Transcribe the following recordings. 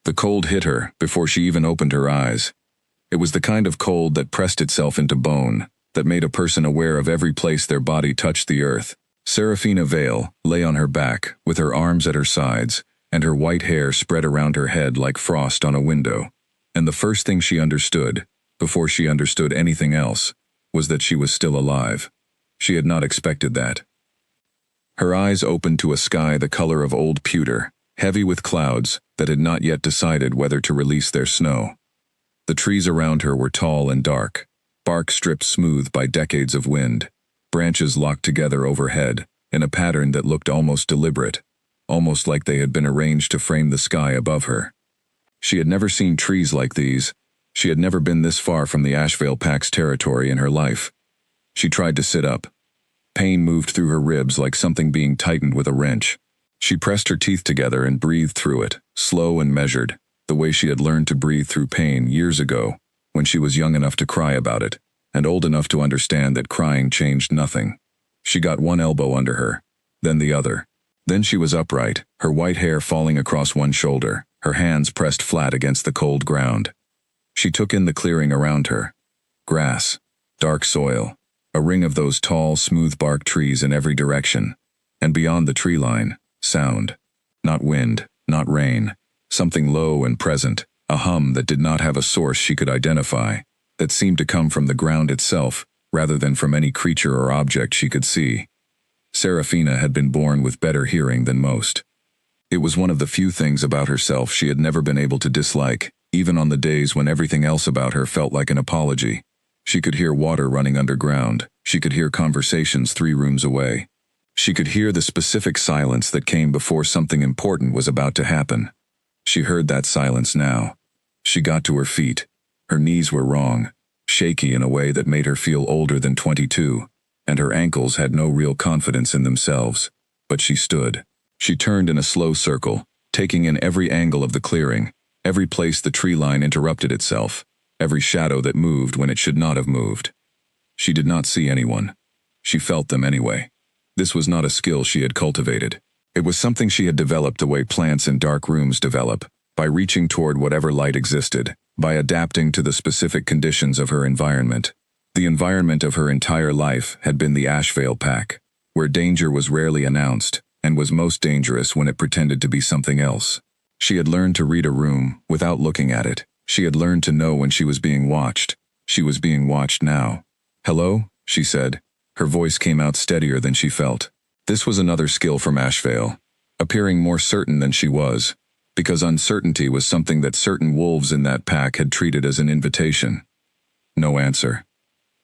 The cold hit her before she even opened her eyes. It was the kind of cold that pressed itself into bone, that made a person aware of every place their body touched the earth. Serafina Vale lay on her back, with her arms at her sides, and her white hair spread around her head like frost on a window. And the first thing she understood, before she understood anything else, was that she was still alive. She had not expected that. Her eyes opened to a sky the color of old pewter, heavy with clouds that had not yet decided whether to release their snow. The trees around her were tall and dark, bark stripped smooth by decades of wind, branches locked together overhead in a pattern that looked almost deliberate, almost like they had been arranged to frame the sky above her. She had never seen trees like these. She had never been this far from the Ashvale Pack's territory in her life. She tried to sit up. Pain moved through her ribs like something being tightened with a wrench. She pressed her teeth together and breathed through it, slow and measured, the way she had learned to breathe through pain years ago, when she was young enough to cry about it, and old enough to understand that crying changed nothing. She got one elbow under her, then the other. Then she was upright, her white hair falling across one shoulder, her hands pressed flat against the cold ground. She took in the clearing around her. Grass, dark soil, a ring of those tall, smooth-barked trees in every direction, and beyond the tree line, sound. Not wind, not rain, something low and present, a hum that did not have a source she could identify, that seemed to come from the ground itself, rather than from any creature or object she could see. Serafina had been born with better hearing than most. It was one of the few things about herself she had never been able to dislike, even on the days when everything else about her felt like an apology. She could hear water running underground. She could hear conversations 3 rooms away. She could hear the specific silence that came before something important was about to happen. She heard that silence now. She got to her feet. Her knees were wrong, shaky in a way that made her feel older than 22, and her ankles had no real confidence in themselves. But she stood. She turned in a slow circle, taking in every angle of the clearing, every place the tree line interrupted itself, every shadow that moved when it should not have moved. She did not see anyone. She felt them anyway. This was not a skill she had cultivated. It was something she had developed the way plants in dark rooms develop, by reaching toward whatever light existed, by adapting to the specific conditions of her environment. The environment of her entire life had been the Ashvale Pack, where danger was rarely announced, and was most dangerous when it pretended to be something else. She had learned to read a room without looking at it. She had learned to know when she was being watched. She was being watched now. "Hello?" she said. Her voice came out steadier than she felt. This was another skill from Ashvale, appearing more certain than she was, because uncertainty was something that certain wolves in that pack had treated as an invitation. No answer.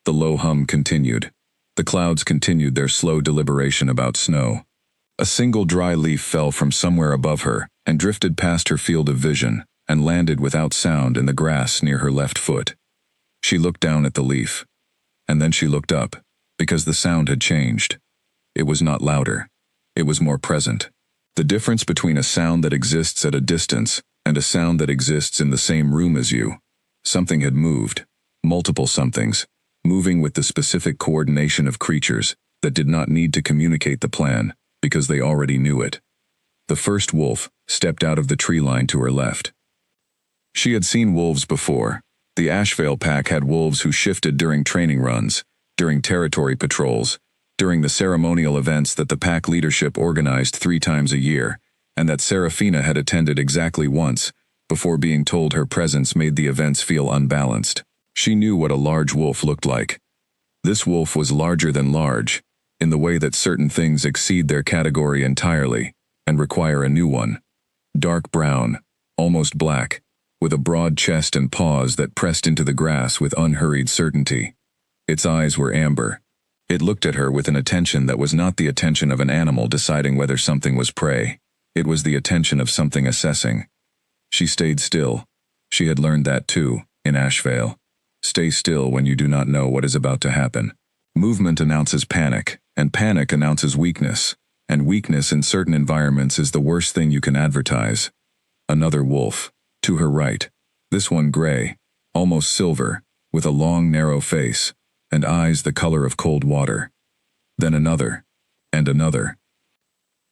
The low hum continued. The clouds continued their slow deliberation about snow. A single dry leaf fell from somewhere above her and drifted past her field of vision and landed without sound in the grass near her left foot. She looked down at the leaf, and then she looked up, because the sound had changed. It was not louder. It was more present. The difference between a sound that exists at a distance and a sound that exists in the same room as you. Something had moved. Multiple somethings, moving with the specific coordination of creatures that did not need to communicate the plan, because they already knew it. The first wolf stepped out of the tree line to her left. She had seen wolves before. The Ashvale Pack had wolves who shifted during training runs, during territory patrols, during the ceremonial events that the pack leadership organized 3 times a year, and that Serafina had attended exactly once, before being told her presence made the events feel unbalanced. She knew what a large wolf looked like. This wolf was larger than large, in the way that certain things exceed their category entirely, and require a new one. Dark brown, almost black, with a broad chest and paws that pressed into the grass with unhurried certainty. Its eyes were amber. It looked at her with an attention that was not the attention of an animal deciding whether something was prey. It was the attention of something assessing. She stayed still. She had learned that too, in Ashvale. Stay still when you do not know what is about to happen. Movement announces panic, and panic announces weakness, and weakness in certain environments is the worst thing you can advertise. Another wolf, to her right. This one gray, almost silver, with a long, narrow face, and eyes the color of cold water. Then another, and another.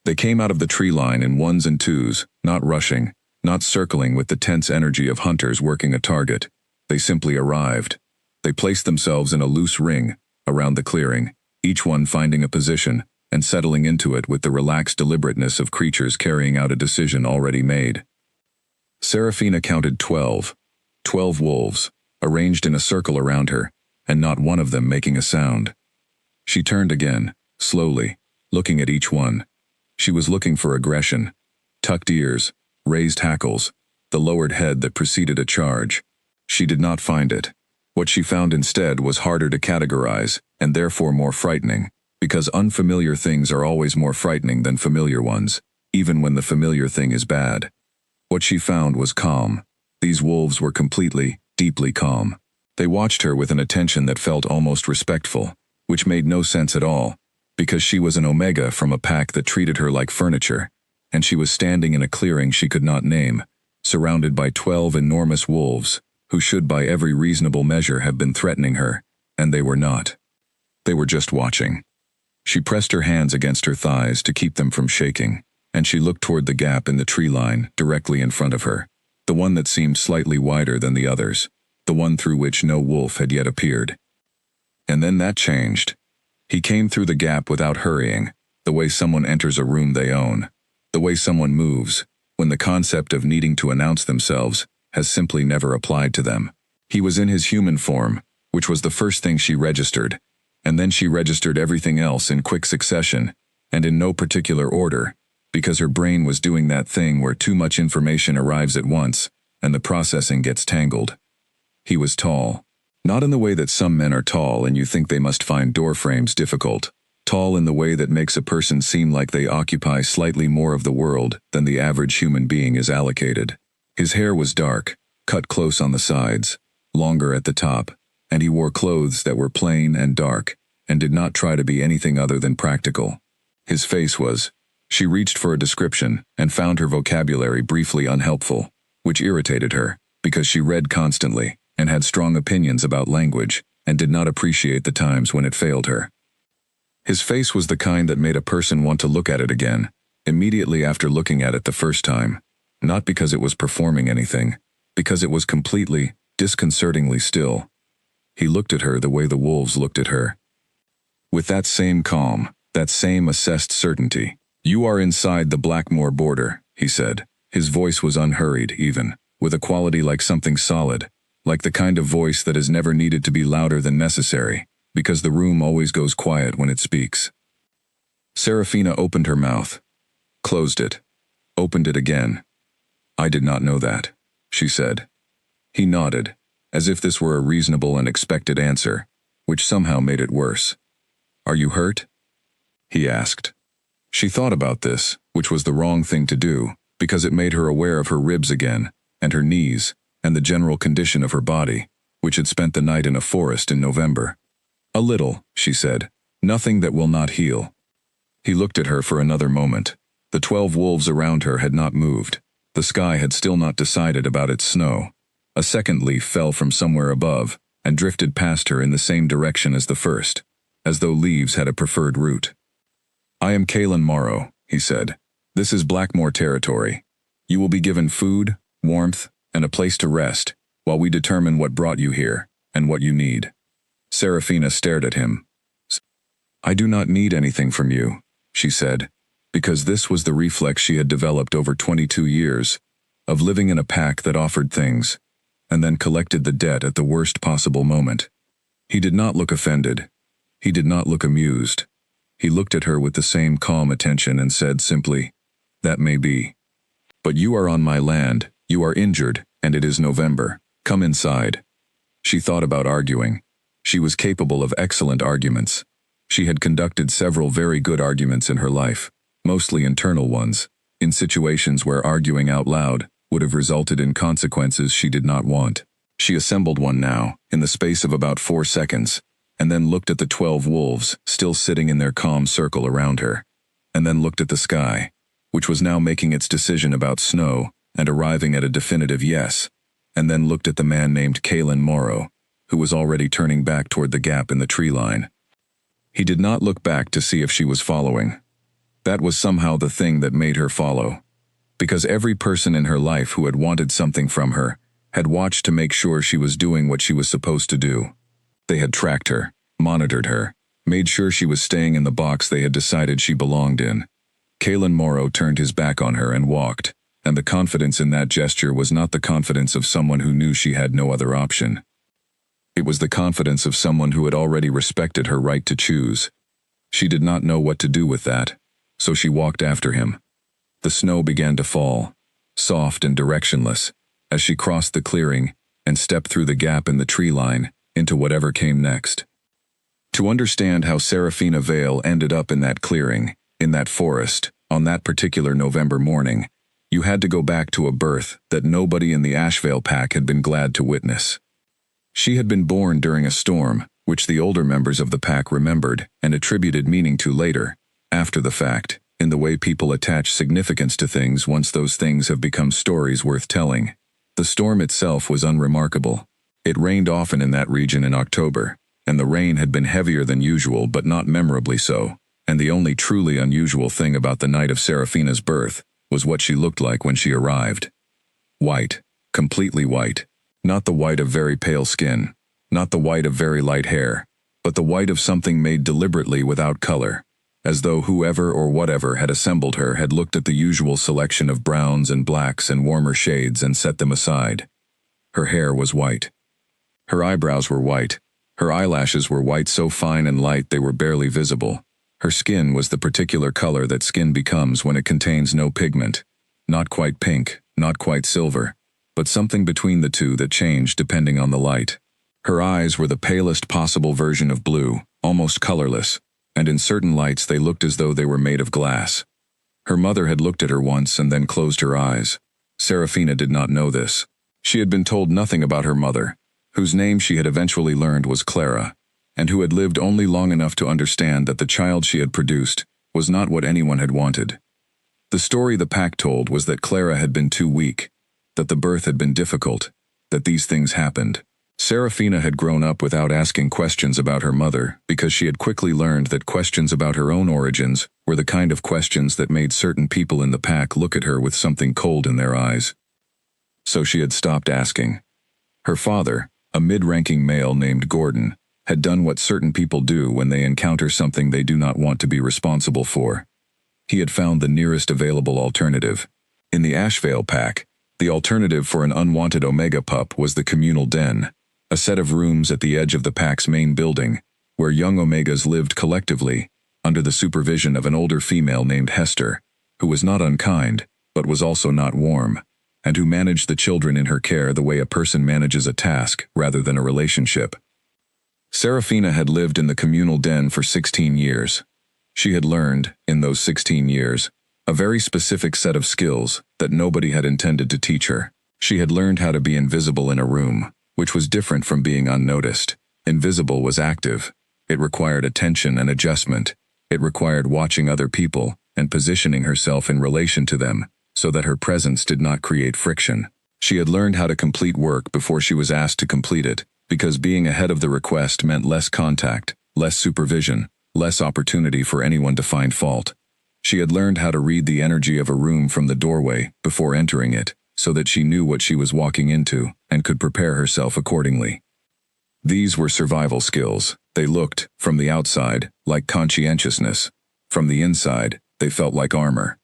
They came out of the tree line in 1s and 2s, not rushing, not circling with the tense energy of hunters working a target. They simply arrived. They placed themselves in a loose ring around the clearing, each one finding a position and settling into it with the relaxed deliberateness of creatures carrying out a decision already made. Seraphina counted 12 wolves, arranged in a circle around her, and not one of them making a sound. She turned again, slowly, looking at each one. She was looking for aggression, tucked ears, raised hackles, the lowered head that preceded a charge. She did not find it. What she found instead was harder to categorize, and therefore more frightening, because unfamiliar things are always more frightening than familiar ones, even when the familiar thing is bad. What she found was calm. These wolves were completely, deeply calm. They watched her with an attention that felt almost respectful, which made no sense at all, because she was an omega from a pack that treated her like furniture, and she was standing in a clearing she could not name, surrounded by 12 enormous wolves, who should by every reasonable measure have been threatening her, and they were not. They were just watching. She pressed her hands against her thighs to keep them from shaking, and she looked toward the gap in the tree line directly in front of her, the one that seemed slightly wider than the others, the one through which no wolf had yet appeared. And then that changed. He came through the gap without hurrying, the way someone enters a room they own, the way someone moves, when the concept of needing to announce themselves has simply never applied to them. He was in his human form, which was the first thing she registered, and then she registered everything else in quick succession, and in no particular order, because her brain was doing that thing where too much information arrives at once, and the processing gets tangled. He was tall. Not in the way that some men are tall and you think they must find door frames difficult. Tall in the way that makes a person seem like they occupy slightly more of the world than the average human being is allocated. His hair was dark, cut close on the sides, longer at the top, and he wore clothes that were plain and dark, and did not try to be anything other than practical. His face was... She reached for a description and found her vocabulary briefly unhelpful, which irritated her, because she read constantly and had strong opinions about language and did not appreciate the times when it failed her. His face was the kind that made a person want to look at it again, immediately after looking at it the first time, not because it was performing anything, because it was completely, disconcertingly still. He looked at her the way the wolves looked at her. With that same calm, that same assessed certainty. "You are inside the Blackmore border," he said. His voice was unhurried, even, with a quality like something solid, like the kind of voice that is never needed to be louder than necessary, because the room always goes quiet when it speaks. Seraphina opened her mouth, closed it, opened it again. "I did not know that," she said. He nodded, as if this were a reasonable and expected answer, which somehow made it worse. "Are you hurt?" he asked. She thought about this, which was the wrong thing to do, because it made her aware of her ribs again, and her knees, and the general condition of her body, which had spent the night in a forest in November. "A little," she said. "Nothing that will not heal." He looked at her for another moment. The 12 wolves around her had not moved. The sky had still not decided about its snow. A second leaf fell from somewhere above, and drifted past her in the same direction as the first, as though leaves had a preferred route. "I am Kalen Morrow," he said. "This is Blackmore territory. You will be given food, warmth, and a place to rest, while we determine what brought you here, and what you need." Seraphina stared at him. "I do not need anything from you," she said, because this was the reflex she had developed over 22 years, of living in a pack that offered things, and then collected the debt at the worst possible moment. He did not look offended. He did not look amused. He looked at her with the same calm attention and said simply, "That may be. But you are on my land, you are injured, and it is November. Come inside." She thought about arguing. She was capable of excellent arguments. She had conducted several very good arguments in her life, mostly internal ones, in situations where arguing out loud would have resulted in consequences she did not want. She assembled one now, in the space of about 4 seconds, and then looked at the 12 wolves still sitting in their calm circle around her, and then looked at the sky, which was now making its decision about snow and arriving at a definitive yes, and then looked at the man named Kalen Morrow, who was already turning back toward the gap in the tree line. He did not look back to see if she was following. That was somehow the thing that made her follow. because every person in her life who had wanted something from her had watched to make sure she was doing what she was supposed to do. They had tracked her, monitored her, made sure she was staying in the box they had decided she belonged in. Kalen Morrow turned his back on her and walked, and the confidence in that gesture was not the confidence of someone who knew she had no other option. It was the confidence of someone who had already respected her right to choose. She did not know what to do with that, so she walked after him. The snow began to fall, soft and directionless, as she crossed the clearing and stepped through the gap in the tree line into whatever came next. To understand how Serafina Vale ended up in that clearing, in that forest, on that particular November morning, you had to go back to a birth that nobody in the Ashvale pack had been glad to witness. She had been born during a storm, which the older members of the pack remembered and attributed meaning to later, after the fact, in the way people attach significance to things once those things have become stories worth telling. The storm itself was unremarkable. It rained often in that region in October, and the rain had been heavier than usual but not memorably so, and the only truly unusual thing about the night of Serafina's birth was what she looked like when she arrived. White, completely white, not the white of very pale skin, not the white of very light hair, but the white of something made deliberately without color, as though whoever or whatever had assembled her had looked at the usual selection of browns and blacks and warmer shades and set them aside. Her hair was white. Her eyebrows were white. Her eyelashes were white so fine and light they were barely visible. Her skin was the particular color that skin becomes when it contains no pigment. Not quite pink, not quite silver, but something between the two that changed depending on the light. Her eyes were the palest possible version of blue, almost colorless, and in certain lights they looked as though they were made of glass. Her mother had looked at her once and then closed her eyes. Serafina did not know this. She had been told nothing about her mother, whose name she had eventually learned was Clara, and who had lived only long enough to understand that the child she had produced was not what anyone had wanted. The story the pack told was that Clara had been too weak, that the birth had been difficult, that these things happened. Serafina had grown up without asking questions about her mother because she had quickly learned that questions about her own origins were the kind of questions that made certain people in the pack look at her with something cold in their eyes. So she had stopped asking. Her father, a mid-ranking male named Gordon, had done what certain people do when they encounter something they do not want to be responsible for. He had found the nearest available alternative. In the Ashvale pack, the alternative for an unwanted Omega pup was the communal den, a set of rooms at the edge of the pack's main building, where young Omegas lived collectively, under the supervision of an older female named Hester, who was not unkind, but was also not warm, and who managed the children in her care the way a person manages a task rather than a relationship. Serafina had lived in the communal den for 16 years. She had learned, in those 16 years, a very specific set of skills that nobody had intended to teach her. She had learned how to be invisible in a room, which was different from being unnoticed. Invisible was active. It required attention and adjustment. It required watching other people and positioning herself in relation to them so that her presence did not create friction. She had learned how to complete work before she was asked to complete it, because being ahead of the request meant less contact, less supervision, less opportunity for anyone to find fault. She had learned how to read the energy of a room from the doorway before entering it, so that she knew what she was walking into and could prepare herself accordingly. These were survival skills. They looked, from the outside, like conscientiousness. From the inside, they felt like armor.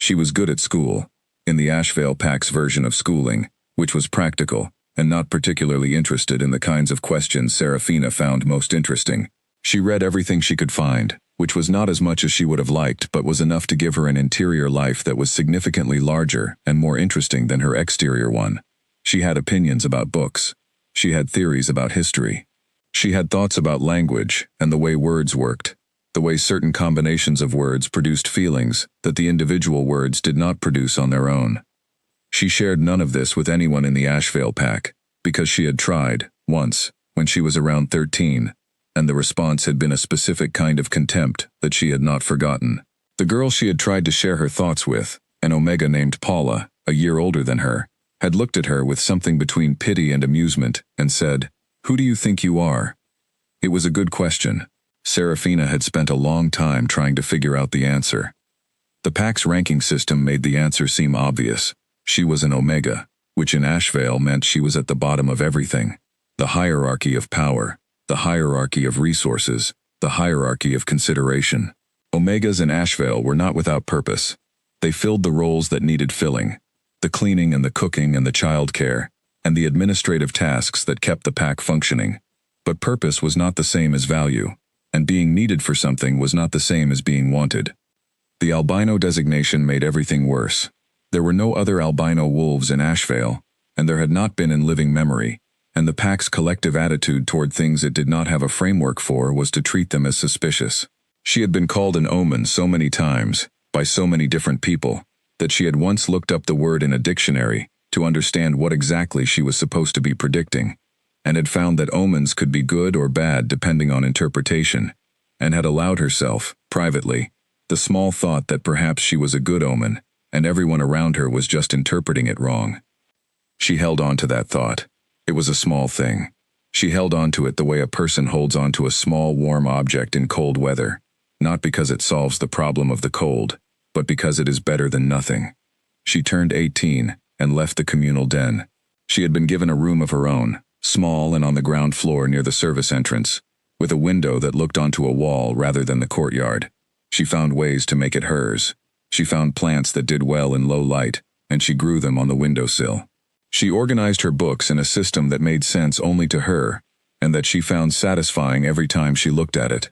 She was good at school, in the Ashvale pack's version of schooling, which was practical, and not particularly interested in the kinds of questions Serafina found most interesting. She read everything she could find, which was not as much as she would have liked but was enough to give her an interior life that was significantly larger and more interesting than her exterior one. She had opinions about books. She had theories about history. She had thoughts about language and the way words worked, the way certain combinations of words produced feelings that the individual words did not produce on their own. She shared none of this with anyone in the Ashvale pack, because she had tried, once, when she was around 13, and the response had been a specific kind of contempt that she had not forgotten. The girl she had tried to share her thoughts with, an Omega named Paula, a year older than her, had looked at her with something between pity and amusement and said, "Who do you think you are?" It was a good question. Serafina had spent a long time trying to figure out the answer. The pack's ranking system made the answer seem obvious. She was an Omega, which in Ashvale meant she was at the bottom of everything. The hierarchy of power, the hierarchy of resources, the hierarchy of consideration. Omegas in Ashvale were not without purpose. They filled the roles that needed filling, the cleaning and the cooking and the child care, and the administrative tasks that kept the pack functioning. But purpose was not the same as value, and being needed for something was not the same as being wanted. The albino designation made everything worse. There were no other albino wolves in Ashvale, and there had not been in living memory, and the pack's collective attitude toward things it did not have a framework for was to treat them as suspicious. She had been called an omen so many times, by so many different people, that she had once looked up the word in a dictionary to understand what exactly she was supposed to be predicting, and had found that omens could be good or bad depending on interpretation, and had allowed herself, privately, the small thought that perhaps she was a good omen, and everyone around her was just interpreting it wrong. She held on to that thought. It was a small thing. She held on to it the way a person holds on to a small warm object in cold weather, not because it solves the problem of the cold, but because it is better than nothing. She turned 18 and left the communal den. She had been given a room of her own, small and on the ground floor near the service entrance, with a window that looked onto a wall rather than the courtyard. She found ways to make it hers. She found plants that did well in low light, and she grew them on the windowsill. She organized her books in a system that made sense only to her, and that she found satisfying every time she looked at it.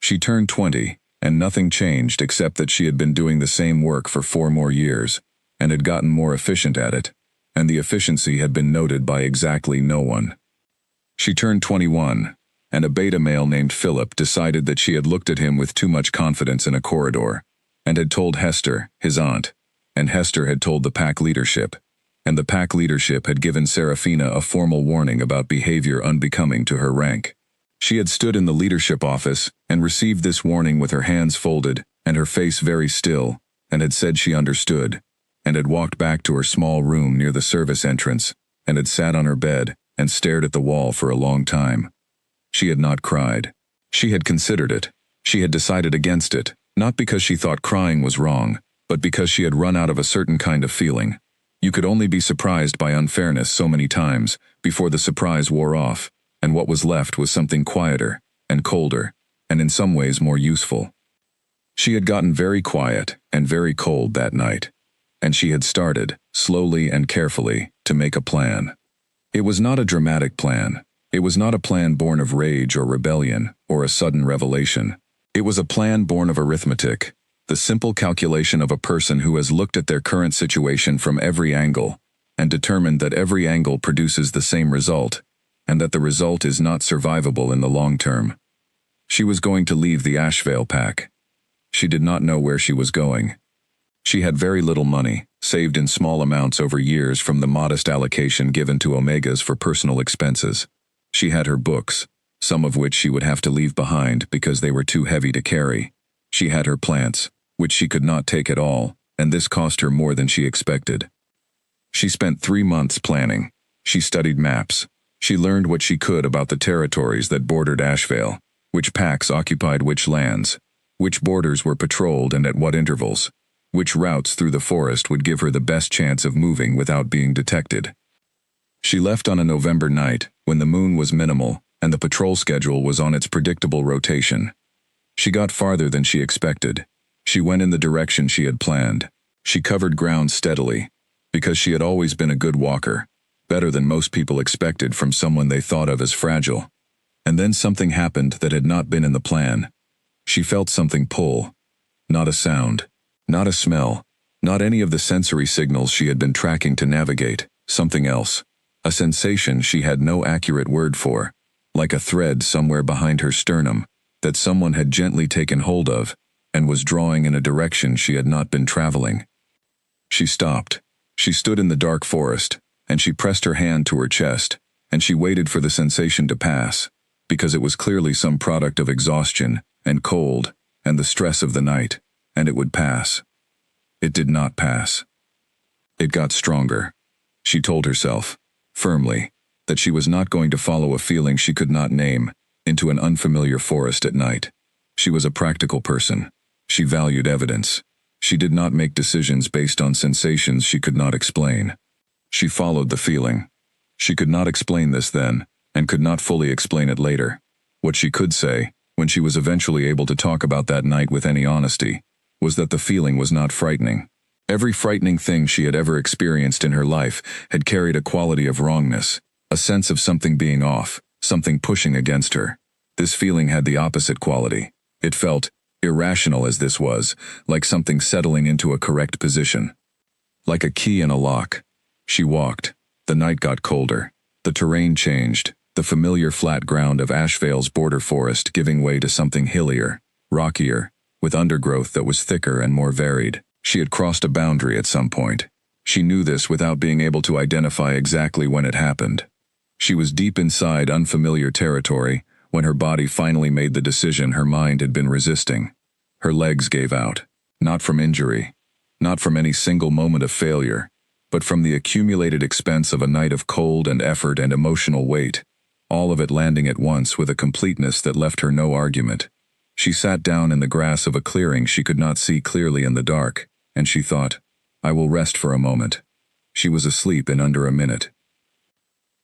She turned 20, and nothing changed except that she had been doing the same work for 4 more years, and had gotten more efficient at it, and the efficiency had been noted by exactly no one. She turned 21, and a beta male named Philip decided that she had looked at him with too much confidence in a corridor, and had told Hester, his aunt, and Hester had told the pack leadership, and the pack leadership had given Serafina a formal warning about behavior unbecoming to her rank. She had stood in the leadership office and received this warning with her hands folded and her face very still, and had said she understood, and had walked back to her small room near the service entrance, and had sat on her bed and stared at the wall for a long time. She had not cried. She had considered it. She had decided against it, not because she thought crying was wrong, but because she had run out of a certain kind of feeling. You could only be surprised by unfairness so many times before the surprise wore off, and what was left was something quieter and colder, and in some ways more useful. She had gotten very quiet and very cold that night, and she had started, slowly and carefully, to make a plan. It was not a dramatic plan. It was not a plan born of rage or rebellion or a sudden revelation. It was a plan born of arithmetic, the simple calculation of a person who has looked at their current situation from every angle and determined that every angle produces the same result, and that the result is not survivable in the long term. She was going to leave the Ashvale pack. She did not know where she was going. She had very little money, saved in small amounts over years from the modest allocation given to Omegas for personal expenses. She had her books, some of which she would have to leave behind because they were too heavy to carry. She had her plants, which she could not take at all, and this cost her more than she expected. She spent 3 months planning. She studied maps. She learned what she could about the territories that bordered Ashvale, which packs occupied which lands, which borders were patrolled and at what intervals, which routes through the forest would give her the best chance of moving without being detected. She left on a November night, when the moon was minimal and the patrol schedule was on its predictable rotation. She got farther than she expected. She went in the direction she had planned. She covered ground steadily, because she had always been a good walker, better than most people expected from someone they thought of as fragile. And then something happened that had not been in the plan. She felt something pull. Not a sound, not a smell, not any of the sensory signals she had been tracking to navigate, something else. A sensation she had no accurate word for, like a thread somewhere behind her sternum, that someone had gently taken hold of, and was drawing in a direction she had not been traveling. She stopped. She stood in the dark forest, and she pressed her hand to her chest, and she waited for the sensation to pass, because it was clearly some product of exhaustion, and cold, and the stress of the night, and it would pass. It did not pass. It got stronger. She told herself, firmly, that she was not going to follow a feeling she could not name into an unfamiliar forest at night. She was a practical person. She valued evidence. She did not make decisions based on sensations she could not explain. She followed the feeling. She could not explain this then, and could not fully explain it later. What she could say, when she was eventually able to talk about that night with any honesty, was that the feeling was not frightening. Every frightening thing she had ever experienced in her life had carried a quality of wrongness, a sense of something being off, something pushing against her. This feeling had the opposite quality. It felt, irrational as this was, like something settling into a correct position. Like a key in a lock. She walked. The night got colder. The terrain changed, the familiar flat ground of Ashvale's border forest giving way to something hillier, rockier, with undergrowth that was thicker and more varied. She had crossed a boundary at some point. She knew this without being able to identify exactly when it happened. She was deep inside unfamiliar territory when her body finally made the decision her mind had been resisting. Her legs gave out, not from injury, not from any single moment of failure, but from the accumulated expense of a night of cold and effort and emotional weight, all of it landing at once with a completeness that left her no argument. She sat down in the grass of a clearing she could not see clearly in the dark, and she thought, I will rest for a moment. She was asleep in under a minute.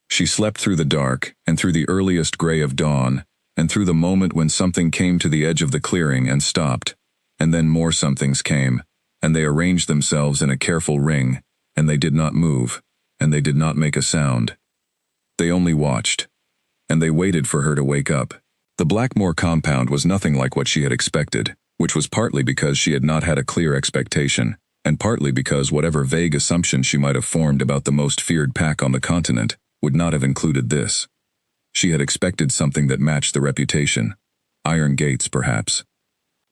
She slept through the dark, and through the earliest gray of dawn, and through the moment when something came to the edge of the clearing and stopped, and then more somethings came, and they arranged themselves in a careful ring, and they did not move, and they did not make a sound. They only watched, and they waited for her to wake up. The Blackmore compound was nothing like what she had expected, which was partly because she had not had a clear expectation, and partly because whatever vague assumption she might have formed about the most feared pack on the continent would not have included this. She had expected something that matched the reputation. Iron gates, perhaps.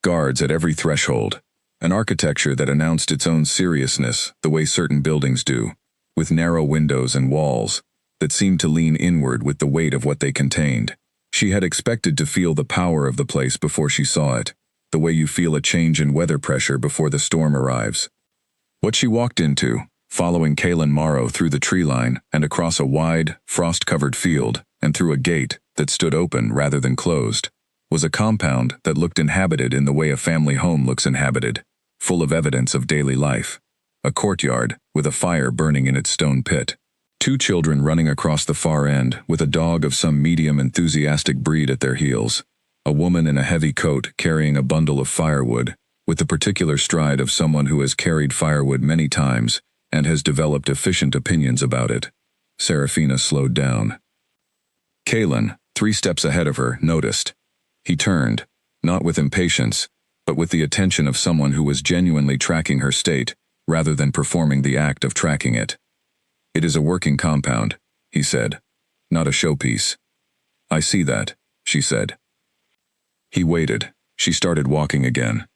Guards at every threshold. An architecture that announced its own seriousness the way certain buildings do, with narrow windows and walls that seemed to lean inward with the weight of what they contained. She had expected to feel the power of the place before she saw it, the way you feel a change in weather pressure before the storm arrives. What she walked into, following Kaylin Morrow through the tree line and across a wide, frost-covered field and through a gate that stood open rather than closed, was a compound that looked inhabited in the way a family home looks inhabited, full of evidence of daily life. A courtyard with a fire burning in its stone pit. 2 children running across the far end with a dog of some medium enthusiastic breed at their heels. A woman in a heavy coat carrying a bundle of firewood, with the particular stride of someone who has carried firewood many times and has developed efficient opinions about it. Serafina slowed down. Kaylin, 3 steps ahead of her, noticed. He turned, not with impatience, but with the attention of someone who was genuinely tracking her state, rather than performing the act of tracking it. It is a working compound, he said, not a showpiece. I see that, she said. He waited. She started walking again.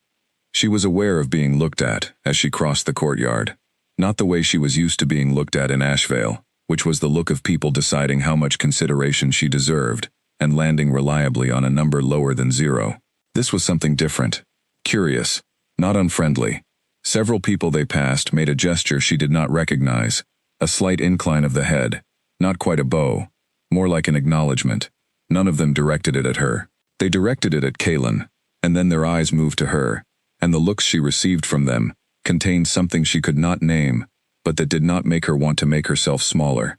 She was aware of being looked at as she crossed the courtyard, not the way she was used to being looked at in Ashvale, which was the look of people deciding how much consideration she deserved and landing reliably on a number lower than 0. This was something different, curious, not unfriendly. Several people they passed made a gesture she did not recognize, a slight incline of the head, not quite a bow, more like an acknowledgement. None of them directed it at her. They directed it at Kaylin, and then their eyes moved to her, and the looks she received from them contained something she could not name, but that did not make her want to make herself smaller.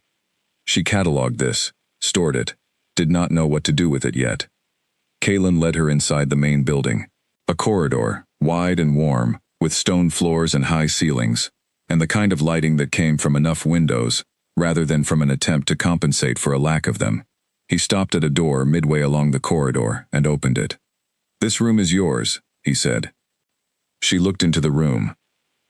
She catalogued this, stored it, did not know what to do with it yet. Kaylin led her inside the main building. A corridor, wide and warm, with stone floors and high ceilings, and the kind of lighting that came from enough windows, rather than from an attempt to compensate for a lack of them. He stopped at a door midway along the corridor and opened it. This room is yours, he said. She looked into the room.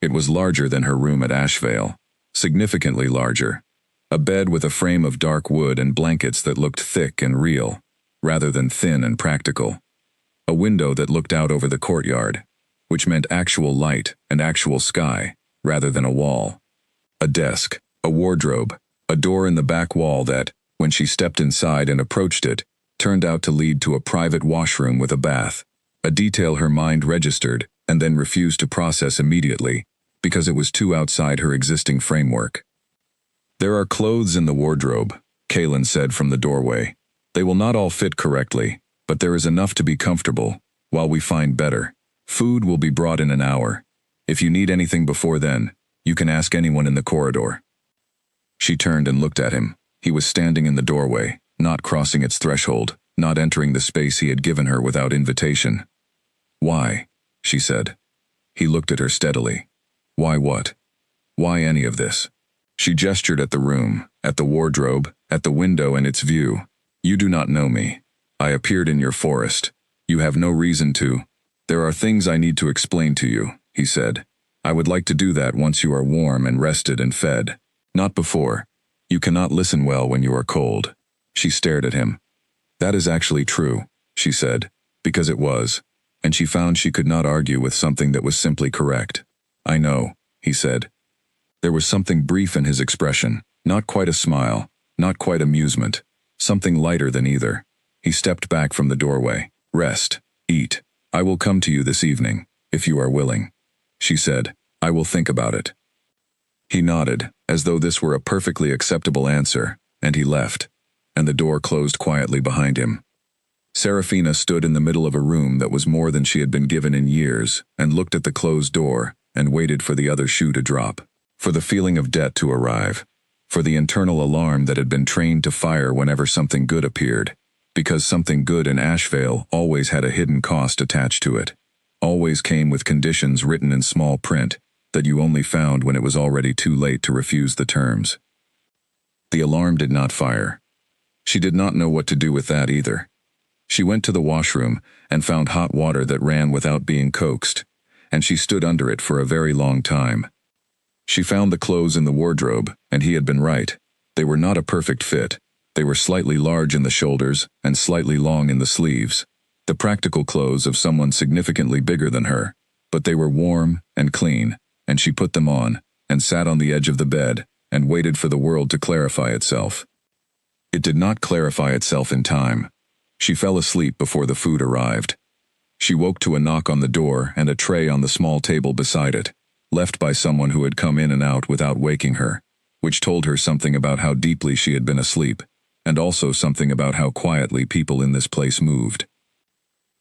It was larger than her room at Ashvale, significantly larger. A bed with a frame of dark wood and blankets that looked thick and real, rather than thin and practical. A window that looked out over the courtyard, which meant actual light and actual sky, rather than a wall. A desk, a wardrobe, a door in the back wall that, when she stepped inside and approached it, turned out to lead to a private washroom with a bath, a detail her mind registered and then refused to process immediately, because it was too outside her existing framework. There are clothes in the wardrobe, Kaylin said from the doorway. They will not all fit correctly, but there is enough to be comfortable, while we find better. Food will be brought in an hour. If you need anything before then, you can ask anyone in the corridor." She turned and looked at him. He was standing in the doorway, not crossing its threshold, not entering the space he had given her without invitation. "Why?" she said. He looked at her steadily. "Why what? Why any of this?" She gestured at the room, at the wardrobe, at the window and its view. "You do not know me. I appeared in your forest. You have no reason to. There are things I need to explain to you," he said. "I would like to do that once you are warm and rested and fed. Not before. You cannot listen well when you are cold." She stared at him. "That is actually true," she said, because it was, and she found she could not argue with something that was simply correct. "I know," he said. There was something brief in his expression, not quite a smile, not quite amusement, something lighter than either. He stepped back from the doorway. "Rest. Eat. I will come to you this evening, if you are willing," she said. "I will think about it." He nodded, as though this were a perfectly acceptable answer, and he left, and the door closed quietly behind him. Serafina stood in the middle of a room that was more than she had been given in years, and looked at the closed door, and waited for the other shoe to drop, for the feeling of debt to arrive, for the internal alarm that had been trained to fire whenever something good appeared, because something good in Ashvale always had a hidden cost attached to it, always came with conditions written in small print, that you only found when it was already too late to refuse the terms. The alarm did not fire. She did not know what to do with that either. She went to the washroom and found hot water that ran without being coaxed, and she stood under it for a very long time. She found the clothes in the wardrobe, and he had been right. They were not a perfect fit. They were slightly large in the shoulders and slightly long in the sleeves, the practical clothes of someone significantly bigger than her, but they were warm and clean, and she put them on, and sat on the edge of the bed, and waited for the world to clarify itself. It did not clarify itself in time. She fell asleep before the food arrived. She woke to a knock on the door and a tray on the small table beside it, left by someone who had come in and out without waking her, which told her something about how deeply she had been asleep, and also something about how quietly people in this place moved.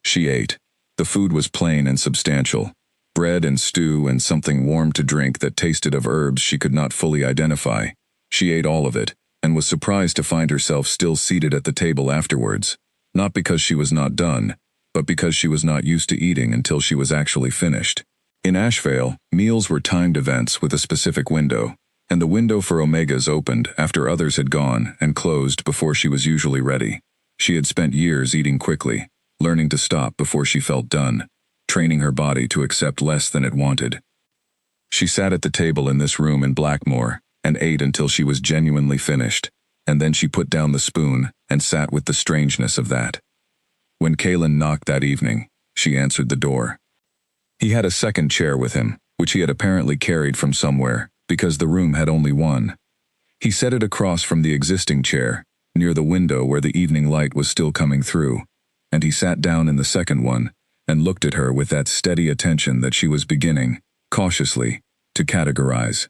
She ate. The food was plain and substantial. Bread and stew and something warm to drink that tasted of herbs she could not fully identify. She ate all of it, and was surprised to find herself still seated at the table afterwards, not because she was not done, but because she was not used to eating until she was actually finished. In Ashvale, meals were timed events with a specific window, and the window for omegas opened after others had gone and closed before she was usually ready. She had spent years eating quickly, learning to stop before she felt done, training her body to accept less than it wanted. She sat at the table in this room in Blackmore and ate until she was genuinely finished, and then she put down the spoon and sat with the strangeness of that. When Kalen knocked that evening, she answered the door. He had a second chair with him, which he had apparently carried from somewhere, because the room had only one. He set it across from the existing chair, near the window where the evening light was still coming through, and he sat down in the second one, and looked at her with that steady attention that she was beginning, cautiously, to categorize.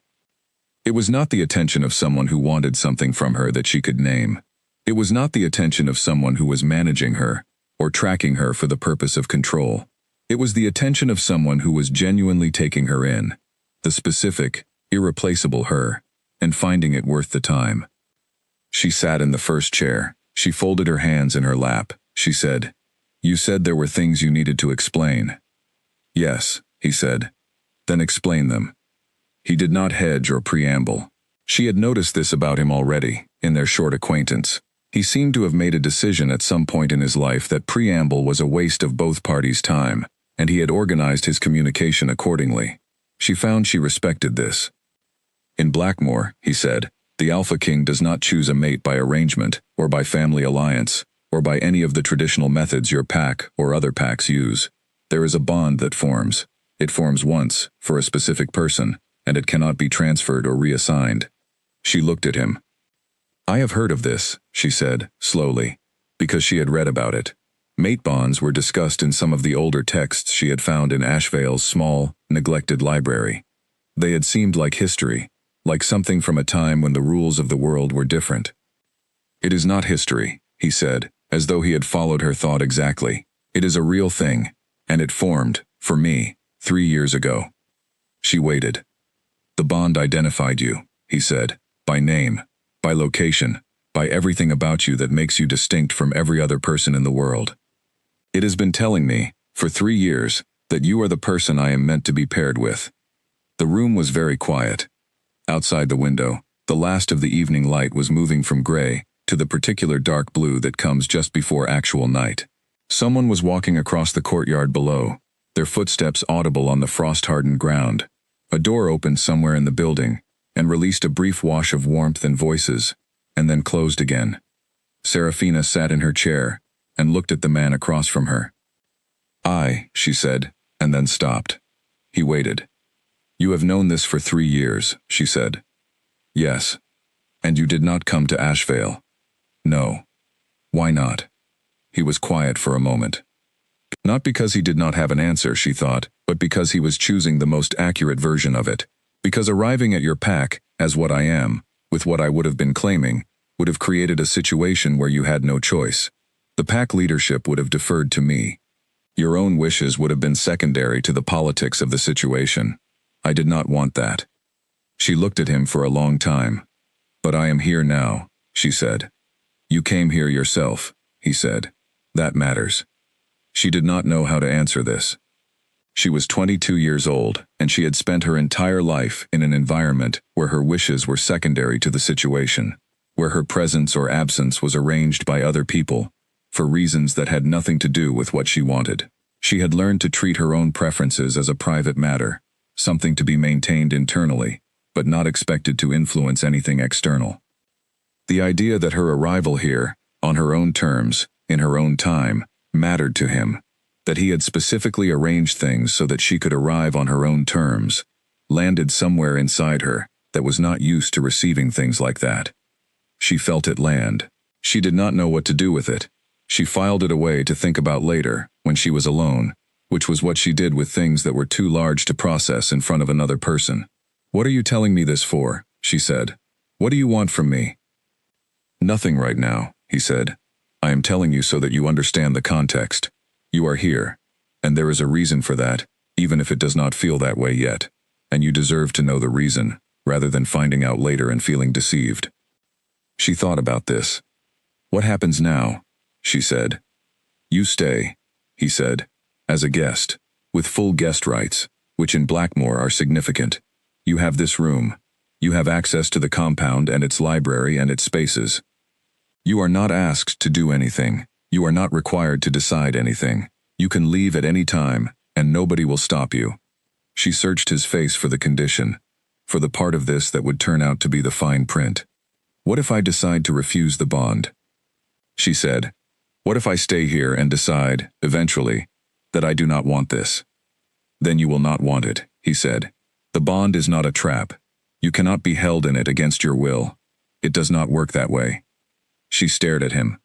It was not the attention of someone who wanted something from her that she could name. It was not the attention of someone who was managing her, or tracking her for the purpose of control. It was the attention of someone who was genuinely taking her in, the specific, irreplaceable her, and finding it worth the time. She sat in the first chair. She folded her hands in her lap. She said, "You said there were things you needed to explain." "Yes," he said. "Then explain them." He did not hedge or preamble. She had noticed this about him already, in their short acquaintance. He seemed to have made a decision at some point in his life that preamble was a waste of both parties' time, and he had organized his communication accordingly. She found she respected this. "In Blackmore," he said, "the Alpha King does not choose a mate by arrangement, or by family alliance, or by any of the traditional methods your pack or other packs use. There is a bond that forms. It forms once, for a specific person, and it cannot be transferred or reassigned." She looked at him. "I have heard of this," she said, slowly, because she had read about it. Mate bonds were discussed in some of the older texts she had found in Ashvale's small, neglected library. They had seemed like history, like something from a time when the rules of the world were different. "It is not history," he said, as though he had followed her thought exactly. "It is a real thing, and it formed, for me, 3 years ago." She waited. The bond identified you, he said, by name, by location, by everything about you that makes you distinct from every other person in the world. It has been telling me, for 3 years, that you are the person I am meant to be paired with. The room was very quiet. Outside the window, the last of the evening light was moving from gray to the particular dark blue that comes just before actual night. Someone was walking across the courtyard below, their footsteps audible on the frost-hardened ground. A door opened somewhere in the building and released a brief wash of warmth and voices, and then closed again. Serafina sat in her chair and looked at the man across from her. She said, and then stopped. He waited. You have known this for 3 years, she said. Yes. And you did not come to Ashvale? No. Why not? He was quiet for a moment. Not because he did not have an answer, she thought, but because he was choosing the most accurate version of it. Because arriving at your pack, as what I am, with what I would have been claiming, would have created a situation where you had no choice. The pack leadership would have deferred to me. Your own wishes would have been secondary to the politics of the situation. I did not want that. She looked at him for a long time. But I am here now, she said. You came here yourself, he said. That matters. She did not know how to answer this. She was 22 years old, and she had spent her entire life in an environment where her wishes were secondary to the situation, where her presence or absence was arranged by other people, for reasons that had nothing to do with what she wanted. She had learned to treat her own preferences as a private matter, something to be maintained internally, but not expected to influence anything external. The idea that her arrival here, on her own terms, in her own time, mattered to him, that he had specifically arranged things so that she could arrive on her own terms, landed somewhere inside her that was not used to receiving things like that. She felt it land. She did not know what to do with it. She filed it away to think about later, when she was alone, which was what she did with things that were too large to process in front of another person. What are you telling me this for? She said. What do you want from me? Nothing right now, he said. I am telling you so that you understand the context. You are here, and there is a reason for that, even if it does not feel that way yet, and you deserve to know the reason, rather than finding out later and feeling deceived. She thought about this. What happens now? She said. You stay, he said, as a guest, with full guest rights, which in Blackmore are significant. You have this room. You have access to the compound and its library and its spaces. You are not asked to do anything. You are not required to decide anything. You can leave at any time, and nobody will stop you. She searched his face for the condition, for the part of this that would turn out to be the fine print. What if I decide to refuse the bond? She said, what if I stay here and decide, eventually, that I do not want this? Then you will not want it, he said. The bond is not a trap. You cannot be held in it against your will. It does not work that way. She stared at him.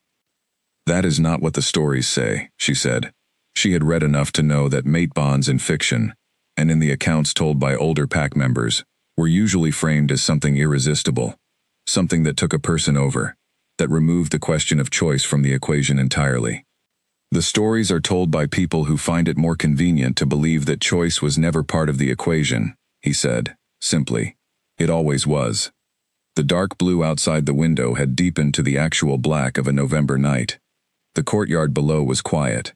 That is not what the stories say, she said. She had read enough to know that mate bonds in fiction, and in the accounts told by older pack members, were usually framed as something irresistible, something that took a person over, that removed the question of choice from the equation entirely. The stories are told by people who find it more convenient to believe that choice was never part of the equation, he said, simply. It always was. The dark blue outside the window had deepened to the actual black of a November night. The courtyard below was quiet.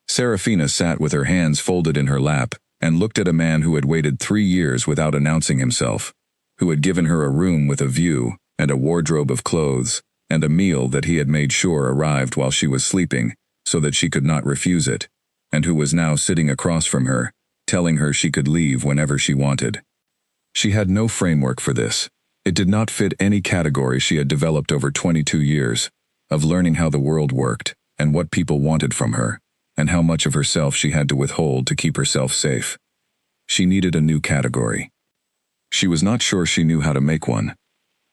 Serafina sat with her hands folded in her lap and looked at a man who had waited 3 years without announcing himself, who had given her a room with a view and a wardrobe of clothes and a meal that he had made sure arrived while she was sleeping so that she could not refuse it, and who was now sitting across from her, telling her she could leave whenever she wanted. She had no framework for this. It did not fit any category she had developed over 22 years, of learning how the world worked and what people wanted from her, and how much of herself she had to withhold to keep herself safe. She needed a new category. She was not sure she knew how to make one.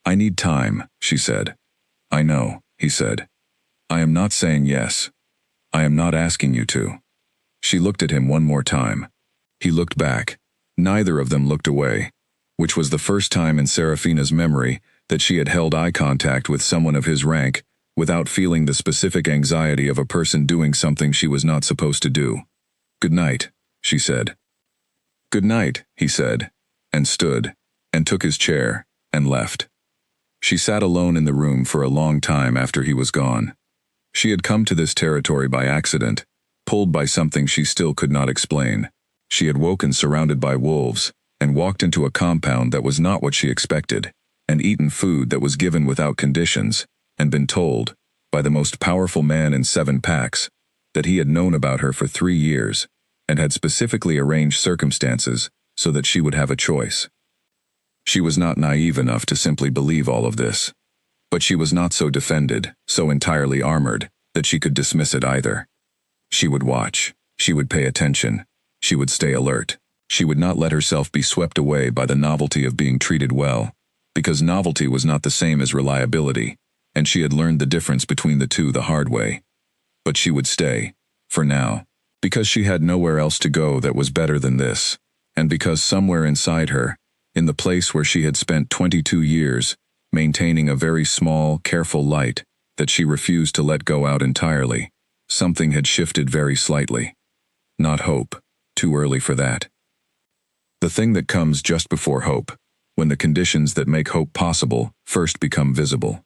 I need time, she said. I know, he said. I am not saying yes. I am not asking you to. She looked at him one more time. He looked back. Neither of them looked away, which was the first time in Serafina's memory that she had held eye contact with someone of his rank without feeling the specific anxiety of a person doing something she was not supposed to do. Good night, she said. Good night, he said, and stood, and took his chair, and left. She sat alone in the room for a long time after he was gone. She had come to this territory by accident, pulled by something she still could not explain. She had woken surrounded by wolves, and walked into a compound that was not what she expected, and eaten food that was given without conditions, and been told, by the most powerful man in 7 packs, that he had known about her for 3 years, and had specifically arranged circumstances so that she would have a choice. She was not naive enough to simply believe all of this, but she was not so defended, so entirely armored, that she could dismiss it either. She would watch, she would pay attention, she would stay alert, she would not let herself be swept away by the novelty of being treated well, because novelty was not the same as reliability, and she had learned the difference between the two the hard way. But she would stay, for now, because she had nowhere else to go that was better than this, and because somewhere inside her, in the place where she had spent 22 years, maintaining a very small, careful light that she refused to let go out entirely, something had shifted very slightly. Not hope, too early for that. The thing that comes just before hope, when the conditions that make hope possible first become visible.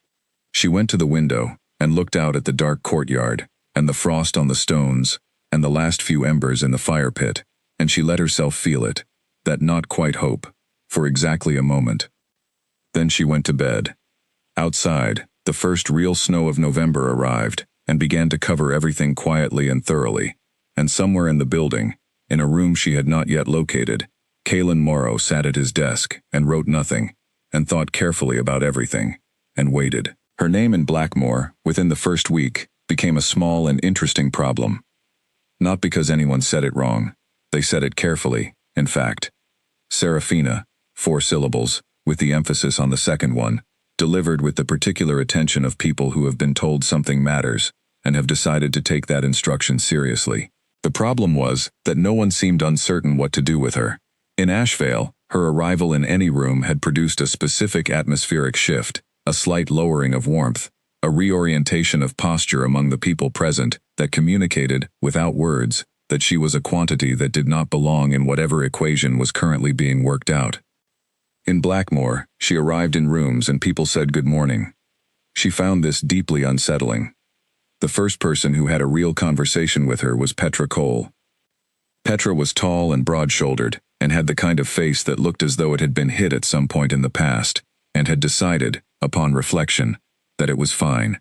She went to the window and looked out at the dark courtyard, and the frost on the stones, and the last few embers in the fire pit, and she let herself feel it, that not quite hope, for exactly a moment. Then she went to bed. Outside, the first real snow of November arrived, and began to cover everything quietly and thoroughly, and somewhere in the building, in a room she had not yet located, Kalen Morrow sat at his desk and wrote nothing, and thought carefully about everything, and waited. Her name in Blackmore, within the first week, became a small and interesting problem. Not because anyone said it wrong. They said it carefully, in fact. Serafina, 4 syllables, with the emphasis on the second one, delivered with the particular attention of people who have been told something matters, and have decided to take that instruction seriously. The problem was that no one seemed uncertain what to do with her. In Ashevale, her arrival in any room had produced a specific atmospheric shift, a slight lowering of warmth, a reorientation of posture among the people present that communicated, without words, that she was a quantity that did not belong in whatever equation was currently being worked out. In Blackmore, she arrived in rooms and people said good morning. She found this deeply unsettling. The first person who had a real conversation with her was Petra Cole. Petra was tall and broad-shouldered, and had the kind of face that looked as though it had been hit at some point in the past, and had decided, upon reflection, that it was fine.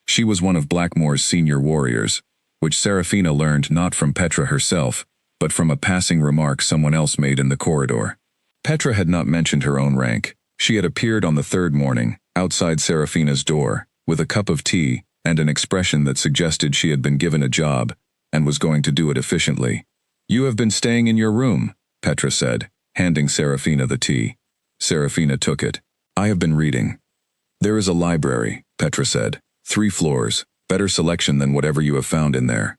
She was one of Blackmore's senior warriors, which Serafina learned not from Petra herself, but from a passing remark someone else made in the corridor. Petra had not mentioned her own rank. She had appeared on the 3rd morning, outside Serafina's door, with a cup of tea and an expression that suggested she had been given a job, and was going to do it efficiently. "You have been staying in your room," Petra said, handing Serafina the tea. Serafina took it. "I have been reading." "There is a library," Petra said. 3 floors, better selection than whatever you have found in there.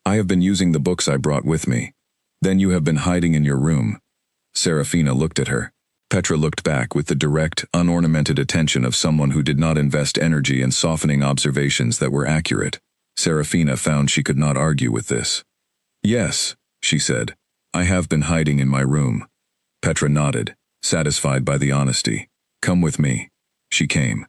"I have been using the books I brought with me." "Then you have been hiding in your room." Serafina looked at her. Petra looked back with the direct, unornamented attention of someone who did not invest energy in softening observations that were accurate. Serafina found she could not argue with this. "Yes," she said, "I have been hiding in my room." Petra nodded, satisfied by the honesty. "Come with me." She came.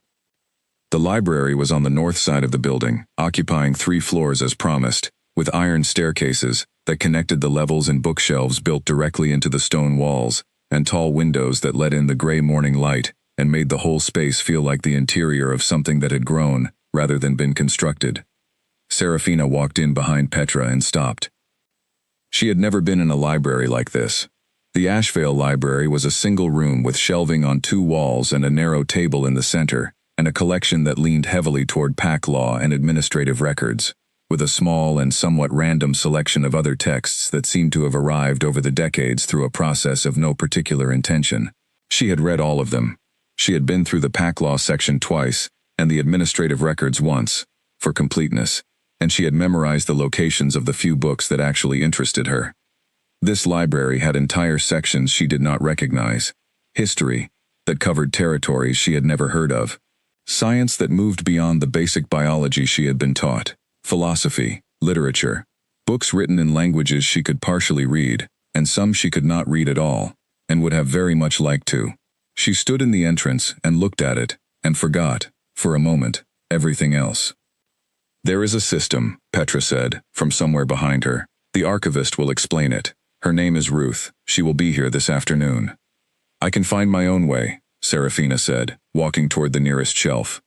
The library was on the north side of the building, occupying 3 floors as promised, with iron staircases that connected the levels and bookshelves built directly into the stone walls, and tall windows that let in the gray morning light and made the whole space feel like the interior of something that had grown, rather than been constructed. Serafina walked in behind Petra and stopped. She had never been in a library like this. The Ashevale Library was a single room with shelving on 2 walls and a narrow table in the center, and a collection that leaned heavily toward pack law and administrative records, with a small and somewhat random selection of other texts that seemed to have arrived over the decades through a process of no particular intention. She had read all of them. She had been through the pack law section twice, and the administrative records once, for completeness, and she had memorized the locations of the few books that actually interested her. This library had entire sections she did not recognize. History, that covered territories she had never heard of. Science that moved beyond the basic biology she had been taught. Philosophy, literature, books written in languages she could partially read, and some she could not read at all. and would have very much liked to. She stood in the entrance and looked at it, and forgot, for a moment, everything else. "There is a system," Petra said, from somewhere behind her. "The archivist will explain it. Her name is Ruth. She will be here this afternoon." "I can find my own way," Serafina said, walking toward the nearest shelf.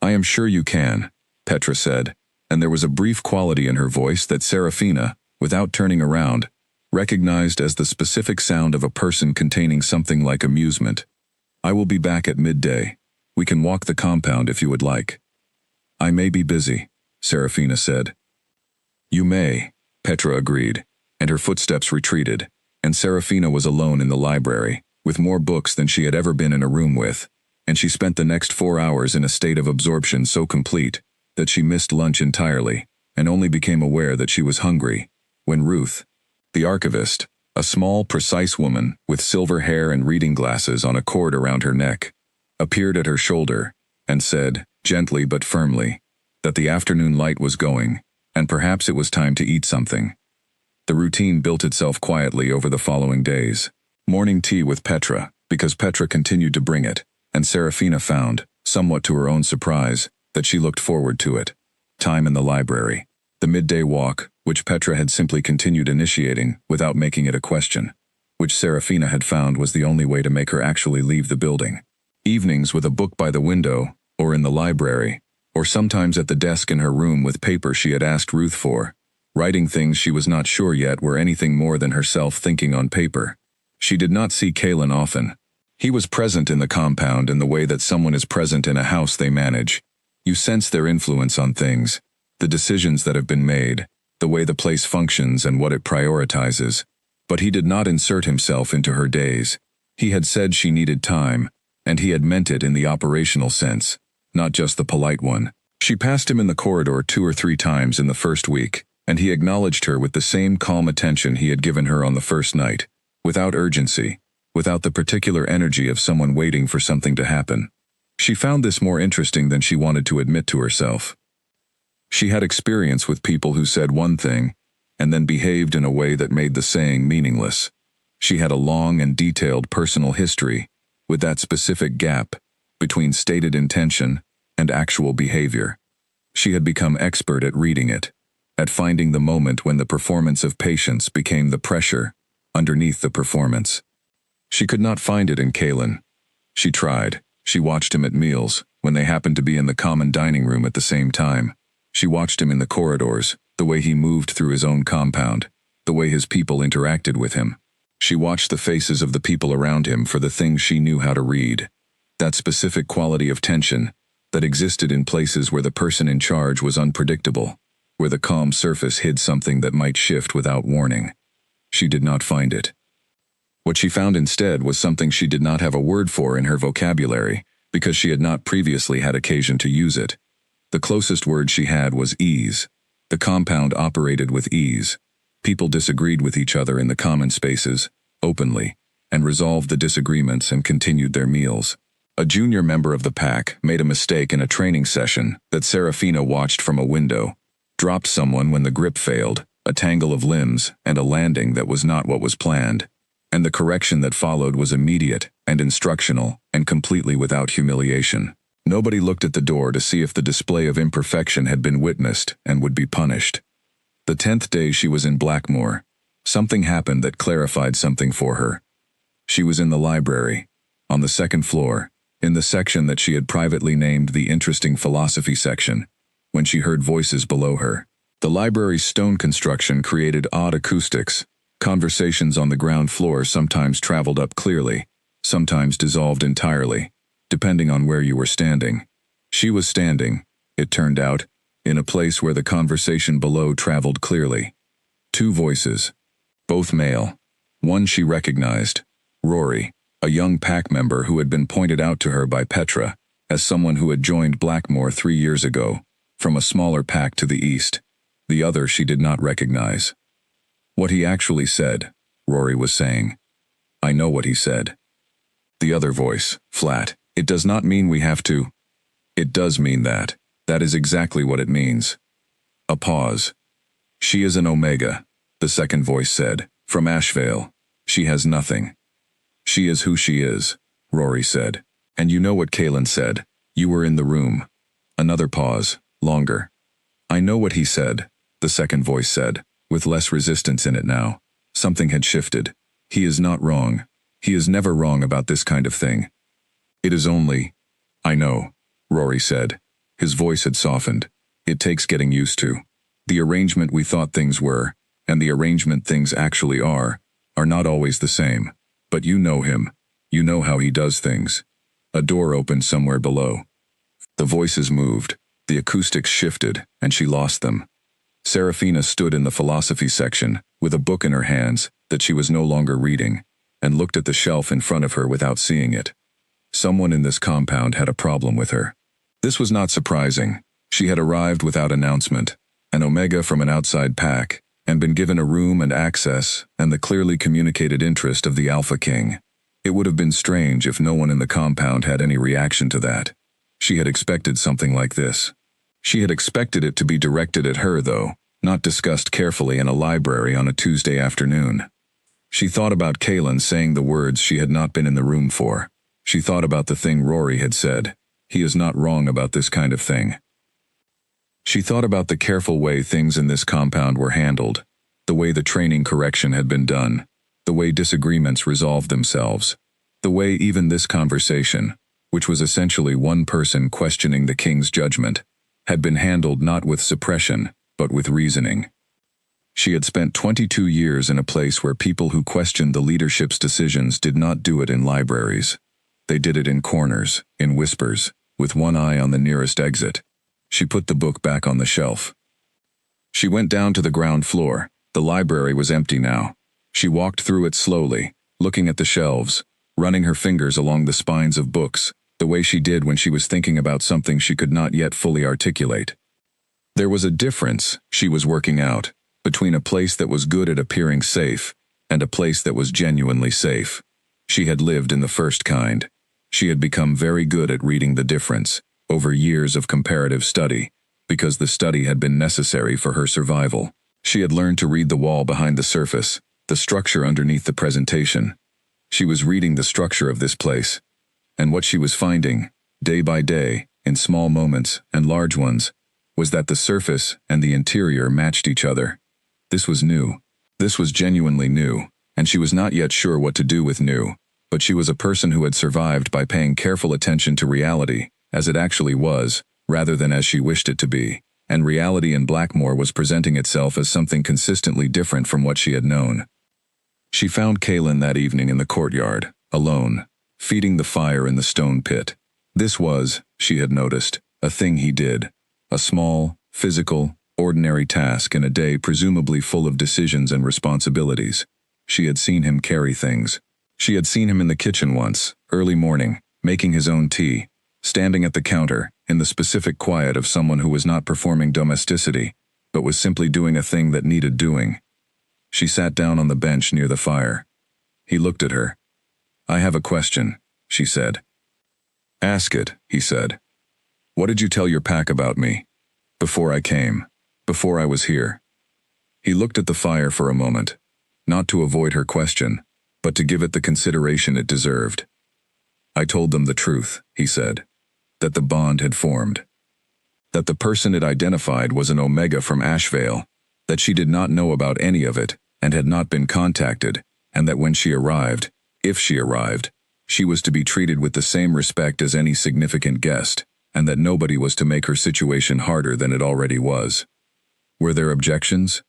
"I am sure you can," Petra said, and there was a brief quality in her voice that Serafina, without turning around, recognized as the specific sound of a person containing something like amusement. "I will be back at midday. We can walk the compound if you would like." "I may be busy," Serafina said. "You may," Petra agreed, and her footsteps retreated, and Serafina was alone in the library, with more books than she had ever been in a room with, and she spent the next 4 hours in a state of absorption so complete that she missed lunch entirely, and only became aware that she was hungry, when Ruth, the archivist, a small, precise woman with silver hair and reading glasses on a cord around her neck, appeared at her shoulder and said, gently but firmly, that the afternoon light was going, and perhaps it was time to eat something. The routine built itself quietly over the following days. Morning tea with Petra, because Petra continued to bring it, and Serafina found, somewhat to her own surprise, that she looked forward to it. Time in the library. The midday walk, which Petra had simply continued initiating without making it a question, which Serafina had found was the only way to make her actually leave the building. Evenings with a book by the window, or in the library, or sometimes at the desk in her room with paper she had asked Ruth for, writing things she was not sure yet were anything more than herself thinking on paper. She did not see Kalen often. He was present in the compound in the way that someone is present in a house they manage. You sense their influence on things, the decisions that have been made, the way the place functions and what it prioritizes. But he did not insert himself into her days. He had said she needed time, and he had meant it in the operational sense, not just the polite one. She passed him in the corridor 2 or 3 times in the first week, and he acknowledged her with the same calm attention he had given her on the first night, without urgency, without the particular energy of someone waiting for something to happen. She found this more interesting than she wanted to admit to herself. She had experience with people who said one thing, and then behaved in a way that made the saying meaningless. She had a long and detailed personal history, with that specific gap between stated intention and actual behavior. She had become expert at reading it, at finding the moment when the performance of patience became the pressure underneath the performance. She could not find it in Kalen. She tried. She watched him at meals, when they happened to be in the common dining room at the same time. She watched him in the corridors, the way he moved through his own compound, the way his people interacted with him. She watched the faces of the people around him for the things she knew how to read. That specific quality of tension that existed in places where the person in charge was unpredictable, where the calm surface hid something that might shift without warning. She did not find it. What she found instead was something she did not have a word for in her vocabulary, because she had not previously had occasion to use it. The closest word she had was ease. The compound operated with ease. People disagreed with each other in the common spaces, openly, and resolved the disagreements and continued their meals. A junior member of the pack made a mistake in a training session that Serafina watched from a window, dropped someone when the grip failed, a tangle of limbs, and a landing that was not what was planned. And the correction that followed was immediate and instructional and completely without humiliation. Nobody looked at the door to see if the display of imperfection had been witnessed and would be punished. The 10th day she was in Blackmore, something happened that clarified something for her. She was in the library, on the 2nd floor, in the section that she had privately named the Interesting Philosophy section, when she heard voices below her. The library's stone construction created odd acoustics. Conversations on the ground floor sometimes traveled up clearly, sometimes dissolved entirely, depending on where you were standing. She was standing, it turned out, in a place where the conversation below traveled clearly. 2 voices, both male. One she recognized, Rory, a young pack member who had been pointed out to her by Petra as someone who had joined Blackmore 3 years ago, from a smaller pack to the east. The other she did not recognize. What he actually said, Rory was saying. I know what he said. The other voice, flat. It does not mean we have to. It does mean that. That is exactly what it means. A pause. She is an Omega, the second voice said, from Ashvale. She has nothing. She is who she is, Rory said. And you know what Kaelin said. You were in the room. Another pause, longer. I know what he said, the second voice said, with less resistance in it now. Something had shifted. He is not wrong. He is never wrong about this kind of thing. It is only... I know, Rory said. His voice had softened. It takes getting used to. The arrangement we thought things were, and the arrangement things actually are not always the same. But you know him. You know how he does things. A door opened somewhere below. The voices moved, the acoustics shifted, and she lost them. Serafina stood in the philosophy section, with a book in her hands that she was no longer reading, and looked at the shelf in front of her without seeing it. Someone in this compound had a problem with her. This was not surprising. She had arrived without announcement, an Omega from an outside pack, and been given a room and access and the clearly communicated interest of the Alpha King. It would have been strange if no one in the compound had any reaction to that. She had expected something like this. She had expected it to be directed at her, though, not discussed carefully in a library on a Tuesday afternoon. She thought about Kaelin saying the words she had not been in the room for. She thought about the thing Rory had said. He is not wrong about this kind of thing. She thought about the careful way things in this compound were handled, the way the training correction had been done, the way disagreements resolved themselves, the way even this conversation, which was essentially one person questioning the king's judgment, had been handled not with suppression, but with reasoning. She had spent 22 years in a place where people who questioned the leadership's decisions did not do it in libraries. They did it in corners, in whispers, with one eye on the nearest exit. She put the book back on the shelf. She went down to the ground floor. The library was empty now. She walked through it slowly, looking at the shelves, running her fingers along the spines of books, the way she did when she was thinking about something she could not yet fully articulate. There was a difference, she was working out, between a place that was good at appearing safe and a place that was genuinely safe. She had lived in the first kind. She had become very good at reading the difference, over years of comparative study, because the study had been necessary for her survival. She had learned to read the wall behind the surface, the structure underneath the presentation. She was reading the structure of this place, and what she was finding, day by day, in small moments and large ones, was that the surface and the interior matched each other. This was new. This was genuinely new, and she was not yet sure what to do with new, but she was a person who had survived by paying careful attention to reality, as it actually was, rather than as she wished it to be, and reality in Blackmore was presenting itself as something consistently different from what she had known. She found Kaelin that evening in the courtyard, alone, feeding the fire in the stone pit. This was, she had noticed, a thing he did, a small, physical, ordinary task in a day presumably full of decisions and responsibilities. She had seen him carry things. She had seen him in the kitchen once, early morning, making his own tea, standing at the counter, in the specific quiet of someone who was not performing domesticity, but was simply doing a thing that needed doing. She sat down on the bench near the fire. He looked at her. "I have a question," she said. "Ask it," he said. "What did you tell your pack about me? Before I came. Before I was here." He looked at the fire for a moment, not to avoid her question, but to give it the consideration it deserved. "I told them the truth," he said. That the bond had formed. That the person it identified was an Omega from Ashvale. That she did not know about any of it, and had not been contacted, and that when she arrived, if she arrived, she was to be treated with the same respect as any significant guest, and that nobody was to make her situation harder than it already was. Were there objections?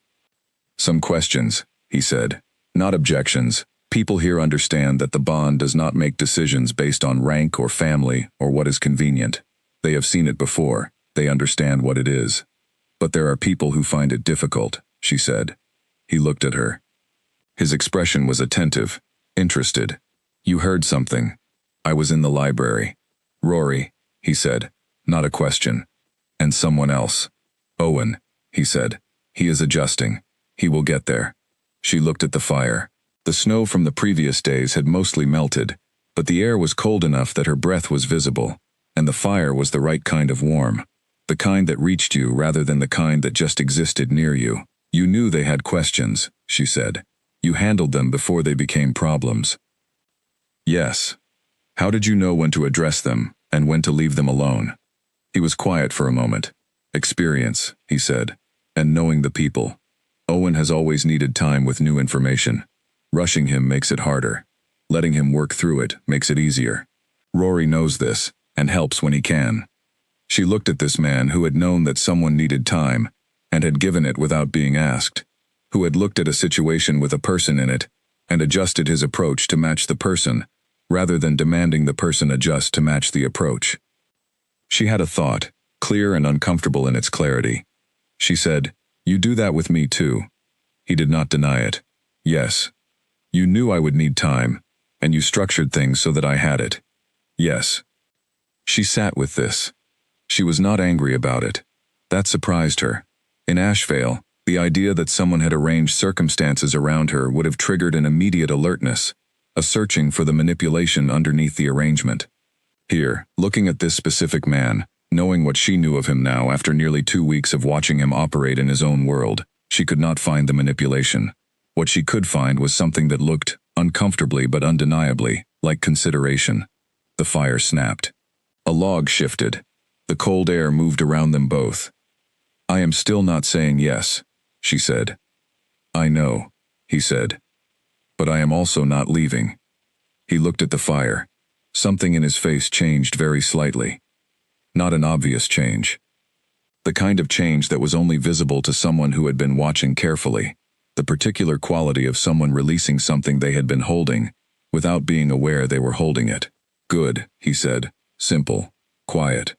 "Some questions," he said. "Not objections. People here understand that the bond does not make decisions based on rank or family or what is convenient. They have seen it before. They understand what it is. But there are people who find it difficult," she said. He looked at her. His expression was attentive, interested. "You heard something." "I was in the library." "Rory," he said, not a question. "And someone else." "Owen," he said. "He is adjusting. He will get there." She looked at the fire. The snow from the previous days had mostly melted, but the air was cold enough that her breath was visible, and the fire was the right kind of warm. The kind that reached you rather than the kind that just existed near you. "You knew they had questions," she said. "You handled them before they became problems." Yes. How did you know when to address them, and when to leave them alone? He was quiet for a moment. Experience, he said, and knowing the people. Owen has always needed time with new information. Rushing him makes it harder. Letting him work through it makes it easier. Rory knows this, and helps when he can. She looked at this man who had known that someone needed time, and had given it without being asked, who had looked at a situation with a person in it, and adjusted his approach to match the person, rather than demanding the person adjust to match the approach. She had a thought, clear and uncomfortable in its clarity. She said, "You do that with me too." He did not deny it. "Yes. You knew I would need time, and you structured things so that I had it." "Yes." She sat with this. She was not angry about it. That surprised her. In Ashvale, the idea that someone had arranged circumstances around her would have triggered an immediate alertness, a searching for the manipulation underneath the arrangement. Here, looking at this specific man, knowing what she knew of him now after nearly 2 weeks of watching him operate in his own world, she could not find the manipulation. What she could find was something that looked, uncomfortably but undeniably, like consideration. The fire snapped. A log shifted. The cold air moved around them both. "I am still not saying yes," she said. "I know," he said. "But I am also not leaving." He looked at the fire. Something in his face changed very slightly. Not an obvious change. The kind of change that was only visible to someone who had been watching carefully. The particular quality of someone releasing something they had been holding, without being aware they were holding it. "Good," he said. Simple. Quiet.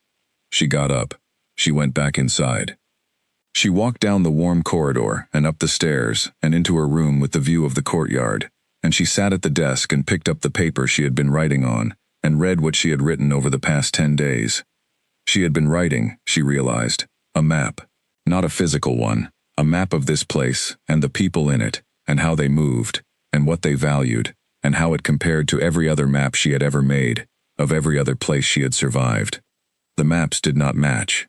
She got up. She went back inside. She walked down the warm corridor and up the stairs and into her room with the view of the courtyard, and she sat at the desk and picked up the paper she had been writing on and read what she had written over the past 10 days. She had been writing, she realized, a map. Not a physical one, a map of this place and the people in it and how they moved and what they valued and how it compared to every other map she had ever made, of every other place she had survived. The maps did not match.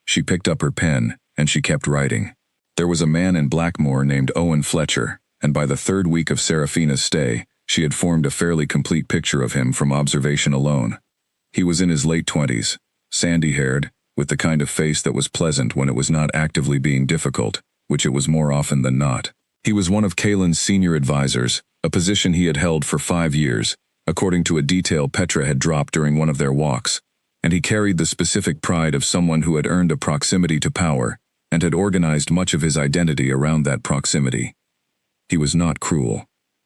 She picked up her pen and she kept writing. There was a man in Blackmore named Owen Fletcher, and by the 3rd week of Seraphina's stay, she had formed a fairly complete picture of him from observation alone. He was in his late 20s, sandy-haired, with the kind of face that was pleasant when it was not actively being difficult, which it was more often than not. He was one of Kalen's senior advisors, a position he had held for 5 years, according to a detail Petra had dropped during one of their walks, and he carried the specific pride of someone who had earned a proximity to power and had organized much of his identity around that proximity. He was not cruel.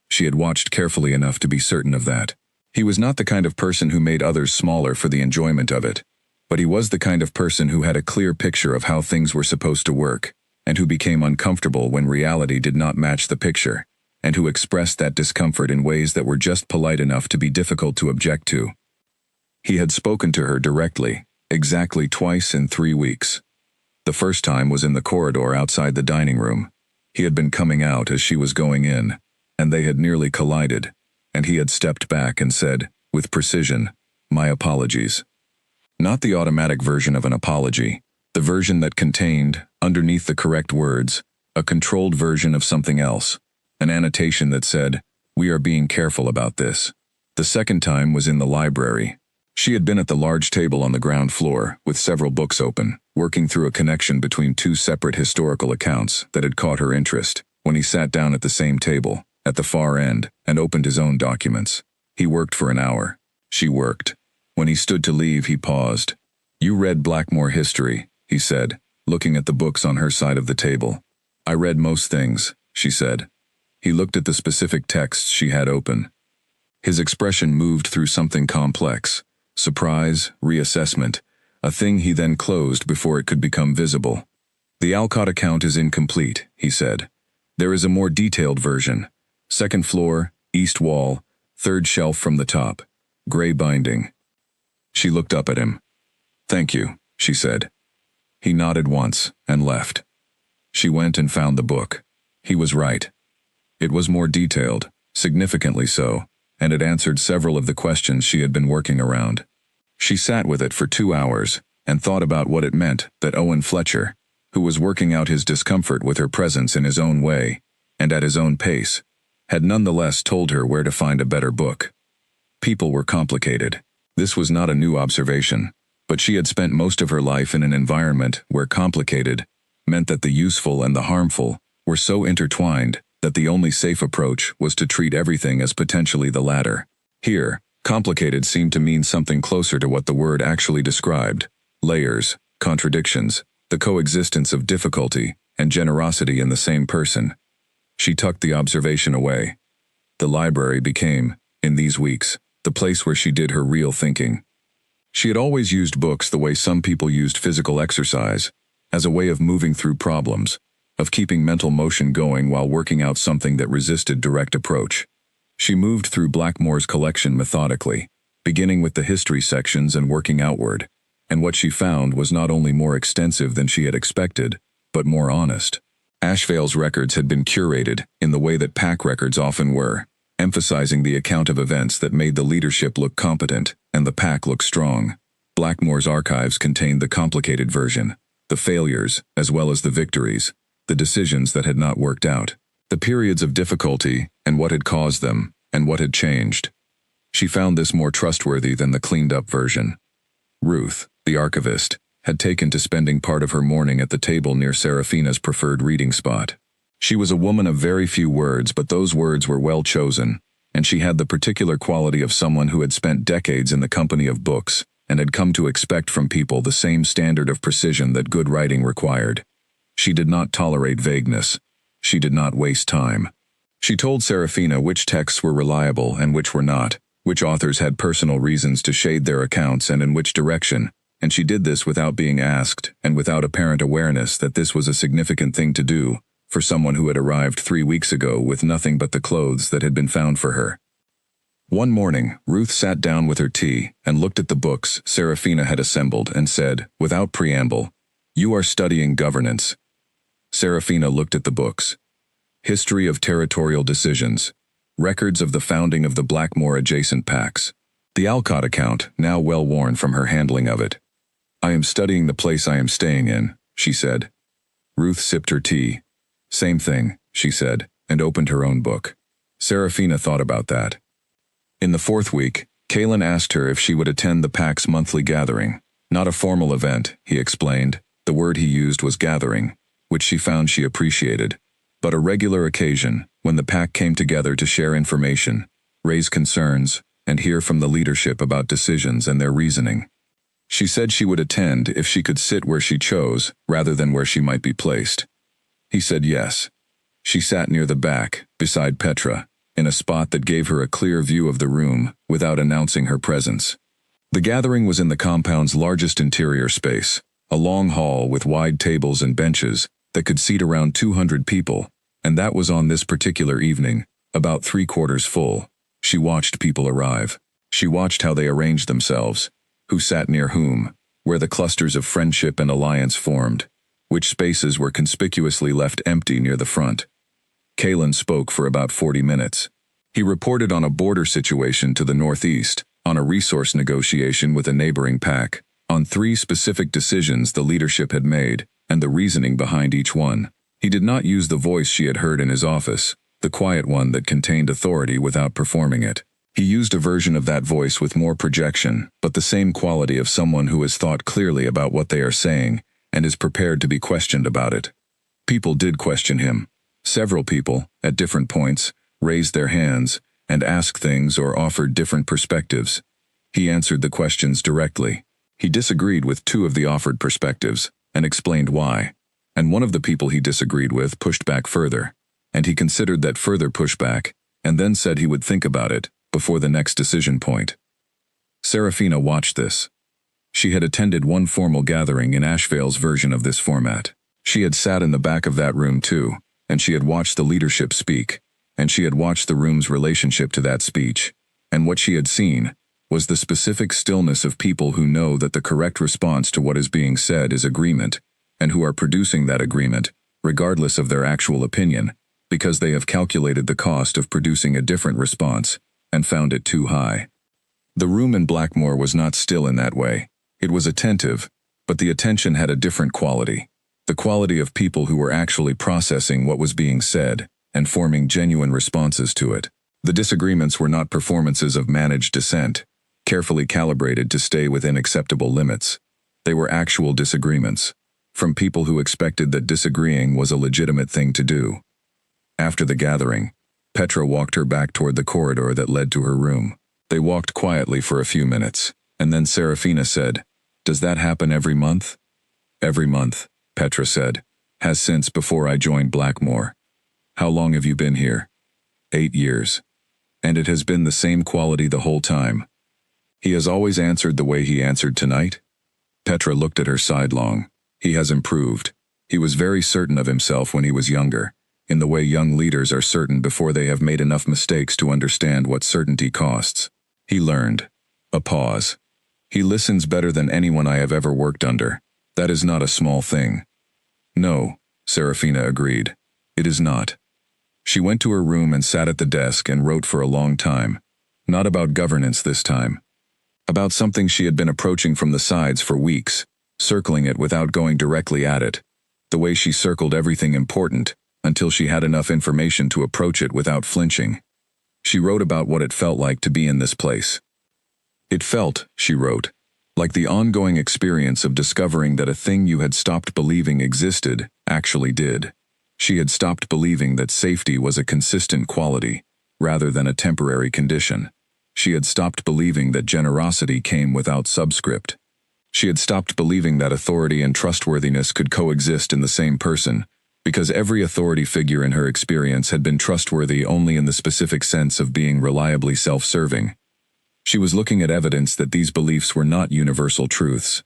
She had watched carefully enough to be certain of that. He was not the kind of person who made others smaller for the enjoyment of it, but he was the kind of person who had a clear picture of how things were supposed to work, and who became uncomfortable when reality did not match the picture, and who expressed that discomfort in ways that were just polite enough to be difficult to object to. He had spoken to her directly, exactly twice in 3 weeks. The first time was in the corridor outside the dining room. He had been coming out as she was going in, and they had nearly collided, and he had stepped back and said, with precision, "My apologies." Not the automatic version of an apology, the version that contained, underneath the correct words, a controlled version of something else, an annotation that said, "We are being careful about this." The second time was in the library. She had been at the large table on the ground floor, with several books open, working through a connection between 2 separate historical accounts that had caught her interest, when he sat down at the same table, at the far end, and opened his own documents. He worked for an hour. She worked. When he stood to leave, he paused. "You read Blackmore history," he said, looking at the books on her side of the table. "I read most things," she said. He looked at the specific texts she had open. His expression moved through something complex. Surprise, reassessment, a thing he then closed before it could become visible. "The Alcott account is incomplete," he said. "There is a more detailed version. 2nd floor, east wall, 3rd shelf from the top. Gray binding." She looked up at him. "Thank you," she said. He nodded once and left. She went and found the book. He was right. It was more detailed, significantly so, and it answered several of the questions she had been working around. She sat with it for 2 hours and thought about what it meant that Owen Fletcher, who was working out his discomfort with her presence in his own way and at his own pace, had nonetheless told her where to find a better book. People were complicated. This was not a new observation, but she had spent most of her life in an environment where complicated meant that the useful and the harmful were so intertwined that the only safe approach was to treat everything as potentially the latter. Here, complicated seemed to mean something closer to what the word actually described: layers, contradictions, the coexistence of difficulty and generosity in the same person. She tucked the observation away. The library became, in these weeks, the place where she did her real thinking. She had always used books the way some people used physical exercise, as a way of moving through problems, of keeping mental motion going while working out something that resisted direct approach. She moved through Blackmore's collection methodically, beginning with the history sections and working outward, and what she found was not only more extensive than she had expected, but more honest. Ashvale's records had been curated in the way that pack records often were, emphasizing the account of events that made the leadership look competent and the pack look strong. Blackmore's archives contained the complicated version, the failures as well as the victories, the decisions that had not worked out, the periods of difficulty and what had caused them, and what had changed. She found this more trustworthy than the cleaned-up version. Ruth, the archivist, had taken to spending part of her morning at the table near Serafina's preferred reading spot. She was a woman of very few words, but those words were well chosen, and she had the particular quality of someone who had spent decades in the company of books and had come to expect from people the same standard of precision that good writing required. She did not tolerate vagueness. She did not waste time. She told Serafina which texts were reliable and which were not, which authors had personal reasons to shade their accounts and in which direction, and she did this without being asked and without apparent awareness that this was a significant thing to do for someone who had arrived 3 weeks ago with nothing but the clothes that had been found for her. One morning, Ruth sat down with her tea and looked at the books Serafina had assembled and said, without preamble, "You are studying governance." Serafina looked at the books. History of Territorial Decisions. Records of the founding of the Blackmore adjacent packs. The Alcott account, now well worn from her handling of it. "I am studying the place I am staying in," she said. Ruth sipped her tea. "Same thing," she said, and opened her own book. Serafina thought about that. In the 4th week, Kalen asked her if she would attend the pack's monthly gathering. Not a formal event, he explained. The word he used was gathering, which she found she appreciated, but a regular occasion when the pack came together to share information, raise concerns, and hear from the leadership about decisions and their reasoning. She said she would attend if she could sit where she chose rather than where she might be placed. He said yes. She sat near the back, beside Petra, in a spot that gave her a clear view of the room without announcing her presence. The gathering was in the compound's largest interior space, a long hall with wide tables and benches that could seat around 200 people, and that was on this particular evening, about 3/4 full. She watched people arrive. She watched how they arranged themselves, who sat near whom, where the clusters of friendship and alliance formed, which spaces were conspicuously left empty near the front. Kalen spoke for about 40 minutes. He reported on a border situation to the northeast, on a resource negotiation with a neighboring pack, on 3 specific decisions the leadership had made, and the reasoning behind each one. He did not use the voice she had heard in his office, the quiet one that contained authority without performing it. He used a version of that voice with more projection, but the same quality of someone who has thought clearly about what they are saying and is prepared to be questioned about it. People did question him. Several people, at different points, raised their hands and asked things or offered different perspectives. He answered the questions directly. He disagreed with 2 of the offered perspectives and explained why, and one of the people he disagreed with pushed back further, and he considered that further pushback and then said he would think about it before the next decision point. Serafina watched this. She had attended one formal gathering in Ashvale's version of this format. She had sat in the back of that room too, and she had watched the leadership speak, and she had watched the room's relationship to that speech, and what she had seen was the specific stillness of people who know that the correct response to what is being said is agreement, and who are producing that agreement, regardless of their actual opinion, because they have calculated the cost of producing a different response and found it too high. The room in Blackmore was not still in that way. It was attentive, but the attention had a different quality. The quality of people who were actually processing what was being said and forming genuine responses to it. The disagreements were not performances of managed dissent, carefully calibrated to stay within acceptable limits. They were actual disagreements, from people who expected that disagreeing was a legitimate thing to do. After the gathering, Petra walked her back toward the corridor that led to her room. They walked quietly for a few minutes, and then Serafina said, "Does that happen every month?" "Every month," Petra said. "Has since before I joined Blackmore." "How long have you been here?" 8 years. "And it has been the same quality the whole time?" "He has always answered the way he answered tonight?" Petra looked at her sidelong. "He has improved. He was very certain of himself when he was younger, in the way young leaders are certain before they have made enough mistakes to understand what certainty costs. He learned." A pause. "He listens better than anyone I have ever worked under. That is not a small thing." "No," Serafina agreed. "It is not." She went to her room and sat at the desk and wrote for a long time. Not about governance this time. About something she had been approaching from the sides for weeks, circling it without going directly at it. The way she circled everything important, until she had enough information to approach it without flinching. She wrote about what it felt like to be in this place. It felt, she wrote, like the ongoing experience of discovering that a thing you had stopped believing existed, actually did. She had stopped believing that safety was a consistent quality, rather than a temporary condition. She had stopped believing that generosity came without subscript. She had stopped believing that authority and trustworthiness could coexist in the same person, because every authority figure in her experience had been trustworthy only in the specific sense of being reliably self-serving. She was looking at evidence that these beliefs were not universal truths.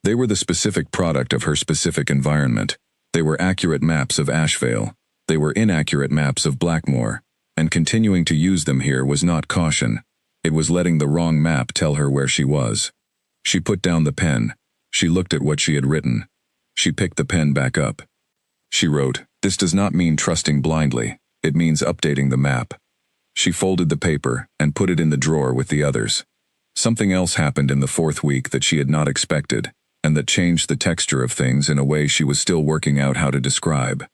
They were the specific product of her specific environment. They were accurate maps of Ashvale. They were inaccurate maps of Blackmore, and continuing to use them here was not caution. It was letting the wrong map tell her where she was. She put down the pen. She looked at what she had written. She picked the pen back up. She wrote, "This does not mean trusting blindly. It means updating the map." She folded the paper and put it in the drawer with the others. Something else happened in the 4th week that she had not expected, and that changed the texture of things in a way she was still working out how to describe.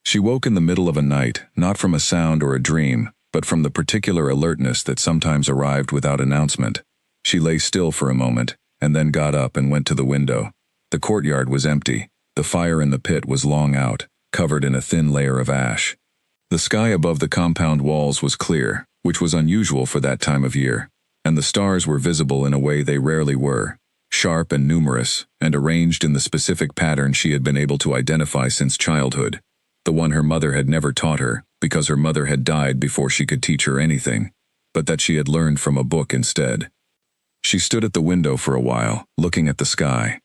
She woke in the middle of a night, not from a sound or a dream, but from the particular alertness that sometimes arrived without announcement. She lay still for a moment, and then got up and went to the window. The courtyard was empty. The fire in the pit was long out, covered in a thin layer of ash. The sky above the compound walls was clear, which was unusual for that time of year, and the stars were visible in a way they rarely were, sharp and numerous, and arranged in the specific pattern she had been able to identify since childhood, the one her mother had never taught her, because her mother had died before she could teach her anything, but that she had learned from a book instead. She stood at the window for a while, looking at the sky.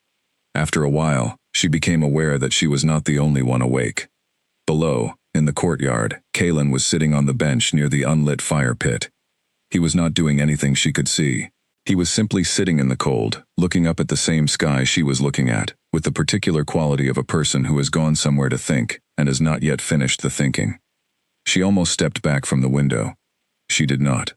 After a while, she became aware that she was not the only one awake. Below, in the courtyard, Kalen was sitting on the bench near the unlit fire pit. He was not doing anything she could see. He was simply sitting in the cold, looking up at the same sky she was looking at, with the particular quality of a person who has gone somewhere to think and has not yet finished the thinking. She almost stepped back from the window. She did not.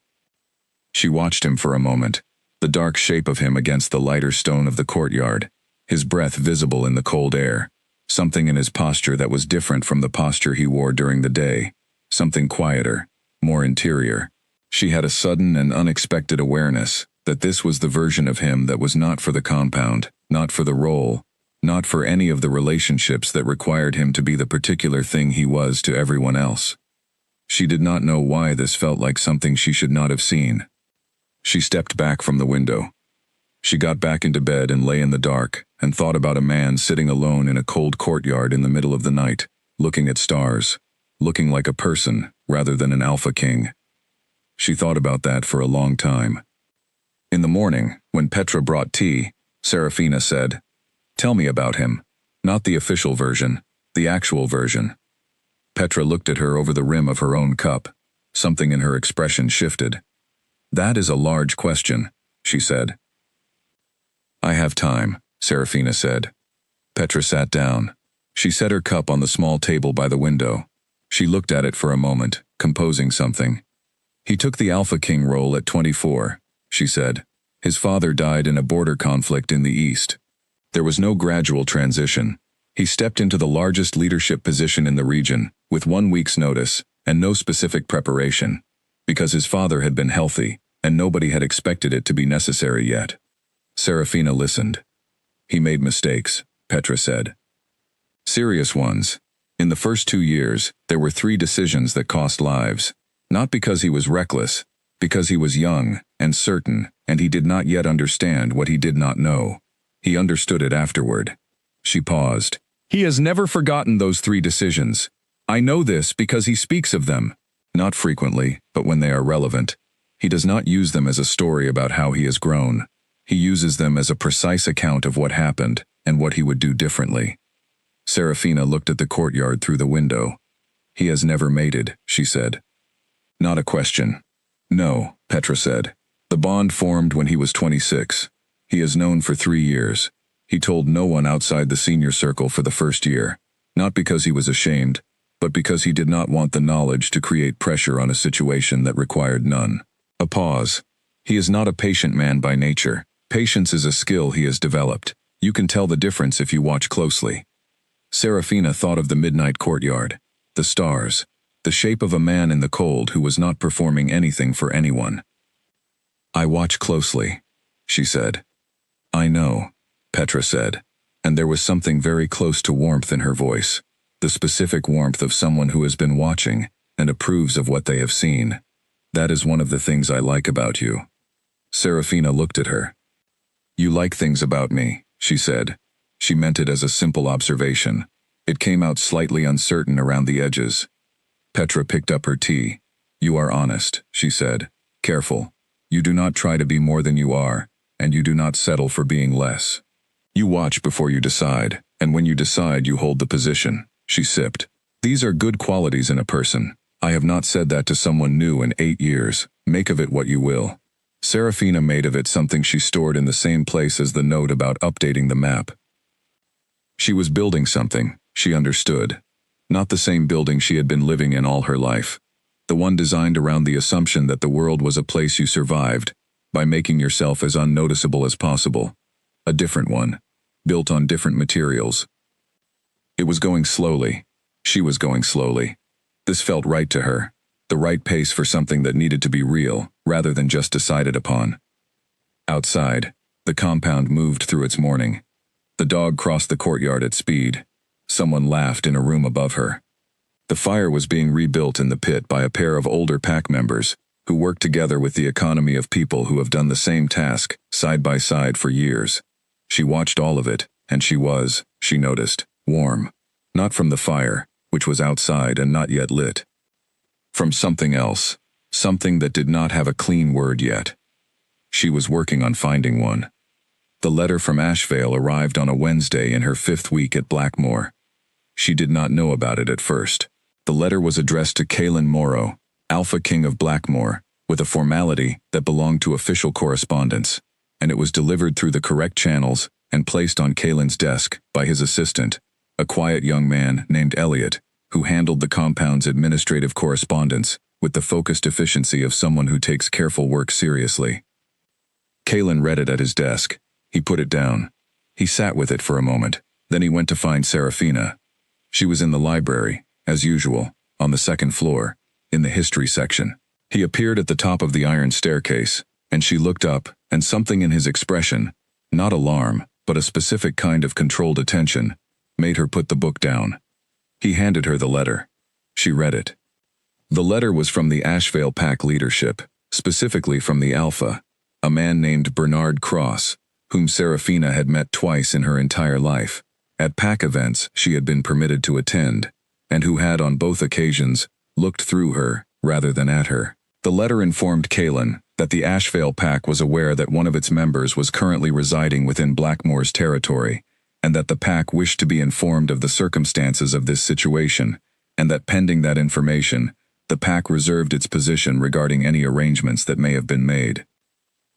She watched him for a moment, the dark shape of him against the lighter stone of the courtyard, his breath visible in the cold air, something in his posture that was different from the posture he wore during the day, something quieter, more interior. She had a sudden and unexpected awareness that this was the version of him that was not for the compound, not for the role, not for any of the relationships that required him to be the particular thing he was to everyone else. She did not know why this felt like something she should not have seen. She stepped back from the window. She got back into bed and lay in the dark and thought about a man sitting alone in a cold courtyard in the middle of the night, looking at stars, looking like a person rather than an alpha king. She thought about that for a long time. In the morning, when Petra brought tea, Serafina said, "Tell me about him. Not the official version, the actual version." Petra looked at her over the rim of her own cup. Something in her expression shifted. "That is a large question," she said. "I have time," Serafina said. Petra sat down. She set her cup on the small table by the window. She looked at it for a moment, composing something. "He took the Alpha King role at 24, she said. His father died in a border conflict in the East. There was no gradual transition. He stepped into the largest leadership position in the region, with 1 week's notice, and no specific preparation. because his father had been healthy, and nobody had expected it to be necessary yet. Serafina listened. He made mistakes, Petra said. Serious ones. In the first 2 years, there were 3 decisions that cost lives. Not because he was reckless, because he was young and certain, and he did not yet understand what he did not know. He understood it afterward. She paused. He has never forgotten those 3 decisions. I know this because he speaks of them. Not frequently, but when they are relevant. He does not use them as a story about how he has grown. He uses them as a precise account of what happened and what he would do differently. Serafina looked at the courtyard through the window. He has never mated, she said. Not a question. No, Petra said. The bond formed when he was 26. He is known for 3 years. He told no one outside the senior circle for the first year, not because he was ashamed, but because he did not want the knowledge to create pressure on a situation that required none. A pause. He is not a patient man by nature. Patience is a skill he has developed. You can tell the difference if you watch closely. Serafina thought of the midnight courtyard, the stars, the shape of a man in the cold who was not performing anything for anyone. I watch closely, she said. I know, Petra said, and there was something very close to warmth in her voice, the specific warmth of someone who has been watching and approves of what they have seen. That is one of the things I like about you. Serafina looked at her. You like things about me, she said. She meant it as a simple observation. It came out slightly uncertain around the edges. Petra picked up her tea. You are honest, she said. Careful. You do not try to be more than you are, and you do not settle for being less. You watch before you decide, and when you decide you hold the position, she sipped. These are good qualities in a person. I have not said that to someone new in 8 years. Make of it what you will. Serafina made of it something she stored in the same place as the note about updating the map. She was building something, she understood. Not the same building she had been living in all her life. The one designed around the assumption that the world was a place you survived, by making yourself as unnoticeable as possible. A different one, built on different materials. It was going slowly. She was going slowly. This felt right to her, the right pace for something that needed to be real, rather than just decided upon. Outside, the compound moved through its morning. The dog crossed the courtyard at speed. Someone laughed in a room above her. The fire was being rebuilt in the pit by a pair of older pack members, who worked together with the economy of people who have done the same task, side by side for years. She watched all of it, and she was, she noticed, warm. Not from the fire, which was outside and not yet lit. From something else, something that did not have a clean word yet. She was working on finding one. The letter from Ashvale arrived on a Wednesday in her 5th week at Blackmore. She did not know about it at first. The letter was addressed to Kalen Morrow, Alpha King of Blackmore, with a formality that belonged to official correspondence, and it was delivered through the correct channels and placed on Kalen's desk by his assistant, a quiet young man named Elliot, who handled the compound's administrative correspondence with the focused efficiency of someone who takes careful work seriously. Kalen read it at his desk. He put it down. He sat with it for a moment. Then he went to find Serafina. She was in the library, as usual, on the 2nd floor, in the history section. He appeared at the top of the iron staircase, and she looked up, and something in his expression, not alarm, but a specific kind of controlled attention, made her put the book down. He handed her the letter. She read it. The letter was from the Ashvale Pack leadership, specifically from the Alpha, a man named Bernard Cross, whom Serafina had met twice in her entire life, at pack events she had been permitted to attend, and who had on both occasions looked through her rather than at her. The letter informed Kalen that the Ashvale Pack was aware that one of its members was currently residing within Blackmore's territory, and that the pack wished to be informed of the circumstances of this situation, and that pending that information, the pack reserved its position regarding any arrangements that may have been made.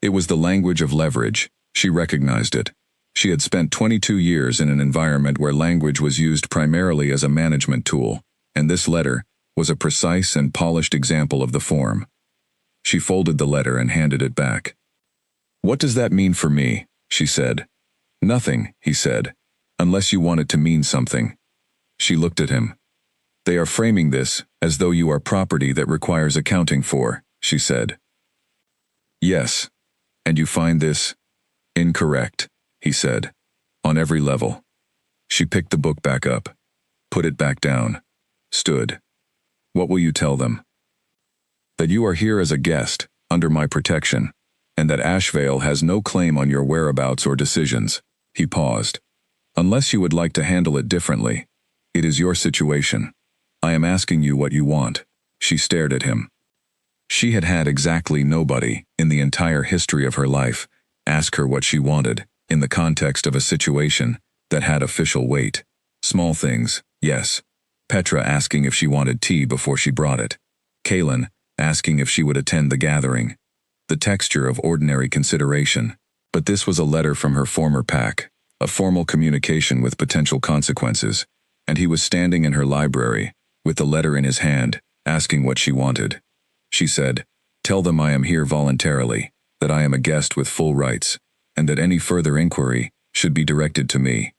It was the language of leverage. She recognized it. She had spent 22 years in an environment where language was used primarily as a management tool, and this letter was a precise and polished example of the form. She folded the letter and handed it back. "What does that mean for me?" she said. "Nothing," he said, "unless you want it to mean something." She looked at him. "They are framing this as though you are property that requires accounting for," she said. Yes. And you find this incorrect, he said, on every level. She picked the book back up, put it back down, stood. What will you tell them? That you are here as a guest, under my protection, and that Ashvale has no claim on your whereabouts or decisions. He paused. Unless you would like to handle it differently. It is your situation. I am asking you what you want. She stared at him. She had had exactly nobody, in the entire history of her life, ask her what she wanted, in the context of a situation that had official weight. Small things, yes. Petra asking if she wanted tea before she brought it. Kaylin asking if she would attend the gathering. The texture of ordinary consideration. But this was a letter from her former pack, a formal communication with potential consequences, and he was standing in her library, with the letter in his hand, asking what she wanted. She said, "Tell them I am here voluntarily, that I am a guest with full rights, and that any further inquiry should be directed to me."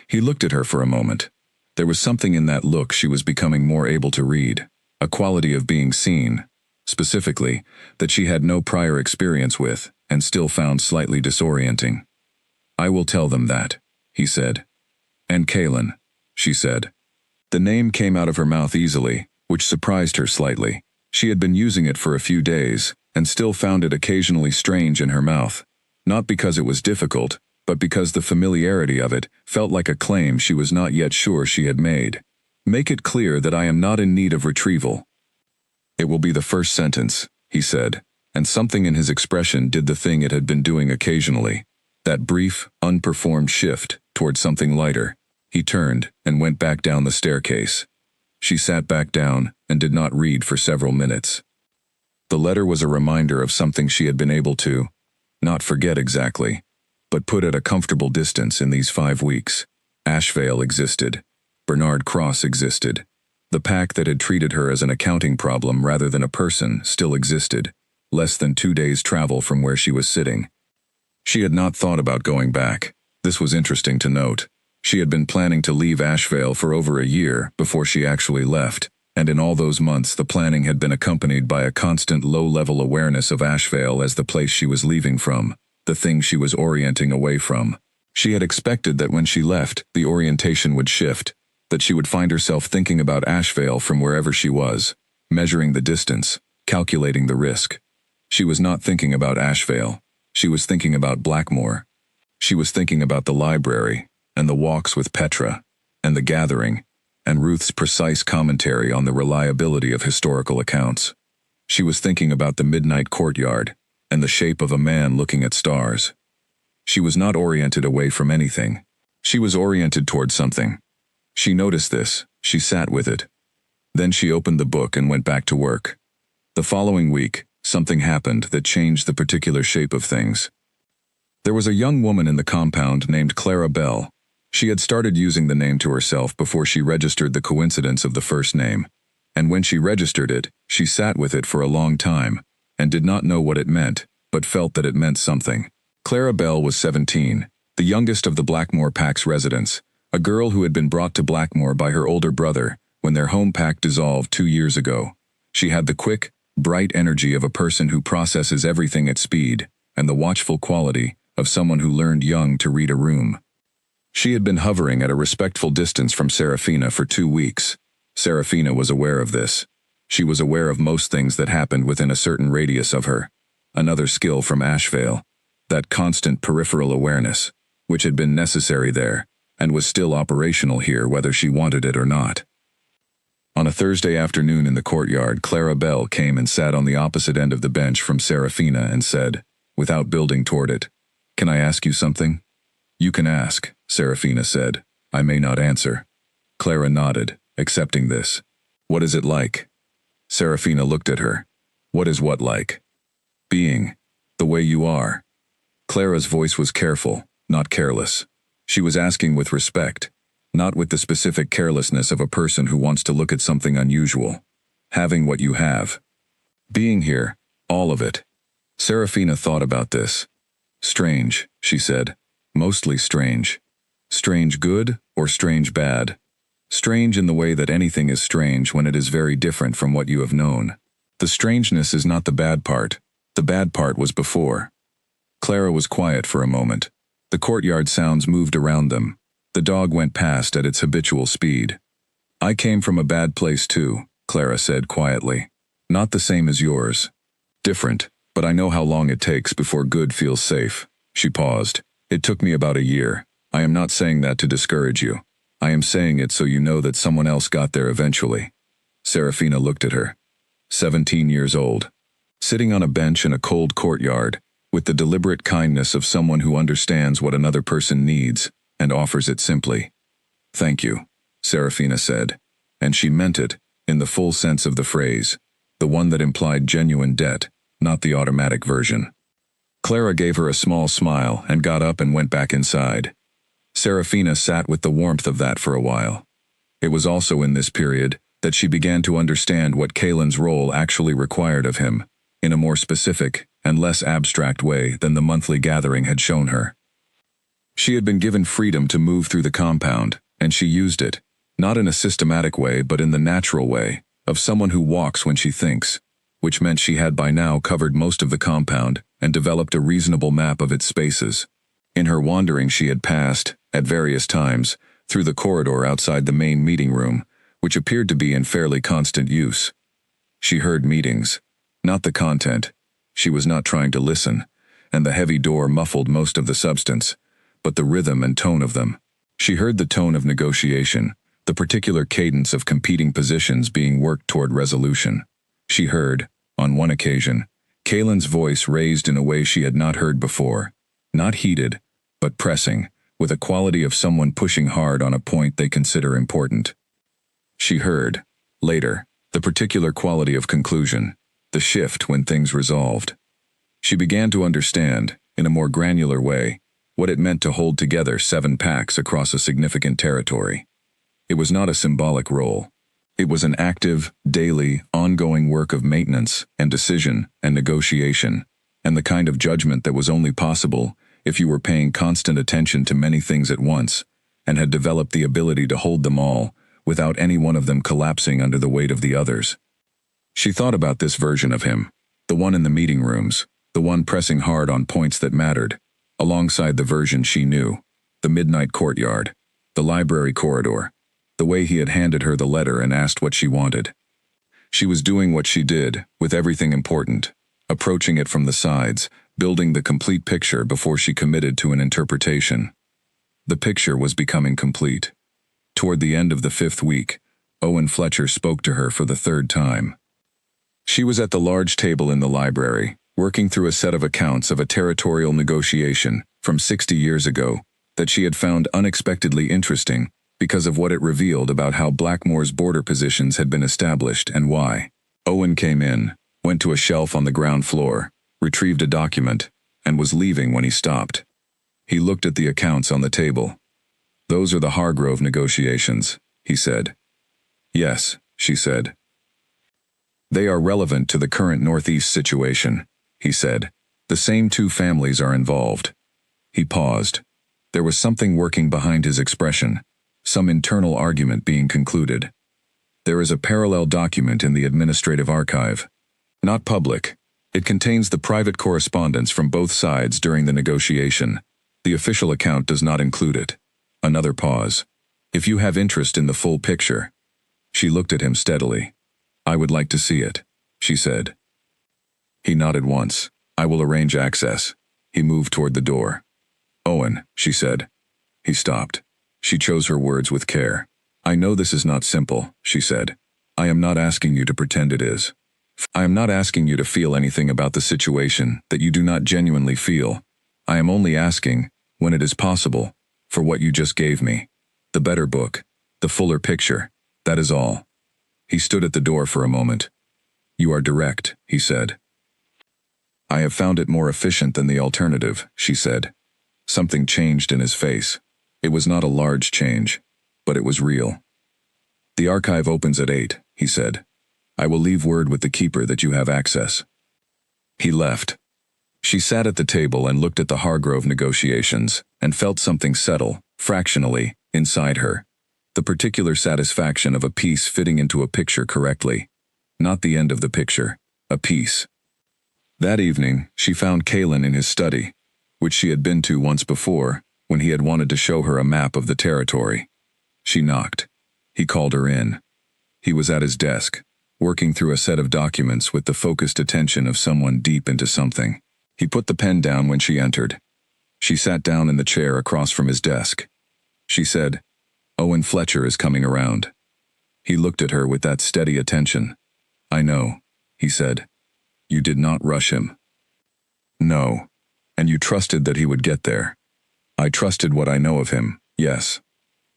He looked at her for a moment. There was something in that look she was becoming more able to read, a quality of being seen, specifically, that she had no prior experience with, and still found slightly disorienting. "I will tell them that," he said. "And Kaylin," she said. The name came out of her mouth easily, which surprised her slightly. She had been using it for a few days, and still found it occasionally strange in her mouth, not because it was difficult, but because the familiarity of it felt like a claim she was not yet sure she had made. "Make it clear that I am not in need of retrieval." "It will be the first sentence," he said, and something in his expression did the thing it had been doing occasionally. That brief, unperformed shift toward something lighter. He turned and went back down the staircase. She sat back down and did not read for several minutes. The letter was a reminder of something she had been able to, not forget exactly, but put at a comfortable distance in these 5 weeks. Ashvale existed. Bernard Cross existed. The pack that had treated her as an accounting problem rather than a person still existed, less than 2 days' travel from where she was sitting. She had not thought about going back. This was interesting to note. She had been planning to leave Ashvale for over a year before she actually left, and in all those months the planning had been accompanied by a constant low-level awareness of Ashvale as the place she was leaving from, the thing she was orienting away from. She had expected that when she left, the orientation would shift, that she would find herself thinking about Ashvale from wherever she was, measuring the distance, calculating the risk. She was not thinking about Ashvale. She was thinking about Blackmore. She was thinking about the library, and the walks with Petra, and the gathering, and Ruth's precise commentary on the reliability of historical accounts. She was thinking about the midnight courtyard, and the shape of a man looking at stars. She was not oriented away from anything. She was oriented toward something. She noticed this. She sat with it. Then she opened the book and went back to work. The following week, something happened that changed the particular shape of things. There was a young woman in the compound named Clara Bell. She had started using the name to herself before she registered the coincidence of the first name, and when she registered it, she sat with it for a long time, and did not know what it meant, but felt that it meant something. Clara Bell was 17, the youngest of the Blackmore Pack's residents, a girl who had been brought to Blackmore by her older brother when their home pack dissolved 2 years ago. She had the quick, bright energy of a person who processes everything at speed, and the watchful quality of someone who learned young to read a room. She had been hovering at a respectful distance from Serafina for 2 weeks. Serafina was aware of this. She was aware of most things that happened within a certain radius of her. Another skill from Ashvale, that constant peripheral awareness, which had been necessary there, and was still operational here whether she wanted it or not. On a Thursday afternoon in the courtyard, Clara Bell came and sat on the opposite end of the bench from Serafina and said, without building toward it, "Can I ask you something?" "You can ask," Serafina said. "I may not answer." Clara nodded, accepting this. "What is it like?" Serafina looked at her. "What is what like?" "Being. The way you are." Clara's voice was careful, not careless. She was asking with respect, not with the specific carelessness of a person who wants to look at something unusual. Having what you have. Being here, all of it. Serafina thought about this. "Strange," she said. "Mostly strange. Strange good or strange bad? Strange in the way that anything is strange when it is very different from what you have known. The strangeness is not the bad part. The bad part was before. Clara was quiet for a moment. The courtyard sounds moved around them. The dog went past at its habitual speed. I came from a bad place too, Clara said quietly. Not the same as yours. Different, but I know how long it takes before good feels safe. She paused. It took me about a year. I am not saying that to discourage you. I am saying it so you know that someone else got there eventually. Serafina looked at her. 17 years old. Sitting on a bench in a cold courtyard, with the deliberate kindness of someone who understands what another person needs, and offers it simply. Thank you, Serafina said, and she meant it, in the full sense of the phrase, the one that implied genuine debt, not the automatic version. Clara gave her a small smile and got up and went back inside. Serafina sat with the warmth of that for a while. It was also in this period that she began to understand what Kalen's role actually required of him, in a more specific and less abstract way than the monthly gathering had shown her. She had been given freedom to move through the compound, and she used it, not in a systematic way but in the natural way, of someone who walks when she thinks, which meant she had by now covered most of the compound and developed a reasonable map of its spaces. In her wandering she had passed, at various times, through the corridor outside the main meeting room, which appeared to be in fairly constant use. She heard meetings, not the content. She was not trying to listen, and the heavy door muffled most of the substance, but the rhythm and tone of them. She heard the tone of negotiation, the particular cadence of competing positions being worked toward resolution. She heard, on one occasion, Kalen's voice raised in a way she had not heard before, not heated, but pressing, with a quality of someone pushing hard on a point they consider important. She heard, later, the particular quality of conclusion, the shift when things resolved. She began to understand, in a more granular way, what it meant to hold together 7 packs across a significant territory. It was not a symbolic role. It was an active, daily, ongoing work of maintenance and decision and negotiation, and the kind of judgment that was only possible if you were paying constant attention to many things at once and had developed the ability to hold them all without any one of them collapsing under the weight of the others. She thought about this version of him, the one in the meeting rooms, the one pressing hard on points that mattered, alongside the version she knew, the midnight courtyard, the library corridor, the way he had handed her the letter and asked what she wanted. She was doing what she did, with everything important, approaching it from the sides, building the complete picture before she committed to an interpretation. The picture was becoming complete. Toward the end of the 5th week, Owen Fletcher spoke to her for the 3rd time. She was at the large table in the library, working through a set of accounts of a territorial negotiation from 60 years ago that she had found unexpectedly interesting because of what it revealed about how Blackmore's border positions had been established and why. Owen came in, went to a shelf on the ground floor, retrieved a document, and was leaving when he stopped. He looked at the accounts on the table. "Those are the Hargrove negotiations," he said. "Yes," she said. "They are relevant to the current Northeast situation," he said. "The same 2 families are involved." He paused. There was something working behind his expression, some internal argument being concluded. "There is a parallel document in the administrative archive. Not public. It contains the private correspondence from both sides during the negotiation. The official account does not include it." Another pause. "If you have interest in the full picture." She looked at him steadily. "I would like to see it," she said. He nodded once. "I will arrange access." He moved toward the door. "Owen," she said. He stopped. She chose her words with care. "I know this is not simple," she said. "I am not asking you to pretend it is. I am not asking you to feel anything about the situation that you do not genuinely feel. I am only asking, when it is possible, for what you just gave me. The better book, the fuller picture, that is all." He stood at the door for a moment. "You are direct," he said. "I have found it more efficient than the alternative," she said. Something changed in his face. It was not a large change, but it was real. "The archive opens at 8, he said. "I will leave word with the keeper that you have access." He left. She sat at the table and looked at the Hargrove negotiations and felt something settle, fractionally, inside her. The particular satisfaction of a piece fitting into a picture correctly. Not the end of the picture, a peace. That evening, she found Kalen in his study, which she had been to once before, when he had wanted to show her a map of the territory. She knocked. He called her in. He was at his desk, working through a set of documents with the focused attention of someone deep into something. He put the pen down when she entered. She sat down in the chair across from his desk. She said, "Owen Fletcher is coming around." He looked at her with that steady attention. "I know," he said. "You did not rush him." "No. And you trusted that he would get there." "I trusted what I know of him, yes."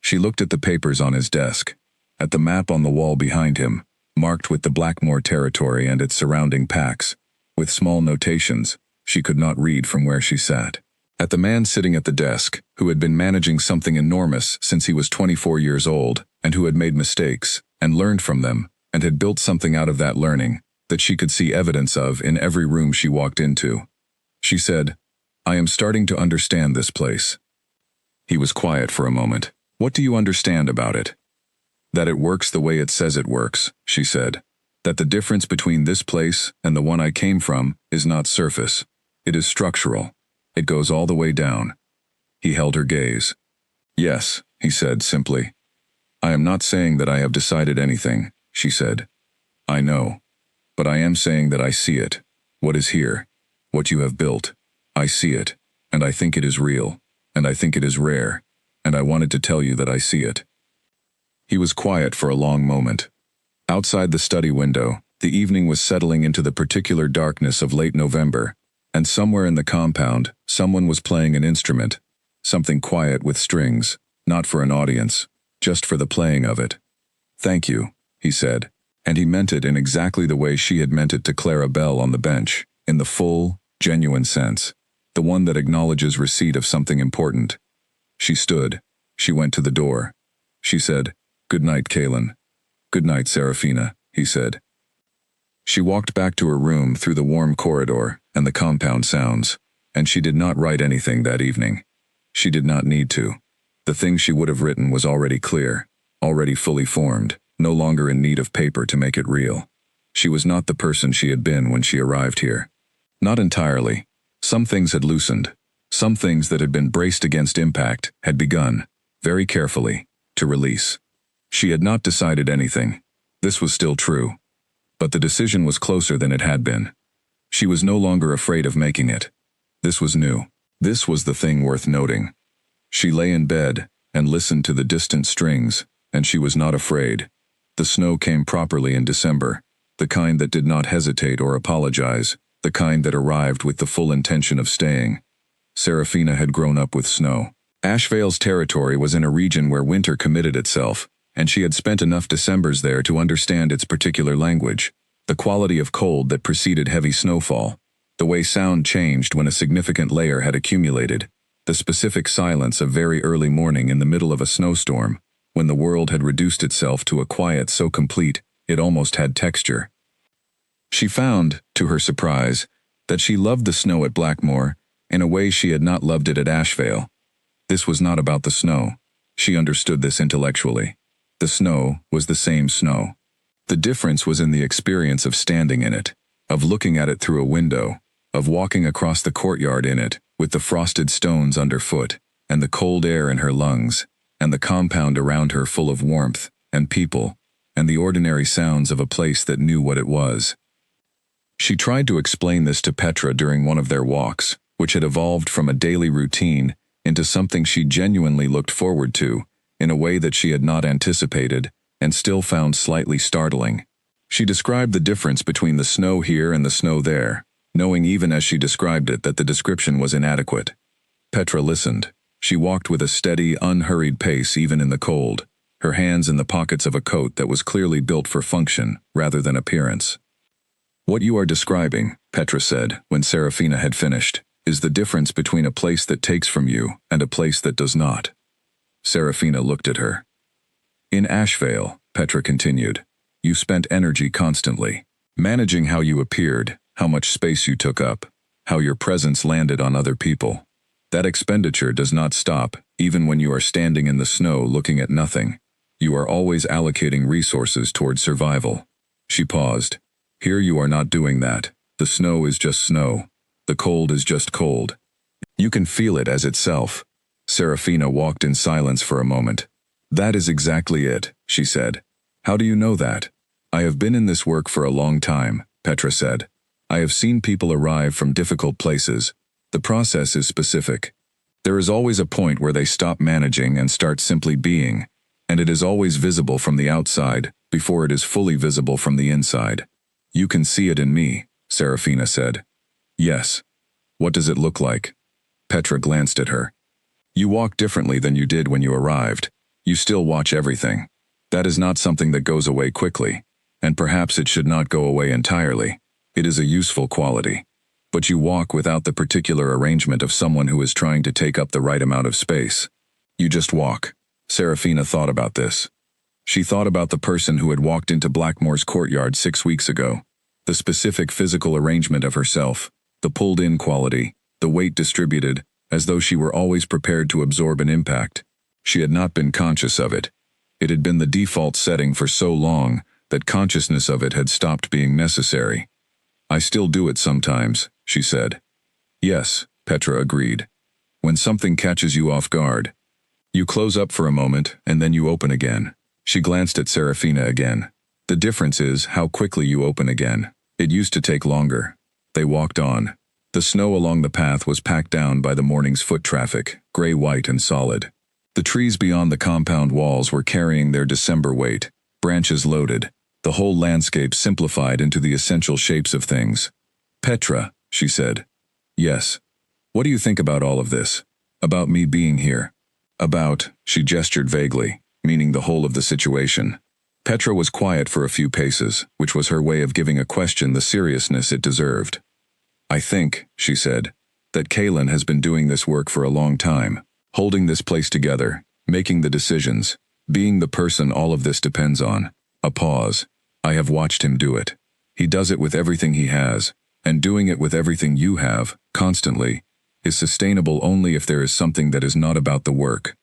She looked at the papers on his desk, at the map on the wall behind him, marked with the Blackmore territory and its surrounding packs, with small notations she could not read from where she sat. At the man sitting at the desk, who had been managing something enormous since he was 24 years old, and who had made mistakes, and learned from them, and had built something out of that learning, that she could see evidence of in every room she walked into. She said, "I am starting to understand this place." He was quiet for a moment. "What do you understand about it?" "That it works the way it says it works," she said. "That the difference between this place and the one I came from is not surface. It is structural. It goes all the way down." He held her gaze. "Yes," he said simply. "I am not saying that I have decided anything," she said. "I know. But I am saying that I see it. What is here. What you have built. I see it. And I think it is real. And I think it is rare. And I wanted to tell you that I see it." He was quiet for a long moment. Outside the study window, the evening was settling into the particular darkness of late November, and somewhere in the compound, someone was playing an instrument, something quiet with strings, not for an audience, just for the playing of it. "Thank you," he said, and he meant it in exactly the way she had meant it to Clara Bell on the bench, in the full, genuine sense, the one that acknowledges receipt of something important. She stood. She went to the door. She said, "Good night, Kalen." "Good night, Serafina," he said. She walked back to her room through the warm corridor and the compound sounds, and she did not write anything that evening. She did not need to. The thing she would have written was already clear, already fully formed, no longer in need of paper to make it real. She was not the person she had been when she arrived here. Not entirely. Some things had loosened. Some things that had been braced against impact had begun, very carefully, to release. She had not decided anything. This was still true. But the decision was closer than it had been. She was no longer afraid of making it. This was new. This was the thing worth noting. She lay in bed and listened to the distant strings, and she was not afraid. The snow came properly in December, the kind that did not hesitate or apologize, the kind that arrived with the full intention of staying. Serafina had grown up with snow. Ashvale's territory was in a region where winter committed itself, and she had spent enough Decembers there to understand its particular language, the quality of cold that preceded heavy snowfall, the way sound changed when a significant layer had accumulated, the specific silence of very early morning in the middle of a snowstorm, when the world had reduced itself to a quiet so complete it almost had texture. She found, to her surprise, that she loved the snow at Blackmore in a way she had not loved it at Ashvale. This was not about the snow. She understood this intellectually. The snow was the same snow. The difference was in the experience of standing in it, of looking at it through a window, of walking across the courtyard in it, with the frosted stones underfoot, and the cold air in her lungs, and the compound around her full of warmth, and people, and the ordinary sounds of a place that knew what it was. She tried to explain this to Petra during one of their walks, which had evolved from a daily routine into something she genuinely looked forward to, in a way that she had not anticipated, and still found slightly startling. She described the difference between the snow here and the snow there, knowing even as she described it that the description was inadequate. Petra listened. She walked with a steady, unhurried pace even in the cold, her hands in the pockets of a coat that was clearly built for function rather than appearance. "What you are describing," Petra said when Serafina had finished, "is the difference between a place that takes from you and a place that does not." Serafina looked at her. "In Ashvale," Petra continued, "you spent energy constantly, managing how you appeared, how much space you took up, how your presence landed on other people. That expenditure does not stop, even when you are standing in the snow looking at nothing. You are always allocating resources toward survival." She paused. Here you are not doing that. The snow is just snow. The cold is just cold. You can feel it as itself. Serafina walked in silence for a moment. That is exactly it, she said. How do you know that? I have been in this work for a long time, Petra said. I have seen people arrive from difficult places. The process is specific. There is always a point where they stop managing and start simply being, and it is always visible from the outside before it is fully visible from the inside. You can see it in me, Serafina said. Yes. What does it look like? Petra glanced at her. You walk differently than you did when you arrived. You still watch everything. That is not something that goes away quickly, and perhaps it should not go away entirely. It is a useful quality. But you walk without the particular arrangement of someone who is trying to take up the right amount of space. You just walk. Serafina thought about this. She thought about the person who had walked into Blackmore's courtyard 6 weeks ago. The specific physical arrangement of herself, the pulled-in quality, the weight distributed, as though she were always prepared to absorb an impact. She had not been conscious of it. It had been the default setting for so long that consciousness of it had stopped being necessary. I still do it sometimes, she said. Yes, Petra agreed. When something catches you off guard, you close up for a moment and then you open again. She glanced at Serafina again. The difference is how quickly you open again. It used to take longer. They walked on. The snow along the path was packed down by the morning's foot traffic, gray-white and solid. The trees beyond the compound walls were carrying their December weight, branches loaded, the whole landscape simplified into the essential shapes of things. Petra, she said. Yes. What do you think about all of this? About me being here? About, she gestured vaguely, meaning the whole of the situation. Petra was quiet for a few paces, which was her way of giving a question the seriousness it deserved. I think, she said, that Kaylin has been doing this work for a long time, holding this place together, making the decisions, being the person all of this depends on. A pause. I have watched him do it. He does it with everything he has, and doing it with everything you have, constantly, is sustainable only if there is something that is not about the work.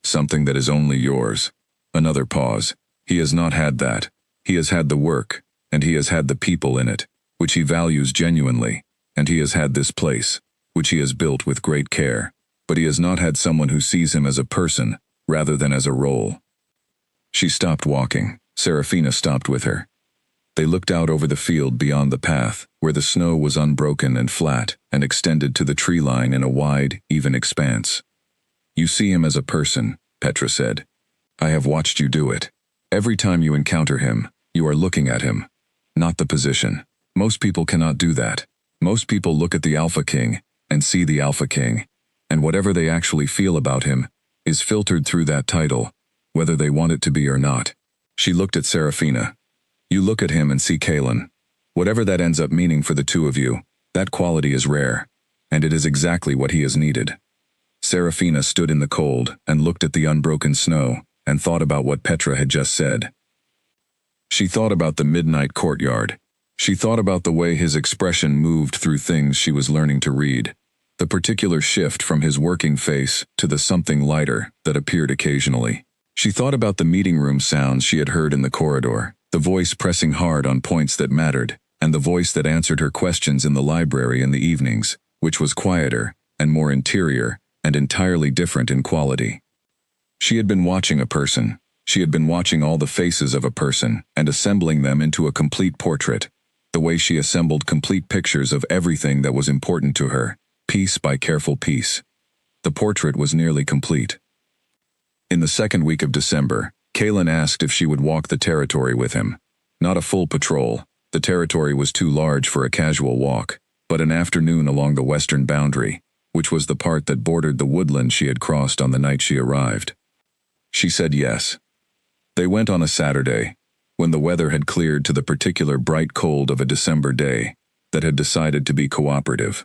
Something that is only yours. Another pause. He has not had that. He has had the work, and he has had the people in it, which he values genuinely, and he has had this place, which he has built with great care, but he has not had someone who sees him as a person, rather than as a role. She stopped walking. Serafina stopped with her. They looked out over the field beyond the path, where the snow was unbroken and flat, and extended to the tree line in a wide, even expanse. You see him as a person, Petra said. I have watched you do it. Every time you encounter him, you are looking at him, not the position. Most people cannot do that. Most people look at the Alpha King, and see the Alpha King, and whatever they actually feel about him, is filtered through that title, whether they want it to be or not. She looked at Serafina. You look at him and see Kaylin. Whatever that ends up meaning for the two of you, that quality is rare, and it is exactly what he has needed. Serafina stood in the cold and looked at the unbroken snow and thought about what Petra had just said. She thought about the midnight courtyard. She thought about the way his expression moved through things she was learning to read, the particular shift from his working face to the something lighter that appeared occasionally. She thought about the meeting room sounds she had heard in the corridor, the voice pressing hard on points that mattered, and the voice that answered her questions in the library in the evenings, which was quieter and more interior and entirely different in quality. She had been watching a person. She had been watching all the faces of a person and assembling them into a complete portrait, the way she assembled complete pictures of everything that was important to her, piece by careful piece. The portrait was nearly complete. In the second week of December, Kaylin asked if she would walk the territory with him. Not a full patrol. The territory was too large for a casual walk, but an afternoon along the western boundary, which was the part that bordered the woodland she had crossed on the night she arrived. She said yes. They went on a Saturday, when the weather had cleared to the particular bright cold of a December day that had decided to be cooperative.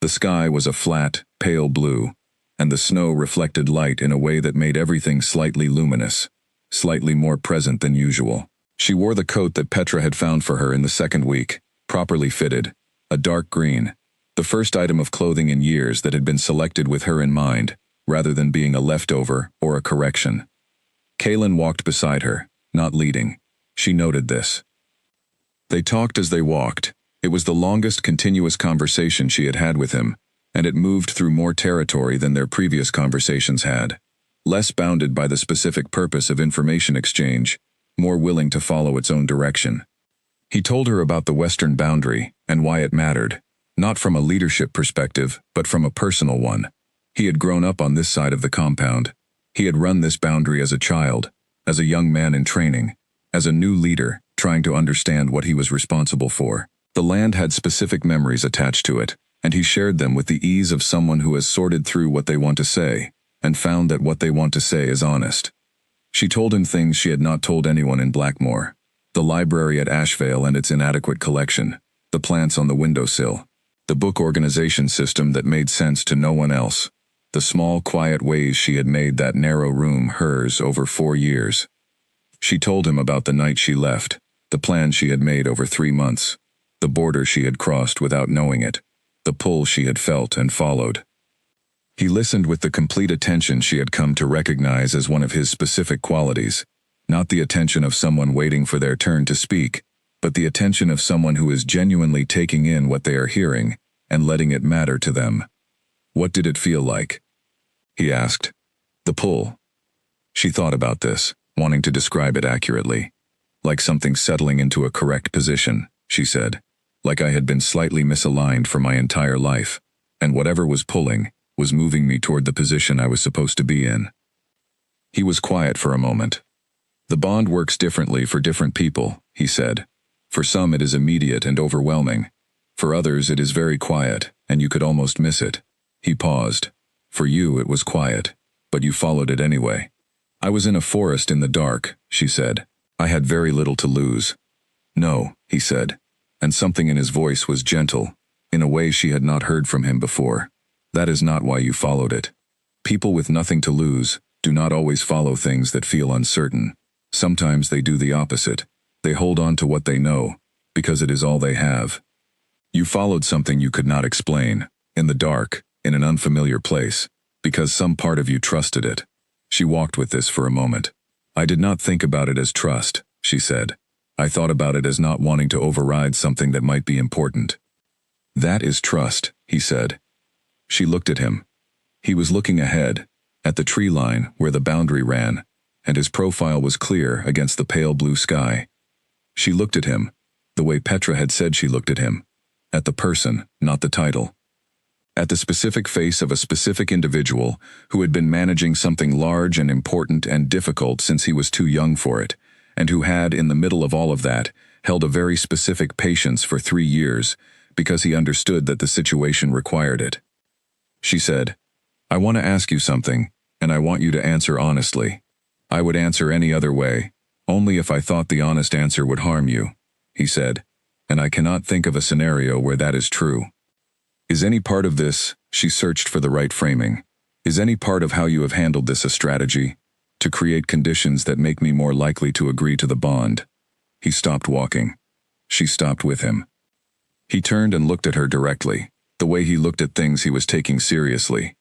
The sky was a flat, pale blue, and the snow reflected light in a way that made everything slightly luminous, slightly more present than usual. She wore the coat that Petra had found for her in the second week, properly fitted, a dark green, the first item of clothing in years that had been selected with her in mind, rather than being a leftover or a correction. Kaylin walked beside her, not leading. She noted this. They talked as they walked. It was the longest continuous conversation she had had with him, and it moved through more territory than their previous conversations had. Less bounded by the specific purpose of information exchange, more willing to follow its own direction. He told her about the western boundary and why it mattered, not from a leadership perspective, but from a personal one. He had grown up on this side of the compound. He had run this boundary as a child, as a young man in training, as a new leader, trying to understand what he was responsible for. The land had specific memories attached to it, and he shared them with the ease of someone who has sorted through what they want to say, and found that what they want to say is honest. She told him things she had not told anyone in Blackmore. The library at Ashvale and its inadequate collection, the plants on the windowsill, the book organization system that made sense to no one else, the small, quiet ways she had made that narrow room hers over 4 years. She told him about the night she left, the plans she had made over 3 months, the border she had crossed without knowing it, the pull she had felt and followed. He listened with the complete attention she had come to recognize as one of his specific qualities, not the attention of someone waiting for their turn to speak, but the attention of someone who is genuinely taking in what they are hearing and letting it matter to them. What did it feel like? He asked. The pull. She thought about this, wanting to describe it accurately. Like something settling into a correct position, she said. Like I had been slightly misaligned for my entire life, and whatever was pulling was moving me toward the position I was supposed to be in. He was quiet for a moment. The bond works differently for different people, he said. For some it is immediate and overwhelming. For others it is very quiet, and you could almost miss it. He paused. For you it was quiet, but you followed it anyway. I was in a forest in the dark, she said. I had very little to lose. No, he said, and something in his voice was gentle, in a way she had not heard from him before. That is not why you followed it. People with nothing to lose do not always follow things that feel uncertain. Sometimes they do the opposite. They hold on to what they know, because it is all they have. You followed something you could not explain, in the dark, in an unfamiliar place, because some part of you trusted it. She walked with this for a moment. I did not think about it as trust, she said. I thought about it as not wanting to override something that might be important. That is trust, he said. She looked at him. He was looking ahead, at the tree line where the boundary ran, and his profile was clear against the pale blue sky. She looked at him, the way Petra had said she looked at him, at the person, not the title. At the specific face of a specific individual who had been managing something large and important and difficult since he was too young for it, and who had, in the middle of all of that, held a very specific patience for 3 years, because he understood that the situation required it. She said, I want to ask you something, and I want you to answer honestly. I would answer any other way, only if I thought the honest answer would harm you, he said, and I cannot think of a scenario where that is true. Is any part of this, she searched for the right framing, is any part of how you have handled this a strategy, to create conditions that make me more likely to agree to the bond? He stopped walking. She stopped with him. He turned and looked at her directly, the way he looked at things he was taking seriously.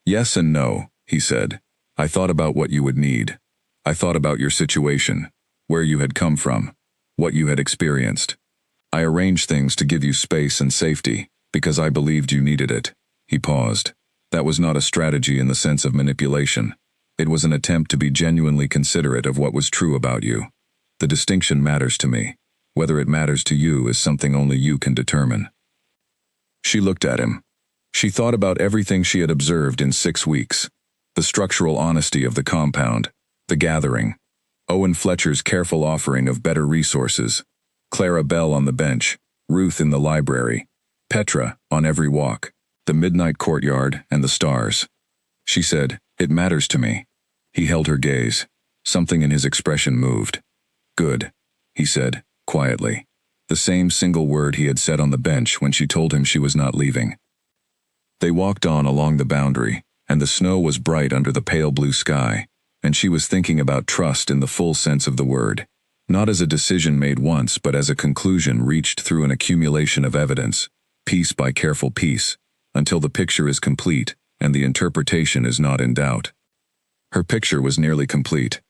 Yes and no, he said. I thought about what you would need. I thought about your situation, where you had come from, what you had experienced. I arranged things to give you space and safety, because I believed you needed it. He paused. That was not a strategy in the sense of manipulation. It was an attempt to be genuinely considerate of what was true about you. The distinction matters to me. Whether it matters to you is something only you can determine. She looked at him. She thought about everything she had observed in 6 weeks. The structural honesty of the compound, the gathering, Owen Fletcher's careful offering of better resources, Clara Bell on the bench, Ruth in the library, Petra on every walk, the midnight courtyard and the stars. She said, It matters to me. He held her gaze. Something in his expression moved. Good, he said, quietly. The same single word he had said on the bench when she told him she was not leaving. They walked on along the boundary, and the snow was bright under the pale blue sky, and she was thinking about trust in the full sense of the word, not as a decision made once but as a conclusion reached through an accumulation of evidence, piece by careful piece, until the picture is complete and the interpretation is not in doubt. Her picture was nearly complete.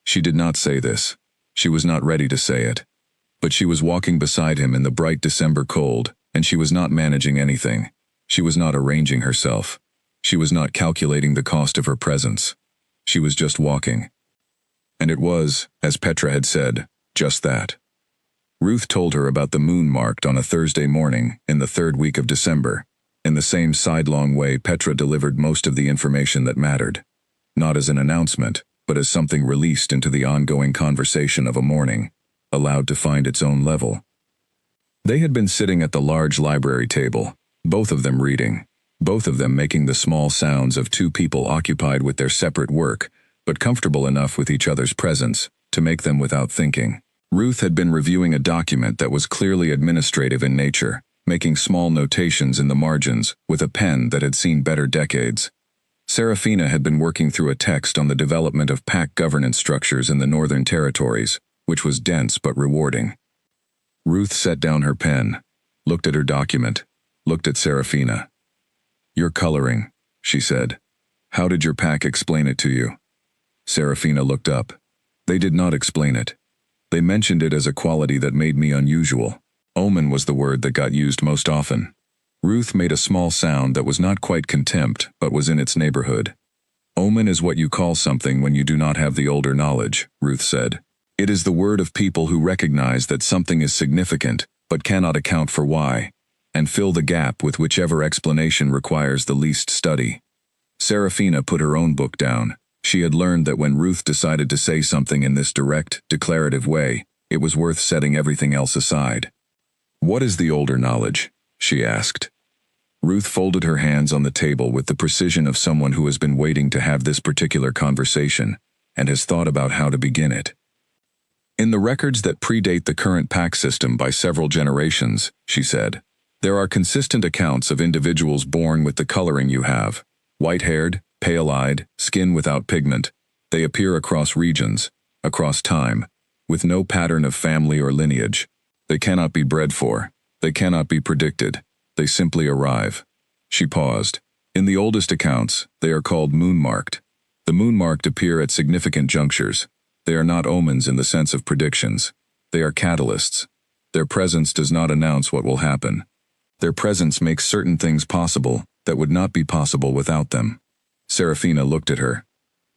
She did not say this. She was not ready to say it. But she was walking beside him in the bright December cold, and she was not managing anything. She was not arranging herself. She was not calculating the cost of her presence. She was just walking. And it was, as Petra had said, just that. Ruth told her about the moon marked on a Thursday morning in the third week of December. In the same sidelong way, Petra delivered most of the information that mattered. Not as an announcement, but as something released into the ongoing conversation of a morning, allowed to find its own level. They had been sitting at the large library table, both of them reading, both of them making the small sounds of two people occupied with their separate work, but comfortable enough with each other's presence to make them without thinking. Ruth had been reviewing a document that was clearly administrative in nature, making small notations in the margins with a pen that had seen better decades. Serafina had been working through a text on the development of pack governance structures in the Northern Territories, which was dense but rewarding. Ruth set down her pen, looked at her document, looked at Serafina. "You're coloring," she said. "How did your pack explain it to you?" Serafina looked up. "They did not explain it. They mentioned it as a quality that made me unusual. Omen was the word that got used most often." Ruth made a small sound that was not quite contempt, but was in its neighborhood. "Omen is what you call something when you do not have the older knowledge," Ruth said. "It is the word of people who recognize that something is significant, but cannot account for why, and fill the gap with whichever explanation requires the least study." Serafina put her own book down. She had learned that when Ruth decided to say something in this direct, declarative way, it was worth setting everything else aside. "What is the older knowledge?" she asked. Ruth folded her hands on the table with the precision of someone who has been waiting to have this particular conversation, and has thought about how to begin it. "In the records that predate the current pack system by several generations," she said, "there are consistent accounts of individuals born with the coloring you have. White-haired, pale-eyed, skin without pigment. They appear across regions, across time, with no pattern of family or lineage. They cannot be bred for. They cannot be predicted. They simply arrive." She paused. "In the oldest accounts, they are called moon-marked. The moon-marked appear at significant junctures. They are not omens in the sense of predictions. They are catalysts. Their presence does not announce what will happen. Their presence makes certain things possible that would not be possible without them." Serafina looked at her.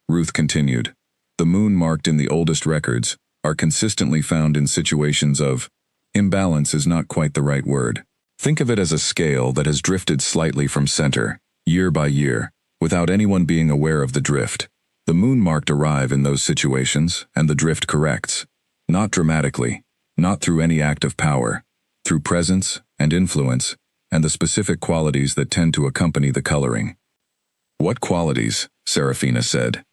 Ruth continued. "The moon marked in the oldest records are consistently found in situations of imbalance is not quite the right word. Think of it as a scale that has drifted slightly from center, year by year, without anyone being aware of the drift. The moon-marked arrive in those situations, and the drift corrects. Not dramatically, not through any act of power, through presence and influence, and the specific qualities that tend to accompany the coloring." "What qualities?" Serafina said.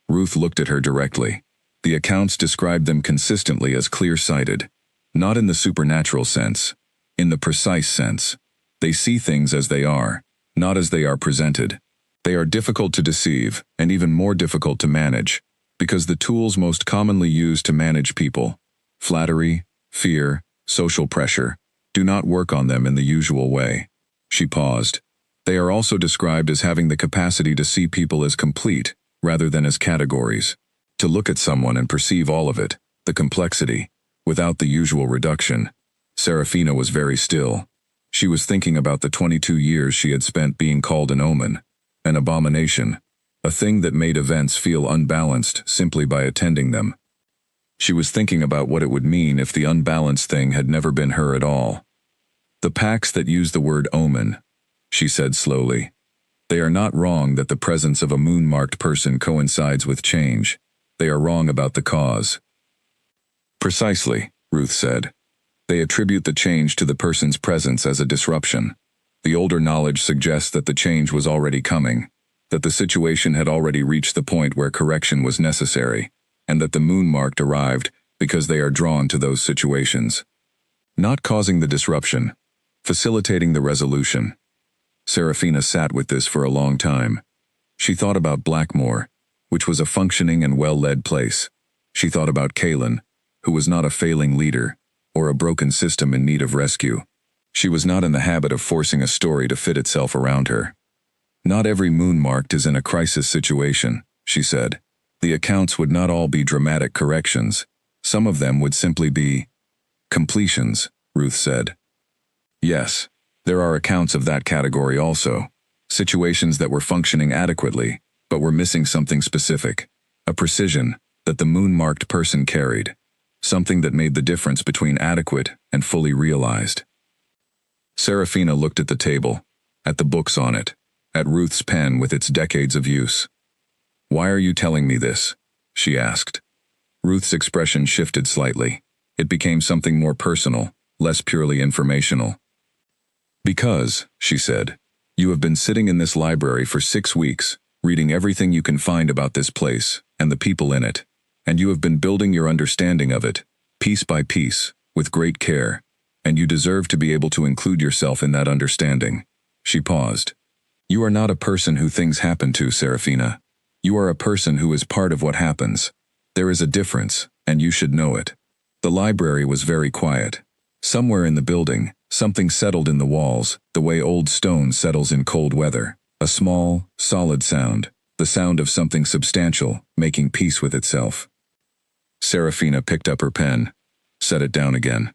Ruth looked at her directly. The accounts described them consistently as clear-sighted. Not in the supernatural sense, in the precise sense. They see things as they are, not as they are presented. They are difficult to deceive, and even more difficult to manage, because the tools most commonly used to manage people, flattery, fear, social pressure, do not work on them in the usual way. She paused. They are also described as having the capacity to see people as complete, rather than as categories. To look at someone and perceive all of it, the complexity, without the usual reduction. Serafina was very still. She was thinking about the 22 years she had spent being called an omen, an abomination, a thing that made events feel unbalanced simply by attending them. She was thinking about what it would mean if the unbalanced thing had never been her at all. "The packs that use the word omen," she said slowly. "They are not wrong that the presence of a moon-marked person coincides with change. They are wrong about the cause." "Precisely," Ruth said. "They attribute the change to the person's presence as a disruption. The older knowledge suggests that the change was already coming, that the situation had already reached the point where correction was necessary, and that the moon-marked arrived because they are drawn to those situations. Not causing the disruption, facilitating the resolution." Serafina sat with this for a long time. She thought about Blackmore, which was a functioning and well-led place. She thought about Kalen, who was not a failing leader, or a broken system in need of rescue. She was not in the habit of forcing a story to fit itself around her. "Not every moon-marked is in a crisis situation," she said. "The accounts would not all be dramatic corrections. Some of them would simply be Completions, Ruth said. Yes, there are accounts of that category also. Situations that were functioning adequately, but were missing something specific. A precision that the moon-marked person carried. Something that made the difference between adequate and fully realized. Serafina looked at the table, at the books on it, at Ruth's pen with its decades of use. "Why are you telling me this?" she asked. Ruth's expression shifted slightly. It became something more personal, less purely informational. "Because," she said, "you have been sitting in this library for 6 weeks, reading everything you can find about this place and the people in it, and you have been building your understanding of it, piece by piece, with great care, and you deserve to be able to include yourself in that understanding." She paused. "You are not a person who things happen to, Serafina. You are a person who is part of what happens. There is a difference, and you should know it." The library was very quiet. Somewhere in the building, something settled in the walls, the way old stone settles in cold weather. A small, solid sound, the sound of something substantial, making peace with itself. Serafina picked up her pen, set it down again.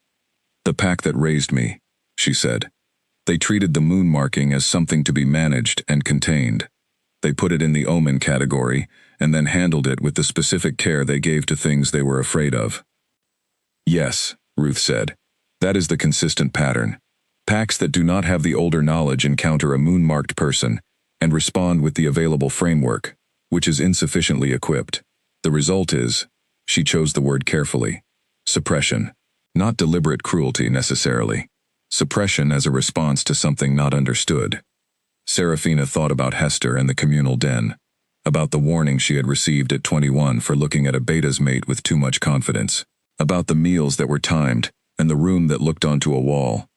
"The pack that raised me," she said. "They treated the moon marking as something to be managed and contained. They put it in the omen category, and then handled it with the specific care they gave to things they were afraid of." "Yes," Ruth said. "That is the consistent pattern. Packs that do not have the older knowledge encounter a moon-marked person and respond with the available framework, which is insufficiently equipped. The result is," she chose the word carefully, "suppression. Not deliberate cruelty necessarily. Suppression as a response to something not understood." Serafina thought about Hester and the communal den, about the warning she had received at 21 for looking at a beta's mate with too much confidence, about the meals that were timed, and the room that looked onto a wall.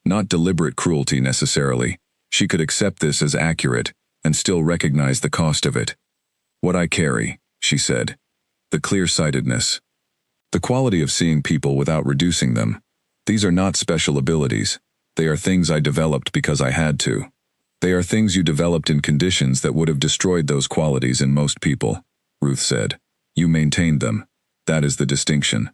Not deliberate cruelty necessarily. She could accept this as accurate and still recognize the cost of it. "What I carry," she said. "The clear-sightedness. The quality of seeing people without reducing them. These are not special abilities. They are things I developed because I had to. They are things you developed in conditions that would have destroyed those qualities in most people," Ruth said. "You maintained them. That is the distinction."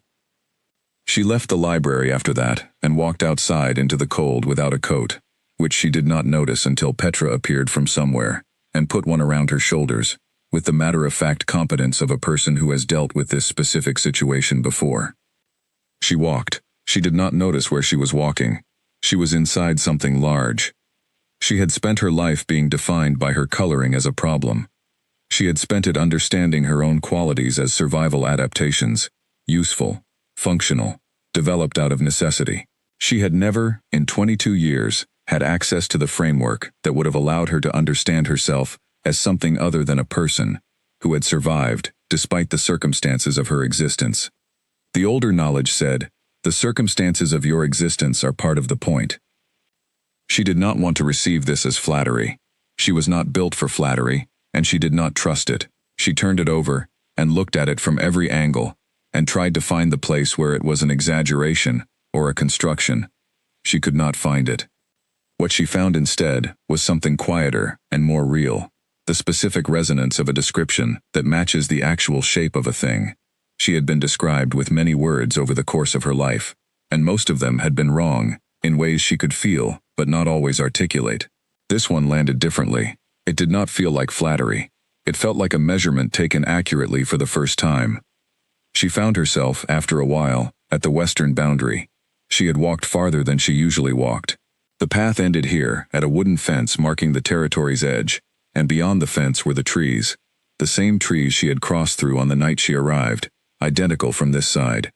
She left the library after that and walked outside into the cold without a coat, which she did not notice until Petra appeared from somewhere and put one around her shoulders, with the matter-of-fact competence of a person who has dealt with this specific situation before. She walked. She did not notice where she was walking. She was inside something large. She had spent her life being defined by her coloring as a problem. She had spent it understanding her own qualities as survival adaptations, useful, functional, developed out of necessity. She had never, in 22 years, had access to the framework that would have allowed her to understand herself as something other than a person who had survived despite the circumstances of her existence. The older knowledge said, "The circumstances of your existence are part of the point." She did not want to receive this as flattery. She was not built for flattery, and she did not trust it. She turned it over and looked at it from every angle and tried to find the place where it was an exaggeration or a construction. She could not find it. What she found instead was something quieter and more real, the specific resonance of a description that matches the actual shape of a thing. She had been described with many words over the course of her life, and most of them had been wrong, in ways she could feel, but not always articulate. This one landed differently. It did not feel like flattery. It felt like a measurement taken accurately for the first time. She found herself, after a while, at the western boundary. She had walked farther than she usually walked. The path ended here, at a wooden fence marking the territory's edge, and beyond the fence were the trees. The same trees she had crossed through on the night she arrived, identical from this side.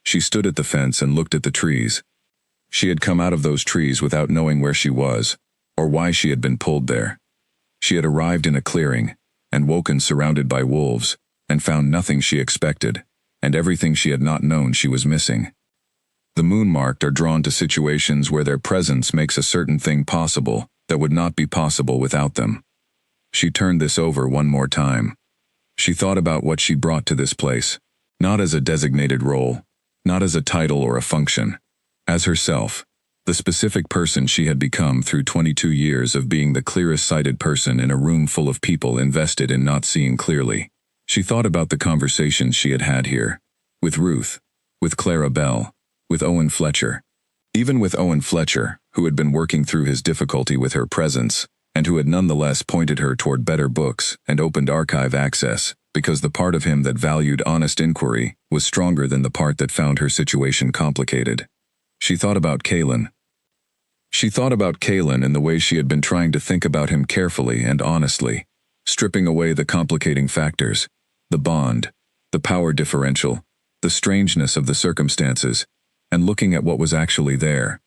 She stood at the fence and looked at the trees. She had come out of those trees without knowing where she was, or why she had been pulled there. She had arrived in a clearing, and woken surrounded by wolves, and found nothing she expected, and everything she had not known she was missing. The moon-marked are drawn to situations where their presence makes a certain thing possible that would not be possible without them. She turned this over one more time. She thought about what she brought to this place, not as a designated role, not as a title or a function, as herself, the specific person she had become through 22 years of being the clearest-sighted person in a room full of people invested in not seeing clearly. She thought about the conversations she had had here, with Ruth, with Clara Bell, with Owen Fletcher. Even with Owen Fletcher, who had been working through his difficulty with her presence, and who had nonetheless pointed her toward better books and opened archive access, because the part of him that valued honest inquiry was stronger than the part that found her situation complicated. She thought about Kalen. She thought about Kalen and the way she had been trying to think about him carefully and honestly, stripping away the complicating factors, the bond, the power differential, the strangeness of the circumstances, and looking at what was actually there.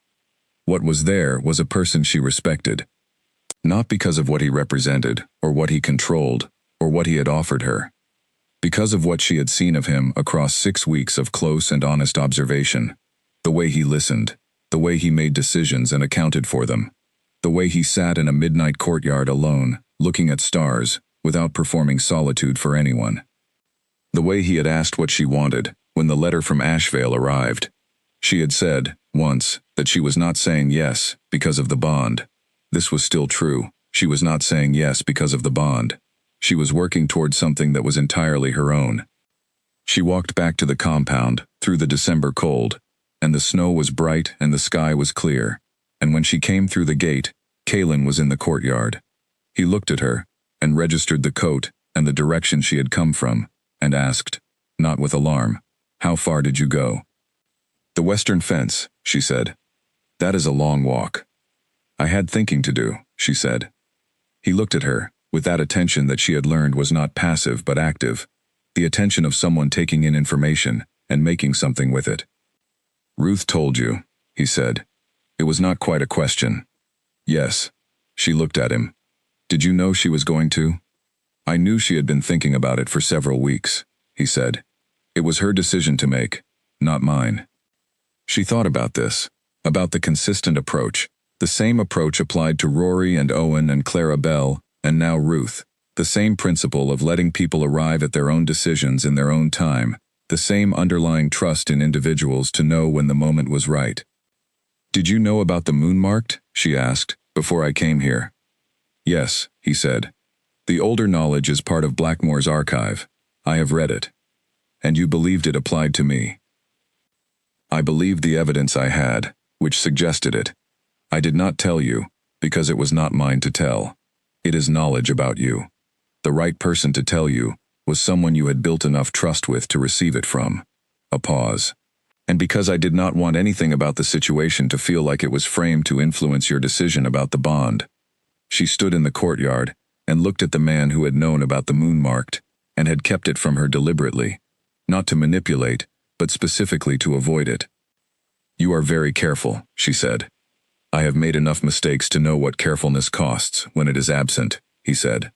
What was there was a person she respected, not because of what he represented, or what he controlled, or what he had offered her. Because of what she had seen of him across 6 weeks of close and honest observation, the way he listened, the way he made decisions and accounted for them, the way he sat in a midnight courtyard alone, looking at stars, without performing solitude for anyone. The way he had asked what she wanted when the letter from Ashevale arrived. She had said, once, that she was not saying yes because of the bond. This was still true. She was not saying yes because of the bond. She was working toward something that was entirely her own. She walked back to the compound, through the December cold, and the snow was bright and the sky was clear, and when she came through the gate, Kalen was in the courtyard. He looked at her, and registered the coat and the direction she had come from, and asked, not with alarm, "How far did you go?" "The western fence," she said. "That is a long walk." "I had thinking to do," she said. He looked at her, with that attention that she had learned was not passive but active, the attention of someone taking in information and making something with it. "Ruth told you," he said. It was not quite a question. "Yes." She looked at him. "Did you know she was going to?" "I knew she had been thinking about it for several weeks," he said. "It was her decision to make, not mine." She thought about this, about the consistent approach, the same approach applied to Rory and Owen and Clara Bell, and now Ruth, the same principle of letting people arrive at their own decisions in their own time, the same underlying trust in individuals to know when the moment was right. "Did you know about the moon marked?" she asked, "before I came here?" "Yes," he said. "The older knowledge is part of Blackmore's archive. I have read it." "And you believed it applied to me?" "I believed the evidence I had, which suggested it. I did not tell you, because it was not mine to tell. It is knowledge about you. The right person to tell you was someone you had built enough trust with to receive it from." A pause. "And because I did not want anything about the situation to feel like it was framed to influence your decision about the bond." She stood in the courtyard and looked at the man who had known about the moon marked and had kept it from her deliberately, not to manipulate, but specifically to avoid it. "You are very careful," she said. "I have made enough mistakes to know what carefulness costs when it is absent," he said.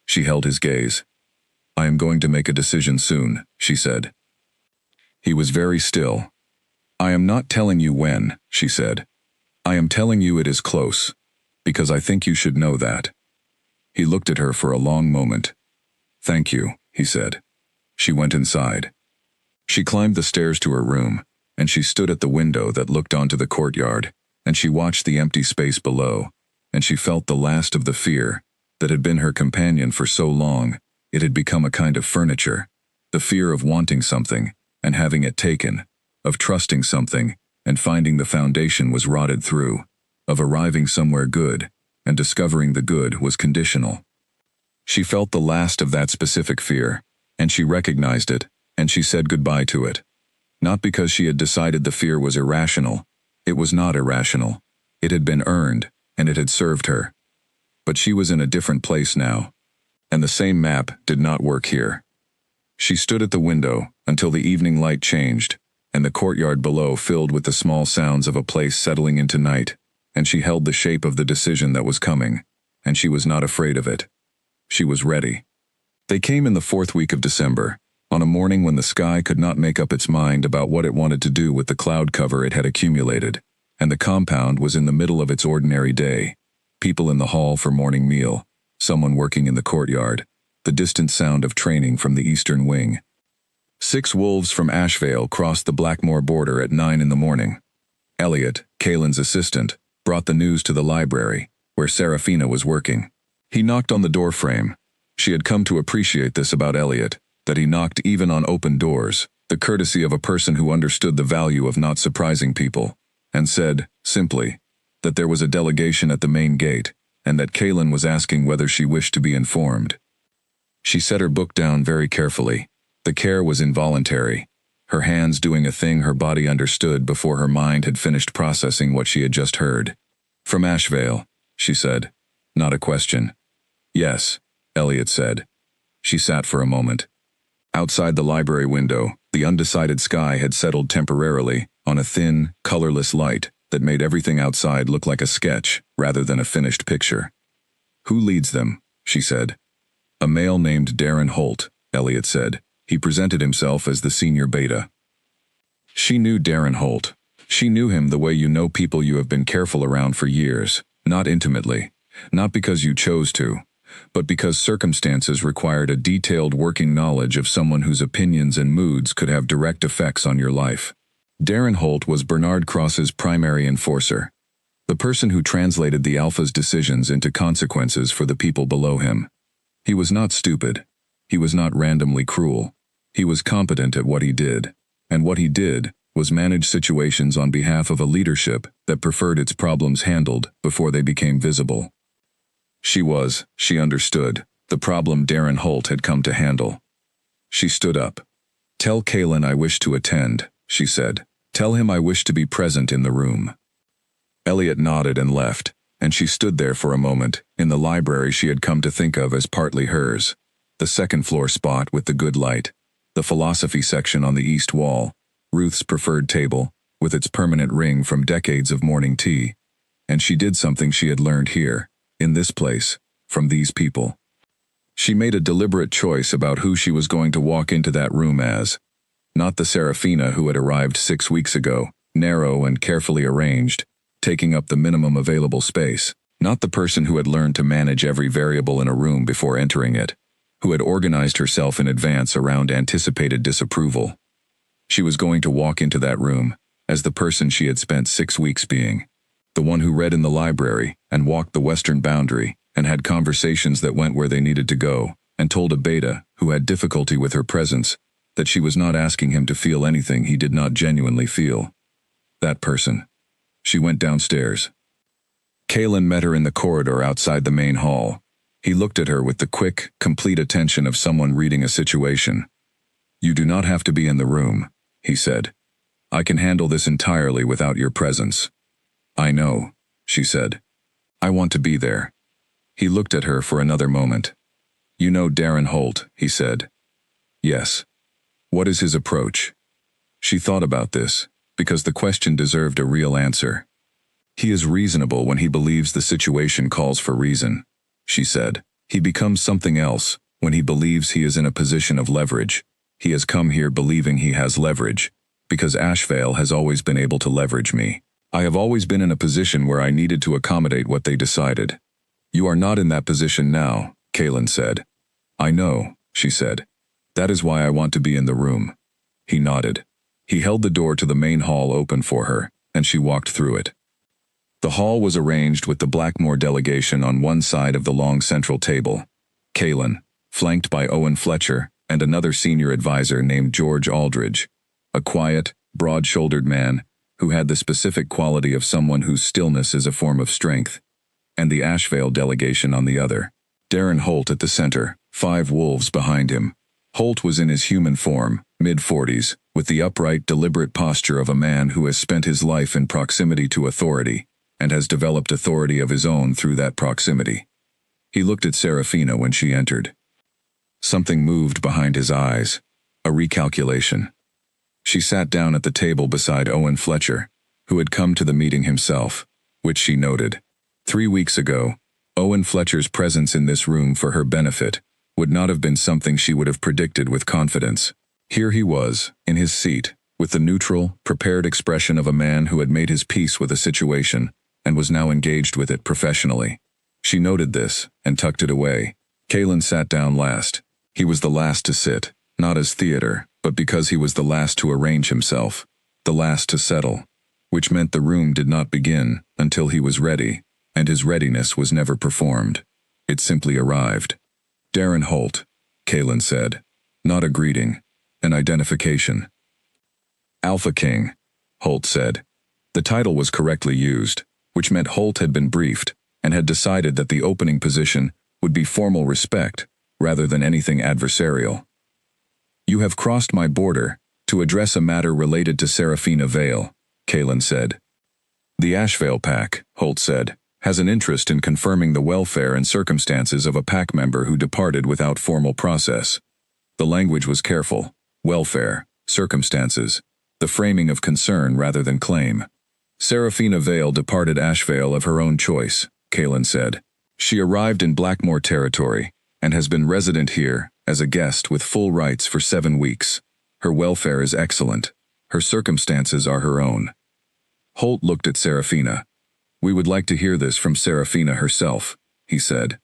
She held his gaze. "I am going to make a decision soon," she said. He was very still. "I am not telling you when," she said. "I am telling you it is close, because I think you should know that." He looked at her for a long moment. "Thank you," he said. She went inside. She climbed the stairs to her room, and she stood at the window that looked onto the courtyard, and she watched the empty space below, and she felt the last of the fear that had been her companion for so long. It had become a kind of furniture, the fear of wanting something and having it taken, of trusting something and finding the foundation was rotted through, of arriving somewhere good and discovering the good was conditional. She felt the last of that specific fear, and she recognized it, and she said goodbye to it. Not because she had decided the fear was irrational. It was not irrational. It had been earned, and it had served her. But she was in a different place now, and the same map did not work here. She stood at the window until the evening light changed, and the courtyard below filled with the small sounds of a place settling into night, and she held the shape of the decision that was coming, and she was not afraid of it. She was ready. They came in the 4th week of December, on a morning when the sky could not make up its mind about what it wanted to do with the cloud cover it had accumulated, and the compound was in the middle of its ordinary day. People in the hall for morning meal, someone working in the courtyard, the distant sound of training from the eastern wing. 6 wolves from Ashevale crossed the Blackmore border at 9 in the morning. Elliot, Kalen's assistant, brought the news to the library, where Serafina was working. He knocked on the doorframe. She had come to appreciate this about Elliot, that he knocked even on open doors, the courtesy of a person who understood the value of not surprising people, and said, simply, that there was a delegation at the main gate, and that Kaylin was asking whether she wished to be informed. She set her book down very carefully. The care was involuntary, her hands doing a thing her body understood before her mind had finished processing what she had just heard. "From Ashvale," she said. Not a question. "Yes," Elliot said. She sat for a moment. Outside the library window, the undecided sky had settled temporarily on a thin, colorless light that made everything outside look like a sketch rather than a finished picture. "Who leads them?" she said. "A male named Darren Holt," Elliot said. He presented himself as the senior beta. She knew Darren Holt. She knew him the way you know people you have been careful around for years, not intimately, not because you chose to, but because circumstances required a detailed working knowledge of someone whose opinions and moods could have direct effects on your life. Darren Holt was Bernard Cross's primary enforcer, the person who translated the Alpha's decisions into consequences for the people below him. He was not stupid. He was not randomly cruel. He was competent at what he did, and what he did was manage situations on behalf of a leadership that preferred its problems handled before they became visible. She understood, the problem Darren Holt had come to handle. She stood up. "Tell Kaylin I wish to attend," she said. "Tell him I wish to be present in the room." Elliot nodded and left, and she stood there for a moment, in the library she had come to think of as partly hers, the second-floor spot with the good light, the philosophy section on the east wall, Ruth's preferred table, with its permanent ring from decades of morning tea, and she did something she had learned here, in this place, from these people. She made a deliberate choice about who she was going to walk into that room as. Not the Serafina who had arrived 6 weeks ago, narrow and carefully arranged, taking up the minimum available space. Not the person who had learned to manage every variable in a room before entering it, who had organized herself in advance around anticipated disapproval. She was going to walk into that room as the person she had spent 6 weeks being. The one who read in the library and walked the western boundary and had conversations that went where they needed to go, and told a beta who had difficulty with her presence that she was not asking him to feel anything he did not genuinely feel. That person. She went downstairs. Kaylin met her in the corridor outside the main hall. He looked at her with the quick, complete attention of someone reading a situation. "You do not have to be in the room," he said. "I can handle this entirely without your presence." "I know," she said. "I want to be there." He looked at her for another moment. "You know Darren Holt," he said. "Yes." "What is his approach?" She thought about this, because the question deserved a real answer. "He is reasonable when he believes the situation calls for reason," she said. "He becomes something else when he believes he is in a position of leverage. He has come here believing he has leverage, because Ashvale has always been able to leverage me. I have always been in a position where I needed to accommodate what they decided." "You are not in that position now," Kaylin said. "I know," she said. "That is why I want to be in the room." He nodded. He held the door to the main hall open for her, and she walked through it. The hall was arranged with the Blackmore delegation on one side of the long central table. Kaylin, flanked by Owen Fletcher and another senior advisor named George Aldridge, a quiet, broad-shouldered man who had the specific quality of someone whose stillness is a form of strength, and the Ashvale delegation on the other. Darren Holt at the center, 5 wolves behind him. Holt was in his human form, mid-40s, with the upright, deliberate posture of a man who has spent his life in proximity to authority, and has developed authority of his own through that proximity. He looked at Serafina when she entered. Something moved behind his eyes, a recalculation. She sat down at the table beside Owen Fletcher, who had come to the meeting himself, which she noted. 3 weeks ago, Owen Fletcher's presence in this room for her benefit would not have been something she would have predicted with confidence. Here he was, in his seat, with the neutral, prepared expression of a man who had made his peace with a situation and was now engaged with it professionally. She noted this and tucked it away. Kaylin sat down last. He was the last to sit, not as theater, but because he was the last to arrange himself, the last to settle, which meant the room did not begin until he was ready, and his readiness was never performed. It simply arrived. "Darren Holt," Kaylin said. Not a greeting, an identification. Alpha King, Holt said. The title was correctly used, which meant Holt had been briefed and had decided that the opening position would be formal respect rather than anything adversarial. You have crossed my border to address a matter related to Seraphina Vale, Kalen said. The Ashvale Pack, Holt said, has an interest in confirming the welfare and circumstances of a pack member who departed without formal process. The language was careful. Welfare, circumstances, the framing of concern rather than claim. Seraphina Vale departed Ashvale of her own choice, Kalen said. She arrived in Blackmore territory and has been resident here as a guest with full rights for 7 weeks. Her welfare is excellent. Her circumstances are her own. Holt looked at Seraphina. We would like to hear this from Seraphina herself, he said.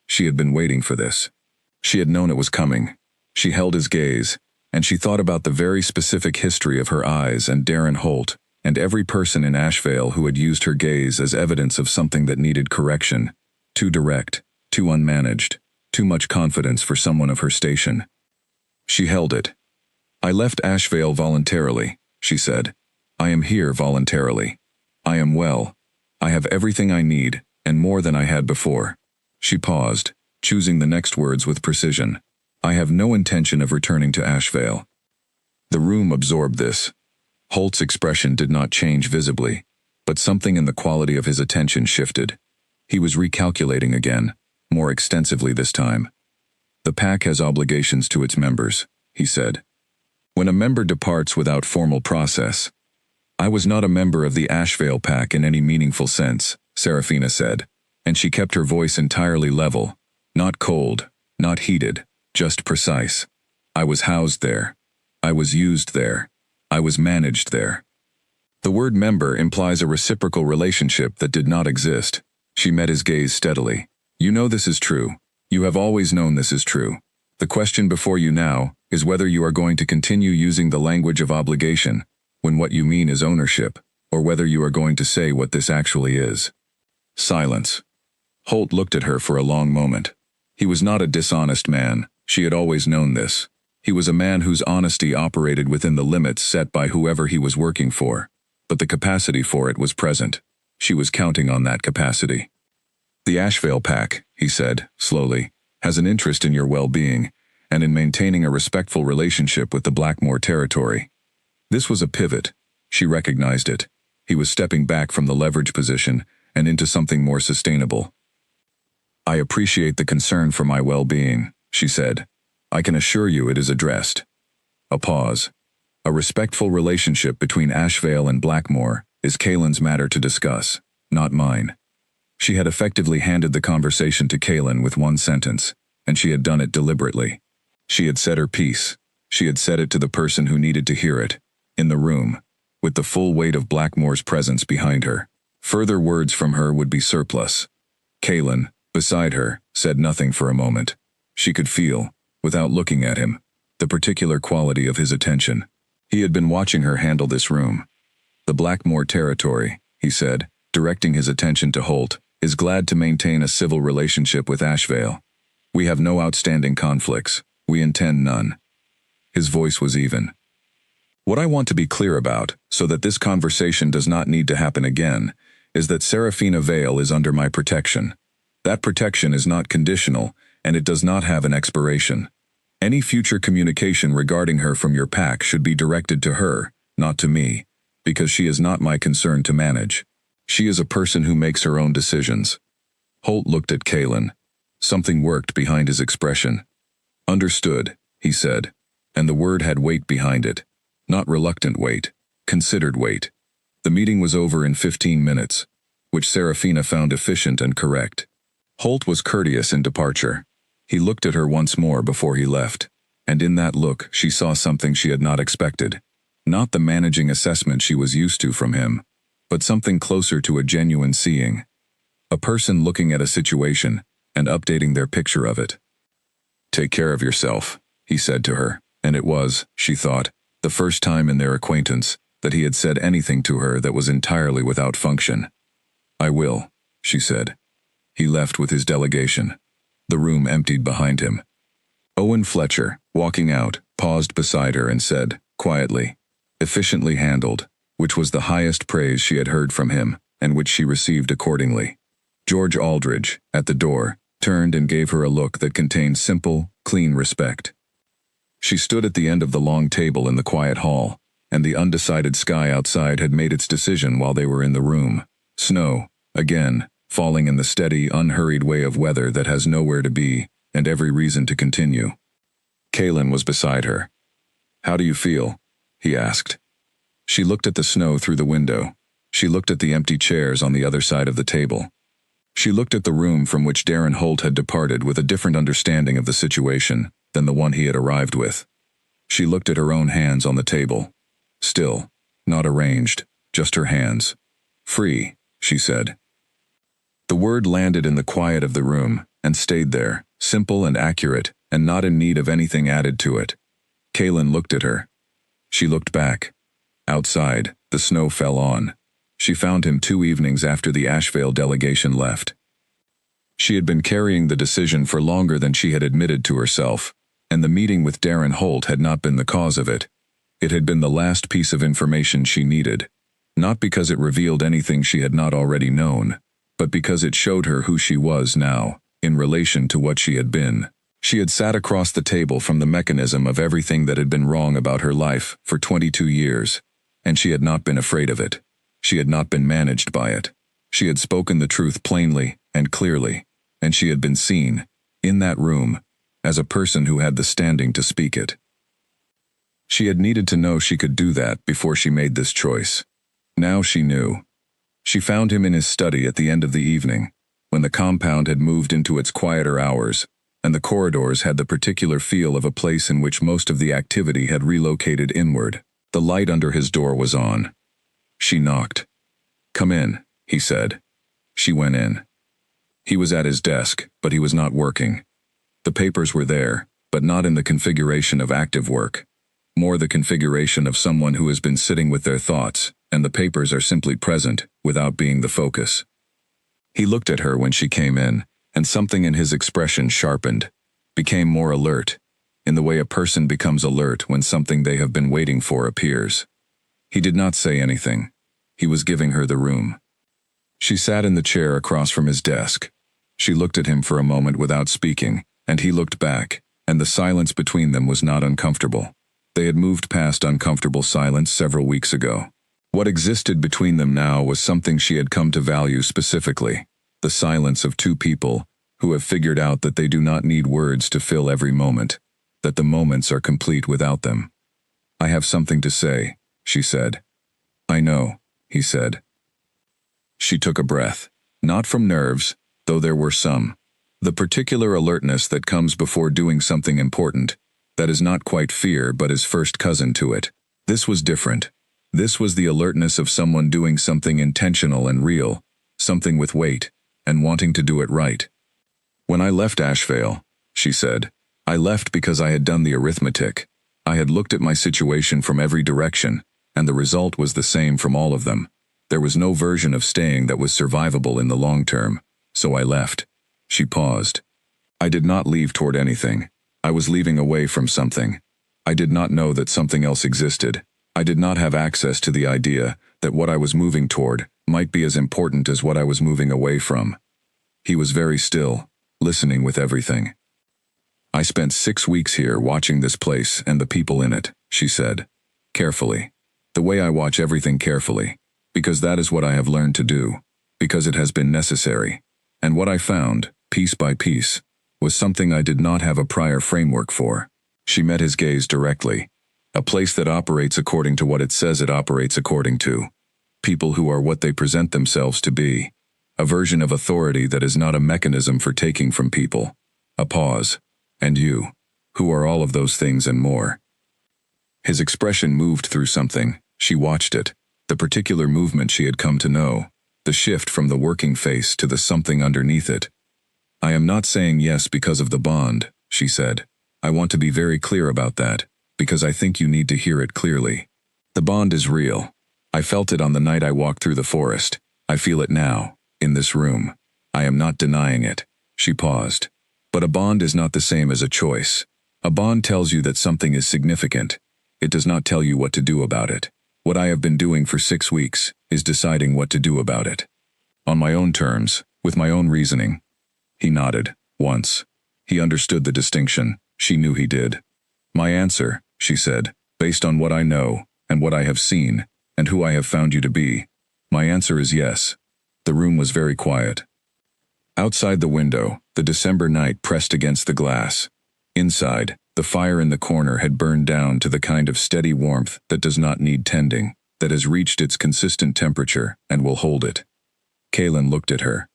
She had been waiting for this. She had known it was coming. She held his gaze, and she thought about the very specific history of her eyes and Darren Holt, and every person in Ashvale who had used her gaze as evidence of something that needed correction. Too direct, too unmanaged, too much confidence for someone of her station. She held it. I left Ashvale voluntarily, she said. I am here voluntarily. I am well. I have everything I need, and more than I had before. She paused, choosing the next words with precision. I have no intention of returning to Ashvale. The room absorbed this. Holt's expression did not change visibly, but something in the quality of his attention shifted. He was recalculating again, more extensively this time. The pack has obligations to its members, he said. When a member departs without formal process, I was not a member of the Ashvale Pack in any meaningful sense, Seraphina said, and she kept her voice entirely level, not cold, not heated, just precise. I was housed there. I was used there. I was managed there. The word member implies a reciprocal relationship that did not exist. She met his gaze steadily. You know this is true. You have always known this is true. The question before you now is whether you are going to continue using the language of obligation when what you mean is ownership, or whether you are going to say what this actually is. Silence. Holt looked at her for a long moment. He was not a dishonest man. She had always known this. He was a man whose honesty operated within the limits set by whoever he was working for, but the capacity for it was present. She was counting on that capacity. The Ashvale Pack, he said, slowly, has an interest in your well-being and in maintaining a respectful relationship with the Blackmore territory. This was a pivot. She recognized it. He was stepping back from the leverage position and into something more sustainable. I appreciate the concern for my well-being, she said. I can assure you it is addressed. A pause. A respectful relationship between Ashvale and Blackmore is Kalen's matter to discuss, not mine. She had effectively handed the conversation to Kalen with one sentence, and she had done it deliberately. She had said her piece. She had said it to the person who needed to hear it, in the room, with the full weight of Blackmore's presence behind her. Further words from her would be surplus. Kalen, beside her, said nothing for a moment. She could feel, without looking at him, the particular quality of his attention. He had been watching her handle this room. The Blackmore territory, he said, directing his attention to Holt, is glad to maintain a civil relationship with Ashvale. We have no outstanding conflicts. We intend none. His voice was even. What I want to be clear about, so that this conversation does not need to happen again, is that Seraphina Vale is under my protection. That protection is not conditional, and it does not have an expiration. Any future communication regarding her from your pack should be directed to her, not to me, because she is not my concern to manage. She is a person who makes her own decisions. Holt looked at Kalen. Something worked behind his expression. Understood, he said, and the word had weight behind it. Not reluctant weight, considered weight. The meeting was over in 15 minutes, which Seraphina found efficient and correct. Holt was courteous in departure. He looked at her once more before he left, and in that look she saw something she had not expected. Not the managing assessment she was used to from him, but something closer to a genuine seeing. A person looking at a situation and updating their picture of it. Take care of yourself, he said to her, and it was, she thought, the first time in their acquaintance that he had said anything to her that was entirely without function. I will, she said. He left with his delegation. The room emptied behind him. Owen Fletcher, walking out, paused beside her and said, quietly, efficiently handled, which was the highest praise she had heard from him, and which she received accordingly. George Aldridge, at the door, turned and gave her a look that contained simple, clean respect. She stood at the end of the long table in the quiet hall, and the undecided sky outside had made its decision while they were in the room. Snow, again, falling in the steady, unhurried way of weather that has nowhere to be, and every reason to continue. Kaylin was beside her. "How do you feel?" he asked. She looked at the snow through the window. She looked at the empty chairs on the other side of the table. She looked at the room from which Darren Holt had departed with a different understanding of the situation than the one he had arrived with. She looked at her own hands on the table. Still, not arranged, just her hands. "Free," she said. The word landed in the quiet of the room and stayed there, simple and accurate, and not in need of anything added to it. Kaylin looked at her. She looked back. Outside, the snow fell on. She found him 2 evenings after the Asheville delegation left. She had been carrying the decision for longer than she had admitted to herself, and the meeting with Darren Holt had not been the cause of it. It had been the last piece of information she needed, not because it revealed anything she had not already known, but because it showed her who she was now, in relation to what she had been. She had sat across the table from the mechanism of everything that had been wrong about her life for 22 years, and she had not been afraid of it. She had not been managed by it. She had spoken the truth plainly and clearly, and she had been seen, in that room, as a person who had the standing to speak it. She had needed to know she could do that before she made this choice. Now she knew. She found him in his study at the end of the evening, when the compound had moved into its quieter hours, and the corridors had the particular feel of a place in which most of the activity had relocated inward. The light under his door was on. She knocked. "Come in," he said. She went in. He was at his desk, but he was not working. The papers were there, but not in the configuration of active work. More the configuration of someone who has been sitting with their thoughts, and the papers are simply present, without being the focus. He looked at her when she came in, and something in his expression sharpened, became more alert, in the way a person becomes alert when something they have been waiting for appears. He did not say anything. He was giving her the room. She sat in the chair across from his desk. She looked at him for a moment without speaking, and he looked back, and the silence between them was not uncomfortable. They had moved past uncomfortable silence several weeks ago. What existed between them now was something she had come to value specifically, the silence of two people who have figured out that they do not need words to fill every moment, that the moments are complete without them. "I have something to say," she said. "I know," he said. She took a breath, not from nerves, though there were some. The particular alertness that comes before doing something important, that is not quite fear but is first cousin to it. This was different. This was the alertness of someone doing something intentional and real, something with weight, and wanting to do it right. "When I left Asheville," she said, "I left because I had done the arithmetic. I had looked at my situation from every direction, and the result was the same from all of them. There was no version of staying that was survivable in the long term, so I left." She paused. "I did not leave toward anything. I was leaving away from something. I did not know that something else existed. I did not have access to the idea that what I was moving toward might be as important as what I was moving away from." He was very still, listening with everything. "I spent 6 weeks here watching this place and the people in it," she said, carefully. "The way I watch everything carefully, because that is what I have learned to do, because it has been necessary. And what I found, piece by piece, was something I did not have a prior framework for." She met his gaze directly. "A place that operates according to what it says it operates according to. People who are what they present themselves to be. A version of authority that is not a mechanism for taking from people. A pause. And you, who are all of those things and more." His expression moved through something. She watched it, the particular movement she had come to know, the shift from the working face to the something underneath it. "I am not saying yes because of the bond," she said. "I want to be very clear about that, because I think you need to hear it clearly. The bond is real. I felt it on the night I walked through the forest. I feel it now, in this room. I am not denying it." She paused. "But a bond is not the same as a choice. A bond tells you that something is significant. It does not tell you what to do about it. What I have been doing for 6 weeks is deciding what to do about it. On my own terms, with my own reasoning. He nodded, once. He understood the distinction. She knew he did. My answer, she said, based on what I know, and what I have seen, and who I have found you to be. My answer is yes. The room was very quiet. Outside the window, the December night pressed against the glass. Inside, the fire in the corner had burned down to the kind of steady warmth that does not need tending, that has reached its consistent temperature and will hold it. Kaylin looked at her.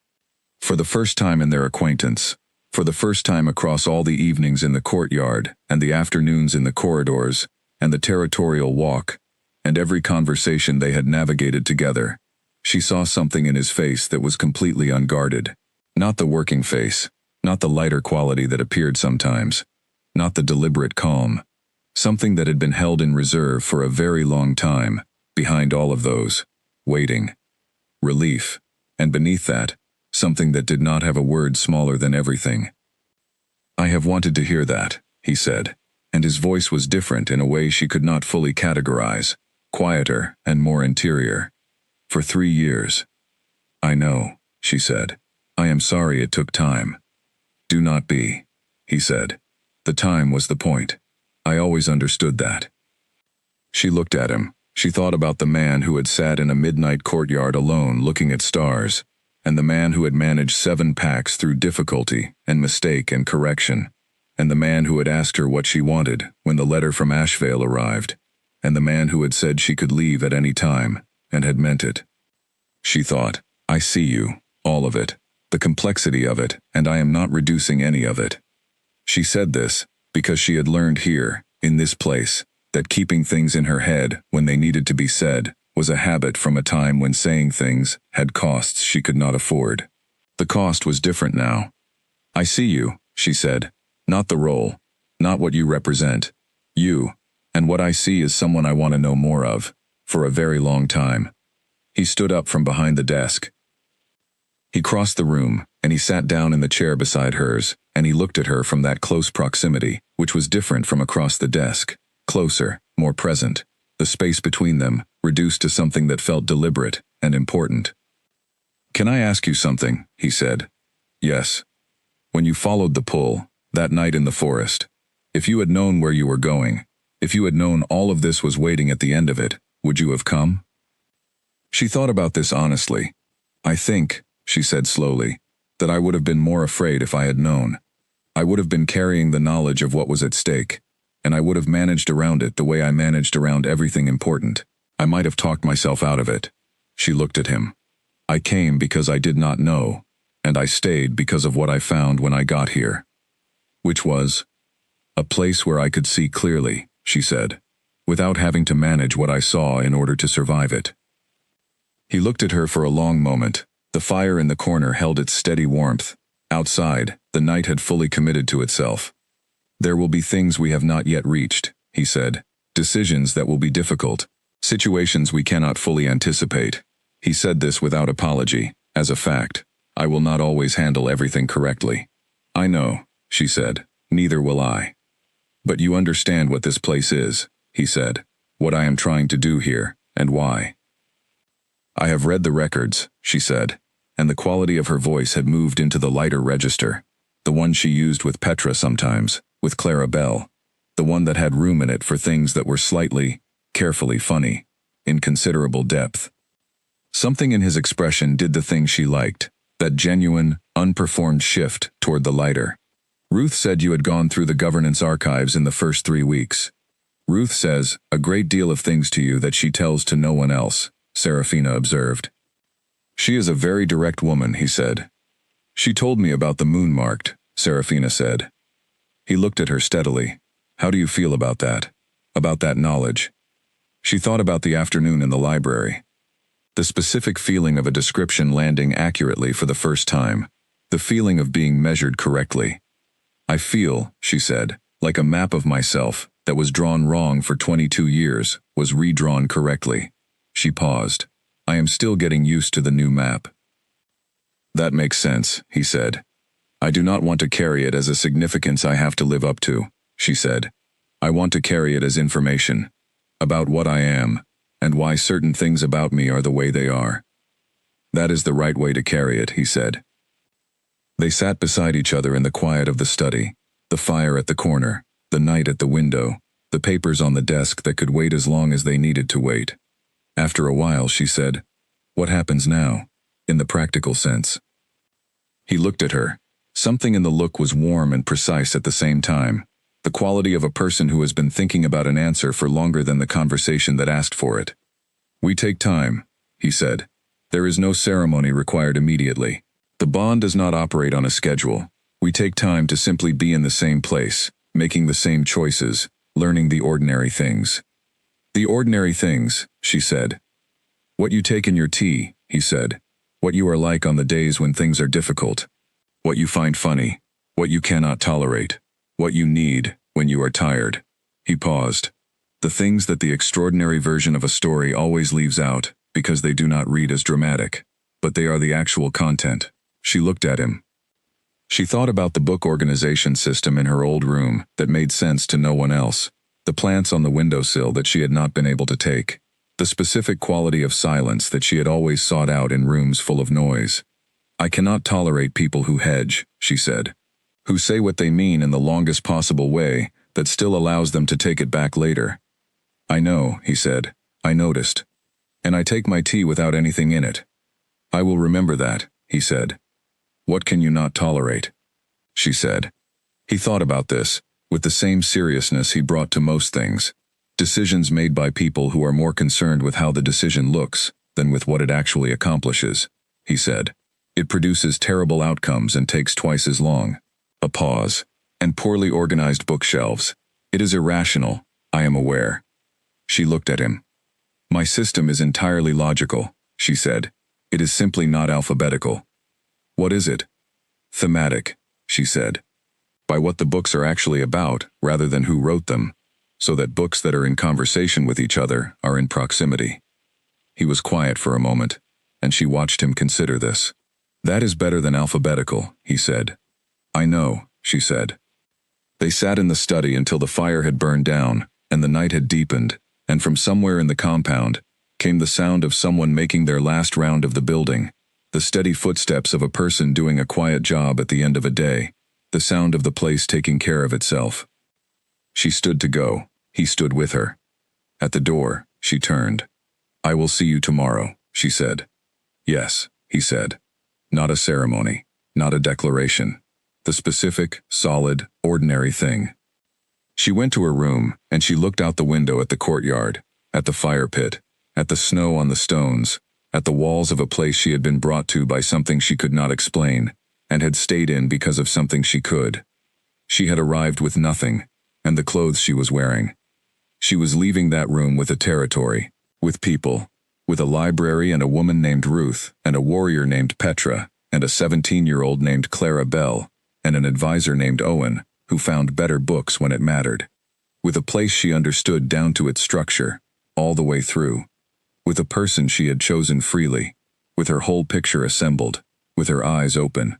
For the first time in their acquaintance, for the first time across all the evenings in the courtyard and the afternoons in the corridors and the territorial walk and every conversation they had navigated together, she saw something in his face that was completely unguarded. Not the working face, not the lighter quality that appeared sometimes, not the deliberate calm. Something that had been held in reserve for a very long time, behind all of those, waiting. Relief, and beneath that, something that did not have a word smaller than everything. I have wanted to hear that, he said, and his voice was different in a way she could not fully categorize, quieter and more interior. For 3 years. I know, she said. I am sorry it took time. Do not be, he said. The time was the point. I always understood that. She looked at him. She thought about the man who had sat in a midnight courtyard alone looking at stars, and the man who had managed 7 packs through difficulty and mistake and correction, and the man who had asked her what she wanted when the letter from Ashvale arrived, and the man who had said she could leave at any time, and had meant it. She thought, I see you, all of it, the complexity of it, and I am not reducing any of it. She said this because she had learned here, in this place, that keeping things in her head when they needed to be said was a habit from a time when saying things had costs she could not afford. The cost was different now. I see you, she said, not the role, not what you represent. You, and what I see is someone I want to know more of, for a very long time. He stood up from behind the desk. He crossed the room, and he sat down in the chair beside hers, and he looked at her from that close proximity, which was different from across the desk, closer, more present, the space between them, reduced to something that felt deliberate and important. Can I ask you something? He said. Yes. When you followed the pull, that night in the forest, if you had known where you were going, if you had known all of this was waiting at the end of it, would you have come? She thought about this honestly. I think, she said slowly, that I would have been more afraid if I had known. I would have been carrying the knowledge of what was at stake, and I would have managed around it the way I managed around everything important. I might have talked myself out of it. She looked at him. I came because I did not know, and I stayed because of what I found when I got here. Which was a place where I could see clearly, she said, without having to manage what I saw in order to survive it. He looked at her for a long moment. The fire in the corner held its steady warmth. Outside, the night had fully committed to itself. There will be things we have not yet reached, he said. Decisions that will be difficult. Situations we cannot fully anticipate. He said this without apology, as a fact. I will not always handle everything correctly. I know, she said. Neither will I. But you understand what this place is, he said. What I am trying to do here, and why. I have read the records, she said, and the quality of her voice had moved into the lighter register, the one she used with Petra sometimes, with Clara Bell, the one that had room in it for things that were slightly, carefully funny, in considerable depth. Something in his expression did the thing she liked, that genuine, unperformed shift toward the lighter. Ruth said you had gone through the governance archives in the first 3 weeks. Ruth says a great deal of things to you that she tells to no one else, Serafina observed. She is a very direct woman, he said. She told me about the moon marked, Serafina said. He looked at her steadily. How do you feel about that? About that knowledge? She thought about the afternoon in the library. The specific feeling of a description landing accurately for the first time. The feeling of being measured correctly. I feel, she said, like a map of myself that was drawn wrong for 22 years was redrawn correctly. She paused. I am still getting used to the new map. That makes sense, he said. I do not want to carry it as a significance I have to live up to, she said. I want to carry it as information. About what I am, and why certain things about me are the way they are. That is the right way to carry it, he said. They sat beside each other in the quiet of the study, the fire at the corner, the night at the window, the papers on the desk that could wait as long as they needed to wait. After a while, she said, "What happens now, in the practical sense?" He looked at her. Something in the look was warm and precise at the same time, the quality of a person who has been thinking about an answer for longer than the conversation that asked for it. "We take time," he said. "There is no ceremony required immediately. The bond does not operate on a schedule. We take time to simply be in the same place, making the same choices, learning the ordinary things." "The ordinary things," she said. "What you take in your tea," he said. "What you are like on the days when things are difficult. What you find funny. What you cannot tolerate. What you need when you are tired." He paused. The things that the extraordinary version of a story always leaves out, because they do not read as dramatic, but they are the actual content. She looked at him. She thought about the book organization system in her old room that made sense to no one else, the plants on the windowsill that she had not been able to take, the specific quality of silence that she had always sought out in rooms full of noise. "I cannot tolerate people who hedge," she said, "who say what they mean in the longest possible way that still allows them to take it back later." "I know," he said. "I noticed. And I take my tea without anything in it." "I will remember that," he said. "What can you not tolerate?" she said. He thought about this, with the same seriousness he brought to most things. Decisions made by people who are more concerned with how the decision looks than with what it actually accomplishes, he said. "It produces terrible outcomes and takes twice as long." A pause. "And poorly organized bookshelves. It is irrational, I am aware." She looked at him. "My system is entirely logical," she said. "It is simply not alphabetical." "What is it?" "Thematic," she said. "By what the books are actually about, rather than who wrote them, so that books that are in conversation with each other are in proximity." He was quiet for a moment, and she watched him consider this. "That is better than alphabetical," he said. "I know," she said. They sat in the study until the fire had burned down, and the night had deepened, and from somewhere in the compound came the sound of someone making their last round of the building, the steady footsteps of a person doing a quiet job at the end of a day, the sound of the place taking care of itself. She stood to go. He stood with her. At the door, she turned. "I will see you tomorrow," she said. "Yes," he said. Not a ceremony, not a declaration. The specific, solid, ordinary thing. She went to her room, and she looked out the window at the courtyard, at the fire pit, at the snow on the stones, at the walls of a place she had been brought to by something she could not explain, and had stayed in because of something she could. She had arrived with nothing, and the clothes she was wearing. She was leaving that room with a territory, with people, with a library and a woman named Ruth, and a warrior named Petra, and a 17-year-old named Clara Bell, and an advisor named Owen, who found better books when it mattered. With a place she understood down to its structure, all the way through. With a person she had chosen freely, with her whole picture assembled, with her eyes open.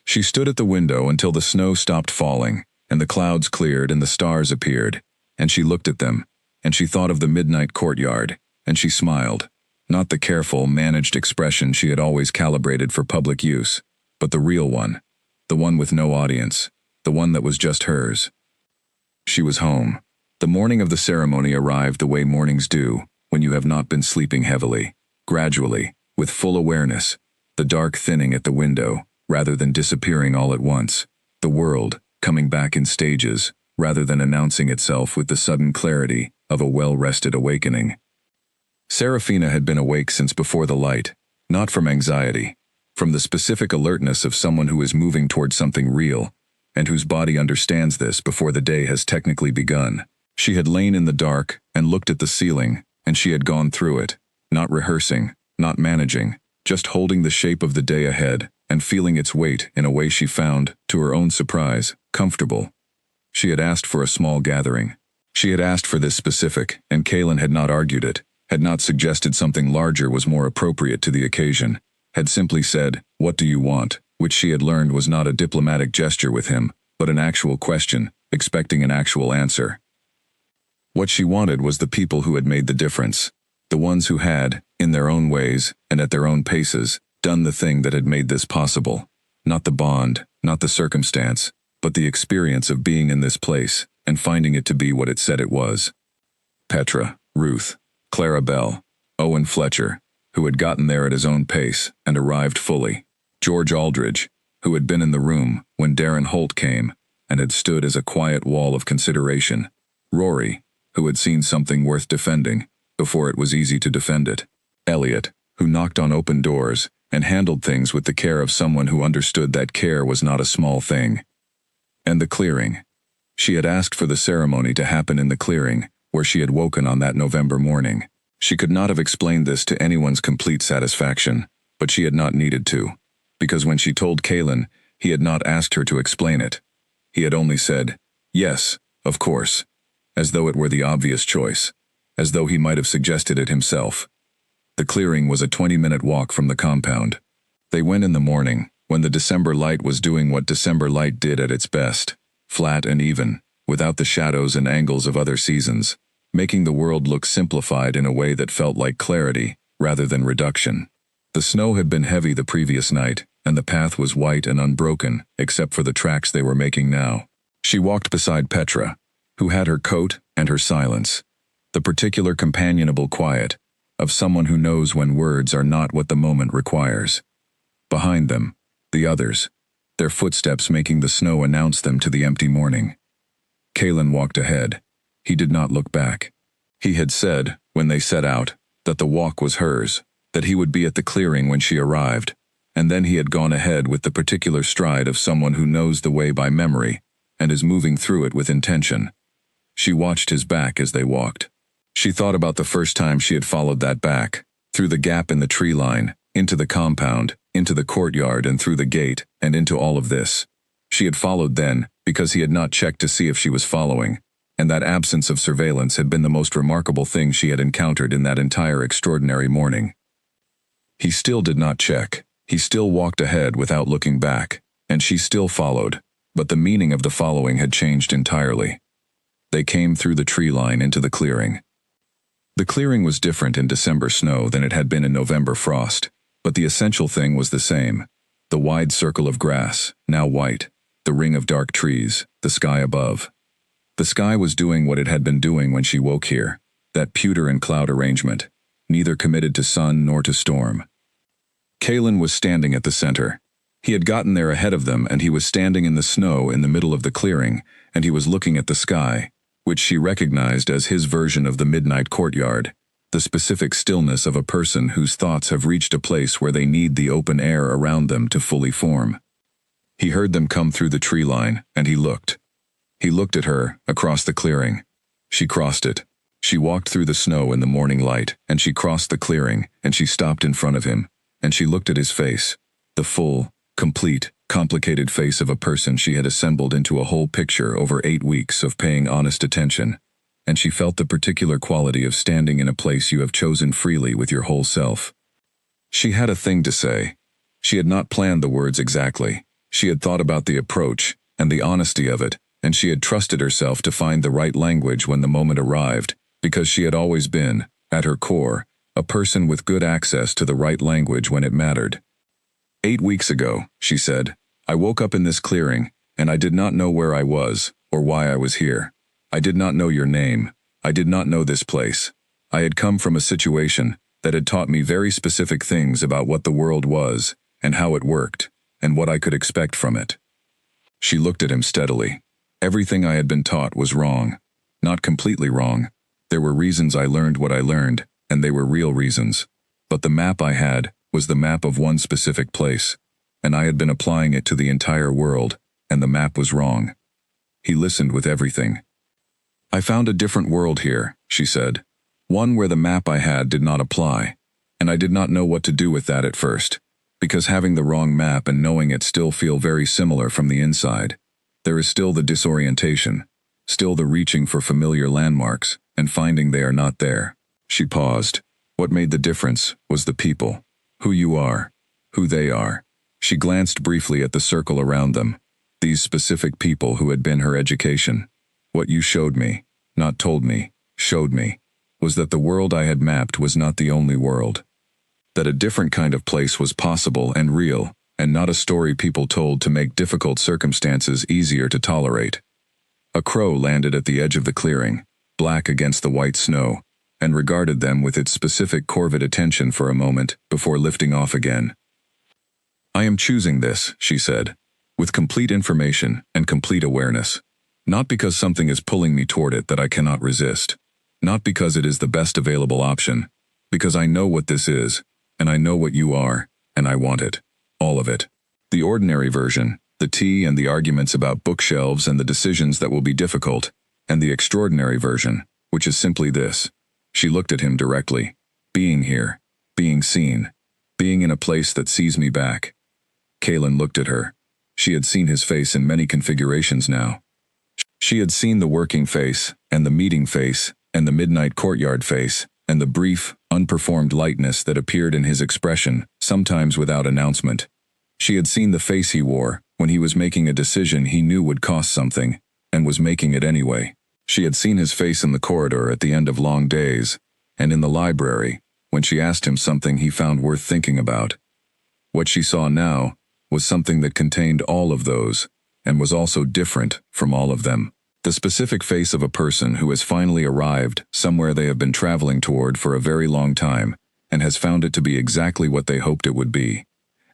She stood at the window until the snow stopped falling, and the clouds cleared and the stars appeared, and she looked at them, and she thought of the midnight courtyard, and she smiled, not the careful, managed expression she had always calibrated for public use, but the real one, the one with no audience, the one that was just hers. She was home. The morning of the ceremony arrived the way mornings do, when you have not been sleeping heavily, gradually, with full awareness, the dark thinning at the window, rather than disappearing all at once, the world coming back in stages, rather than announcing itself with the sudden clarity of a well-rested awakening. Serafina had been awake since before the light, not from anxiety, from the specific alertness of someone who is moving toward something real, and whose body understands this before the day has technically begun. She had lain in the dark and looked at the ceiling, and she had gone through it, not rehearsing, not managing, just holding the shape of the day ahead and feeling its weight in a way she found, to her own surprise, comfortable. She had asked for a small gathering. She had asked for this specific, and Kalen had not argued it, had not suggested something larger was more appropriate to the occasion, had simply said, "What do you want?" which she had learned was not a diplomatic gesture with him, but an actual question, expecting an actual answer. What she wanted was the people who had made the difference, the ones who had, in their own ways and at their own paces, done the thing that had made this possible. Not the bond, not the circumstance, but the experience of being in this place and finding it to be what it said it was. Petra, Ruth, Clara Bell, Owen Fletcher, who had gotten there at his own pace and arrived fully. George Aldridge, who had been in the room when Darren Holt came and had stood as a quiet wall of consideration. Rory, who had seen something worth defending before it was easy to defend it. Elliot, who knocked on open doors and handled things with the care of someone who understood that care was not a small thing. And the clearing. She had asked for the ceremony to happen in the clearing, where she had woken on that November morning. She could not have explained this to anyone's complete satisfaction, but she had not needed to, because when she told Kaylin, he had not asked her to explain it. He had only said, "Yes, of course," as though it were the obvious choice, as though he might have suggested it himself. The clearing was a 20-minute walk from the compound. They went in the morning, when the December light was doing what December light did at its best, flat and even, without the shadows and angles of other seasons, making the world look simplified in a way that felt like clarity, rather than reduction. The snow had been heavy the previous night, and the path was white and unbroken, except for the tracks they were making now. She walked beside Petra, who had her coat and her silence, the particular companionable quiet of someone who knows when words are not what the moment requires. Behind them, the others, their footsteps making the snow announce them to the empty morning. Kaylin walked ahead. He did not look back. He had said, when they set out, that the walk was hers, that he would be at the clearing when she arrived, and then he had gone ahead with the particular stride of someone who knows the way by memory and is moving through it with intention. She watched his back as they walked. She thought about the first time she had followed that back, through the gap in the tree line, into the compound, into the courtyard and through the gate, and into all of this. She had followed then, because he had not checked to see if she was following, and that absence of surveillance had been the most remarkable thing she had encountered in that entire extraordinary morning. He still did not check. He still walked ahead without looking back, and she still followed, but the meaning of the following had changed entirely. They came through the tree line into the clearing. The clearing was different in December snow than it had been in November frost, but the essential thing was the same. The wide circle of grass, now white, the ring of dark trees, the sky above. The sky was doing what it had been doing when she woke here, that pewter and cloud arrangement, neither committed to sun nor to storm. Kaylin was standing at the center. He had gotten there ahead of them, and he was standing in the snow in the middle of the clearing, and he was looking at the sky, which she recognized as his version of the midnight courtyard, the specific stillness of a person whose thoughts have reached a place where they need the open air around them to fully form. He heard them come through the tree line, and he looked. He looked at her, across the clearing. She crossed it. She walked through the snow in the morning light, and she crossed the clearing, and she stopped in front of him, and she looked at his face, the full, complete, complicated face of a person she had assembled into a whole picture over 8 weeks of paying honest attention, and she felt the particular quality of standing in a place you have chosen freely with your whole self. She had a thing to say. She had not planned the words exactly. She had thought about the approach and the honesty of it, and she had trusted herself to find the right language when the moment arrived, because she had always been, at her core, a person with good access to the right language when it mattered. 8 weeks ago, she said, I woke up in this clearing, and I did not know where I was, or why I was here. I did not know your name. I did not know this place. I had come from a situation that had taught me very specific things about what the world was, and how it worked, and what I could expect from it. She looked at him steadily. Everything I had been taught was wrong. Not completely wrong. There were reasons I learned what I learned, and they were real reasons. But the map I had was the map of one specific place, and I had been applying it to the entire world, and the map was wrong. He listened with everything. I found a different world here, she said. One where the map I had did not apply, and I did not know what to do with that at first, because having the wrong map and knowing it still feel very similar from the inside. There is still the disorientation, still the reaching for familiar landmarks, and finding they are not there. She paused. What made the difference was the people. Who you are. Who they are. She glanced briefly at the circle around them. These specific people who had been her education. What you showed me, not told me, showed me, was that the world I had mapped was not the only world. That a different kind of place was possible and real, and not a story people told to make difficult circumstances easier to tolerate. A crow landed at the edge of the clearing, black against the white snow, and regarded them with its specific corvid attention for a moment before lifting off again. "I am choosing this," she said, "with complete information and complete awareness. Not because something is pulling me toward it that I cannot resist. Not because it is the best available option. Because I know what this is, and I know what you are, and I want it. All of it. The ordinary version, the tea and the arguments about bookshelves and the decisions that will be difficult, and the extraordinary version, which is simply this." She looked at him directly. "Being here. Being seen. Being in a place that sees me back." Kaelin looked at her. She had seen his face in many configurations now. She had seen the working face, and the meeting face, and the midnight courtyard face, and the brief, unperformed lightness that appeared in his expression, sometimes without announcement. She had seen the face he wore when he was making a decision he knew would cost something, and was making it anyway. She had seen his face in the corridor at the end of long days, and in the library, when she asked him something he found worth thinking about. What she saw now was something that contained all of those, and was also different from all of them. The specific face of a person who has finally arrived somewhere they have been traveling toward for a very long time, and has found it to be exactly what they hoped it would be.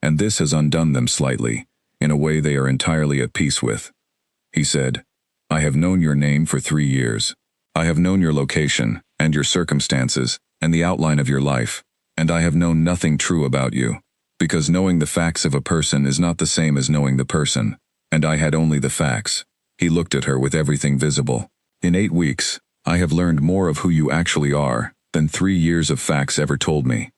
And this has undone them slightly, in a way they are entirely at peace with. He said, "I have known your name for 3 years. I have known your location, and your circumstances, and the outline of your life, and I have known nothing true about you. Because knowing the facts of a person is not the same as knowing the person, and I had only the facts." He looked at her with everything visible. "In 8 weeks, I have learned more of who you actually are than 3 years of facts ever told me.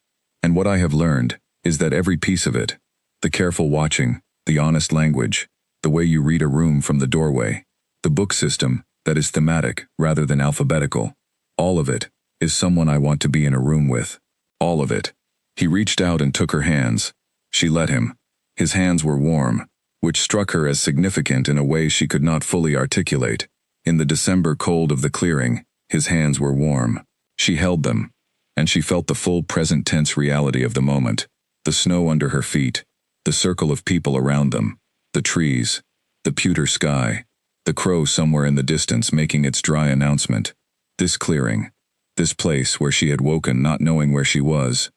And what I have learned is that every piece of it, the careful watching, the honest language, the way you read a room from the doorway, the book system that is thematic rather than alphabetical, all of it is someone I want to be in a room with. All of it." He reached out and took her hands. She let him. His hands were warm, which struck her as significant in a way she could not fully articulate. In the December cold of the clearing, his hands were warm. She held them, and she felt the full present tense reality of the moment. The snow under her feet, the circle of people around them, the trees, the pewter sky, the crow somewhere in the distance making its dry announcement. This clearing, this place where she had woken not knowing where she was.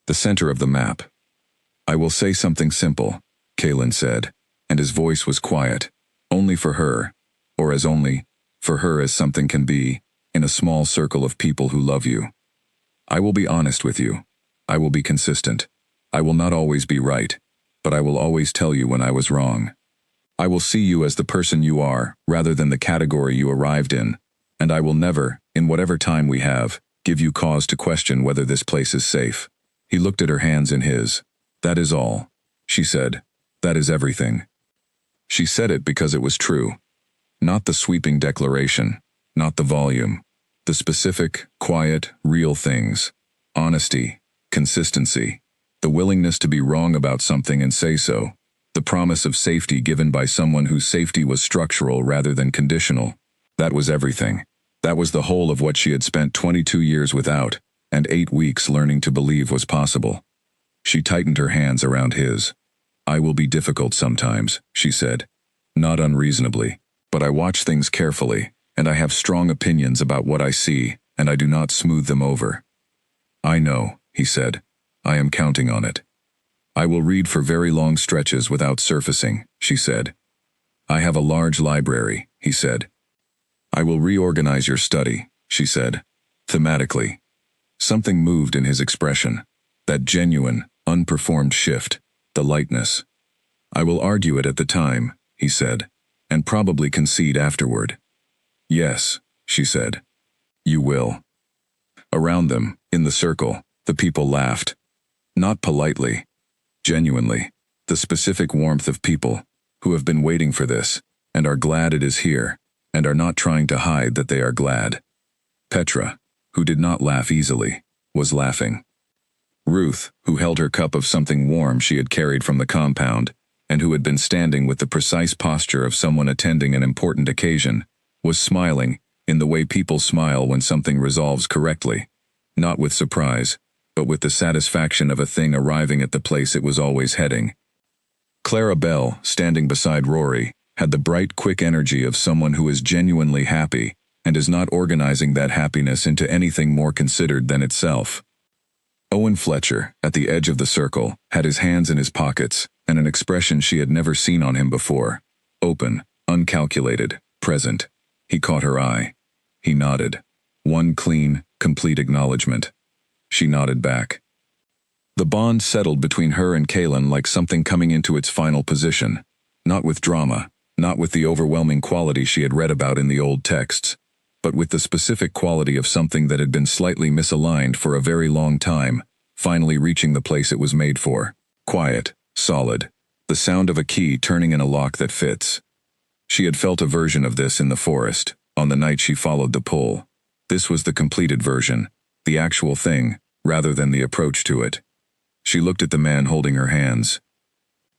The center of the map. "I will say something simple," Kaelin said, and his voice was quiet, only for her, or as only for her as something can be, in a small circle of people who love you. "I will be honest with you. I will be consistent. I will not always be right, but I will always tell you when I was wrong. I will see you as the person you are, rather than the category you arrived in, and I will never, in whatever time we have, give you cause to question whether this place is safe." He looked at her hands in his. "That is all," she said. "That is everything." She said it because it was true. Not the sweeping declaration, not the volume. The specific, quiet, real things. Honesty, consistency, the willingness to be wrong about something and say so. The promise of safety given by someone whose safety was structural rather than conditional. That was everything. That was the whole of what she had spent 22 years without, and 8 weeks learning to believe was possible. She tightened her hands around his. "I will be difficult sometimes," she said. "Not unreasonably, but I watch things carefully, and I have strong opinions about what I see, and I do not smooth them over." "I know," he said. "I am counting on it." "I will read for very long stretches without surfacing," she said. "I have a large library," he said. "I will reorganize your study," she said, thematically. Something moved in his expression, that genuine, unperformed shift, the lightness. "I will argue it at the time," he said, "and probably concede afterward." "Yes," she said. "You will." Around them, in the circle, the people laughed. Not politely. Genuinely. The specific warmth of people who have been waiting for this, and are glad it is here, and are not trying to hide that they are glad. Petra, who did not laugh easily, was laughing. Ruth, who held her cup of something warm she had carried from the compound, and who had been standing with the precise posture of someone attending an important occasion, was smiling, in the way people smile when something resolves correctly, not with surprise, but with the satisfaction of a thing arriving at the place it was always heading. Clara Bell, standing beside Rory, had the bright, quick energy of someone who is genuinely happy and is not organizing that happiness into anything more considered than itself. Owen Fletcher, at the edge of the circle, had his hands in his pockets and an expression she had never seen on him before. Open, uncalculated, present. He caught her eye. He nodded. One clean, complete acknowledgement. She nodded back. The bond settled between her and Kaylin like something coming into its final position. Not with drama, not with the overwhelming quality she had read about in the old texts, but with the specific quality of something that had been slightly misaligned for a very long time, finally reaching the place it was made for. Quiet, solid, the sound of a key turning in a lock that fits. She had felt a version of this in the forest, on the night she followed the pull. This was the completed version, the actual thing, rather than the approach to it. She looked at the man holding her hands.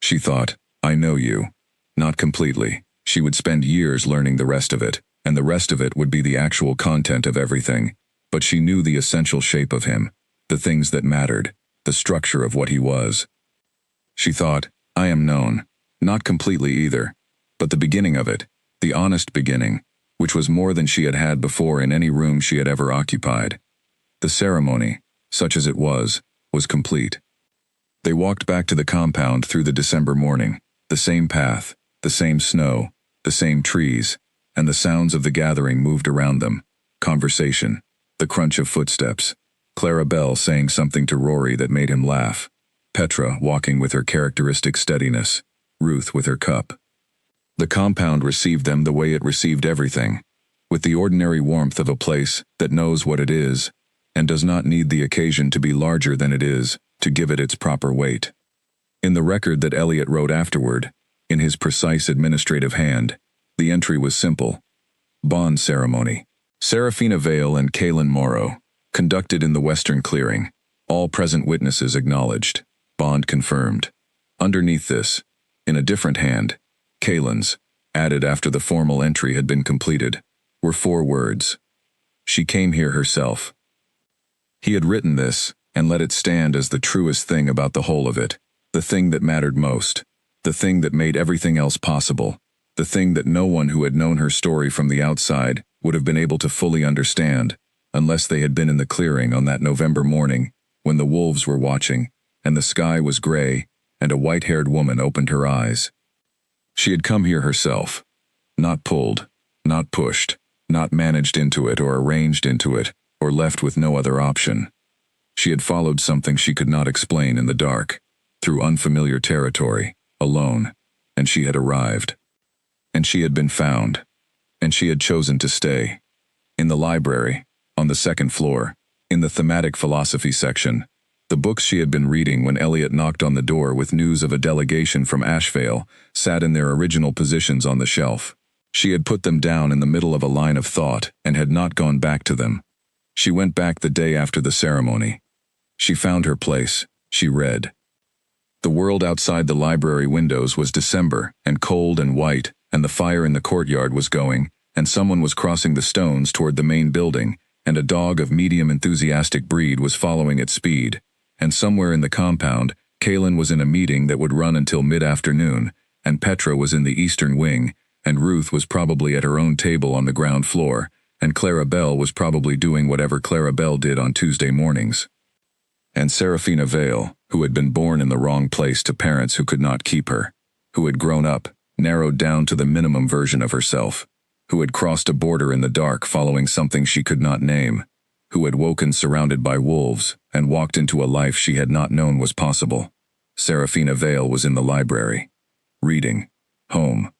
She thought, I know you. Not completely. She would spend years learning the rest of it, and the rest of it would be the actual content of everything. But she knew the essential shape of him, the things that mattered, the structure of what he was. She thought, I am known. Not completely either, but the beginning of it, the honest beginning, which was more than she had had before in any room she had ever occupied. The ceremony, such as it was complete. They walked back to the compound through the December morning, the same path, the same snow, the same trees, and the sounds of the gathering moved around them. Conversation, the crunch of footsteps, Clara Bell saying something to Rory that made him laugh, Petra walking with her characteristic steadiness, Ruth with her cup. The compound received them the way it received everything, with the ordinary warmth of a place that knows what it is, and does not need the occasion to be larger than it is, to give it its proper weight. In the record that Elliot wrote afterward, in his precise administrative hand, the entry was simple. Bond ceremony. Serafina Vale and Kaylin Morrow, conducted in the Western Clearing. All present witnesses acknowledged. Bond confirmed. Underneath this, in a different hand, Kaylin's, added after the formal entry had been completed, were 4 words. She came here herself. He had written this, and let it stand as the truest thing about the whole of it, the thing that mattered most, the thing that made everything else possible, the thing that no one who had known her story from the outside would have been able to fully understand, unless they had been in the clearing on that November morning, when the wolves were watching, and the sky was gray, and a white-haired woman opened her eyes. She had come here herself, not pulled, not pushed, not managed into it or arranged into it, or left with no other option. She had followed something she could not explain in the dark, through unfamiliar territory, alone, and she had arrived. And she had been found, and she had chosen to stay. In the library, on the 2nd floor, in the thematic philosophy section, the books she had been reading when Elliot knocked on the door with news of a delegation from Ashvale sat in their original positions on the shelf. She had put them down in the middle of a line of thought and had not gone back to them. She went back the day after the ceremony. She found her place. She read. The world outside the library windows was December, and cold and white, and the fire in the courtyard was going, and someone was crossing the stones toward the main building, and a dog of medium enthusiastic breed was following at speed, and somewhere in the compound, Kaylin was in a meeting that would run until mid-afternoon, and Petra was in the eastern wing, and Ruth was probably at her own table on the ground floor, and Clara Bell was probably doing whatever Clara Bell did on Tuesday mornings. And Serafina Vale, who had been born in the wrong place to parents who could not keep her, who had grown up, narrowed down to the minimum version of herself, who had crossed a border in the dark following something she could not name, who had woken surrounded by wolves and walked into a life she had not known was possible. Serafina Vale was in the library. Reading. Home.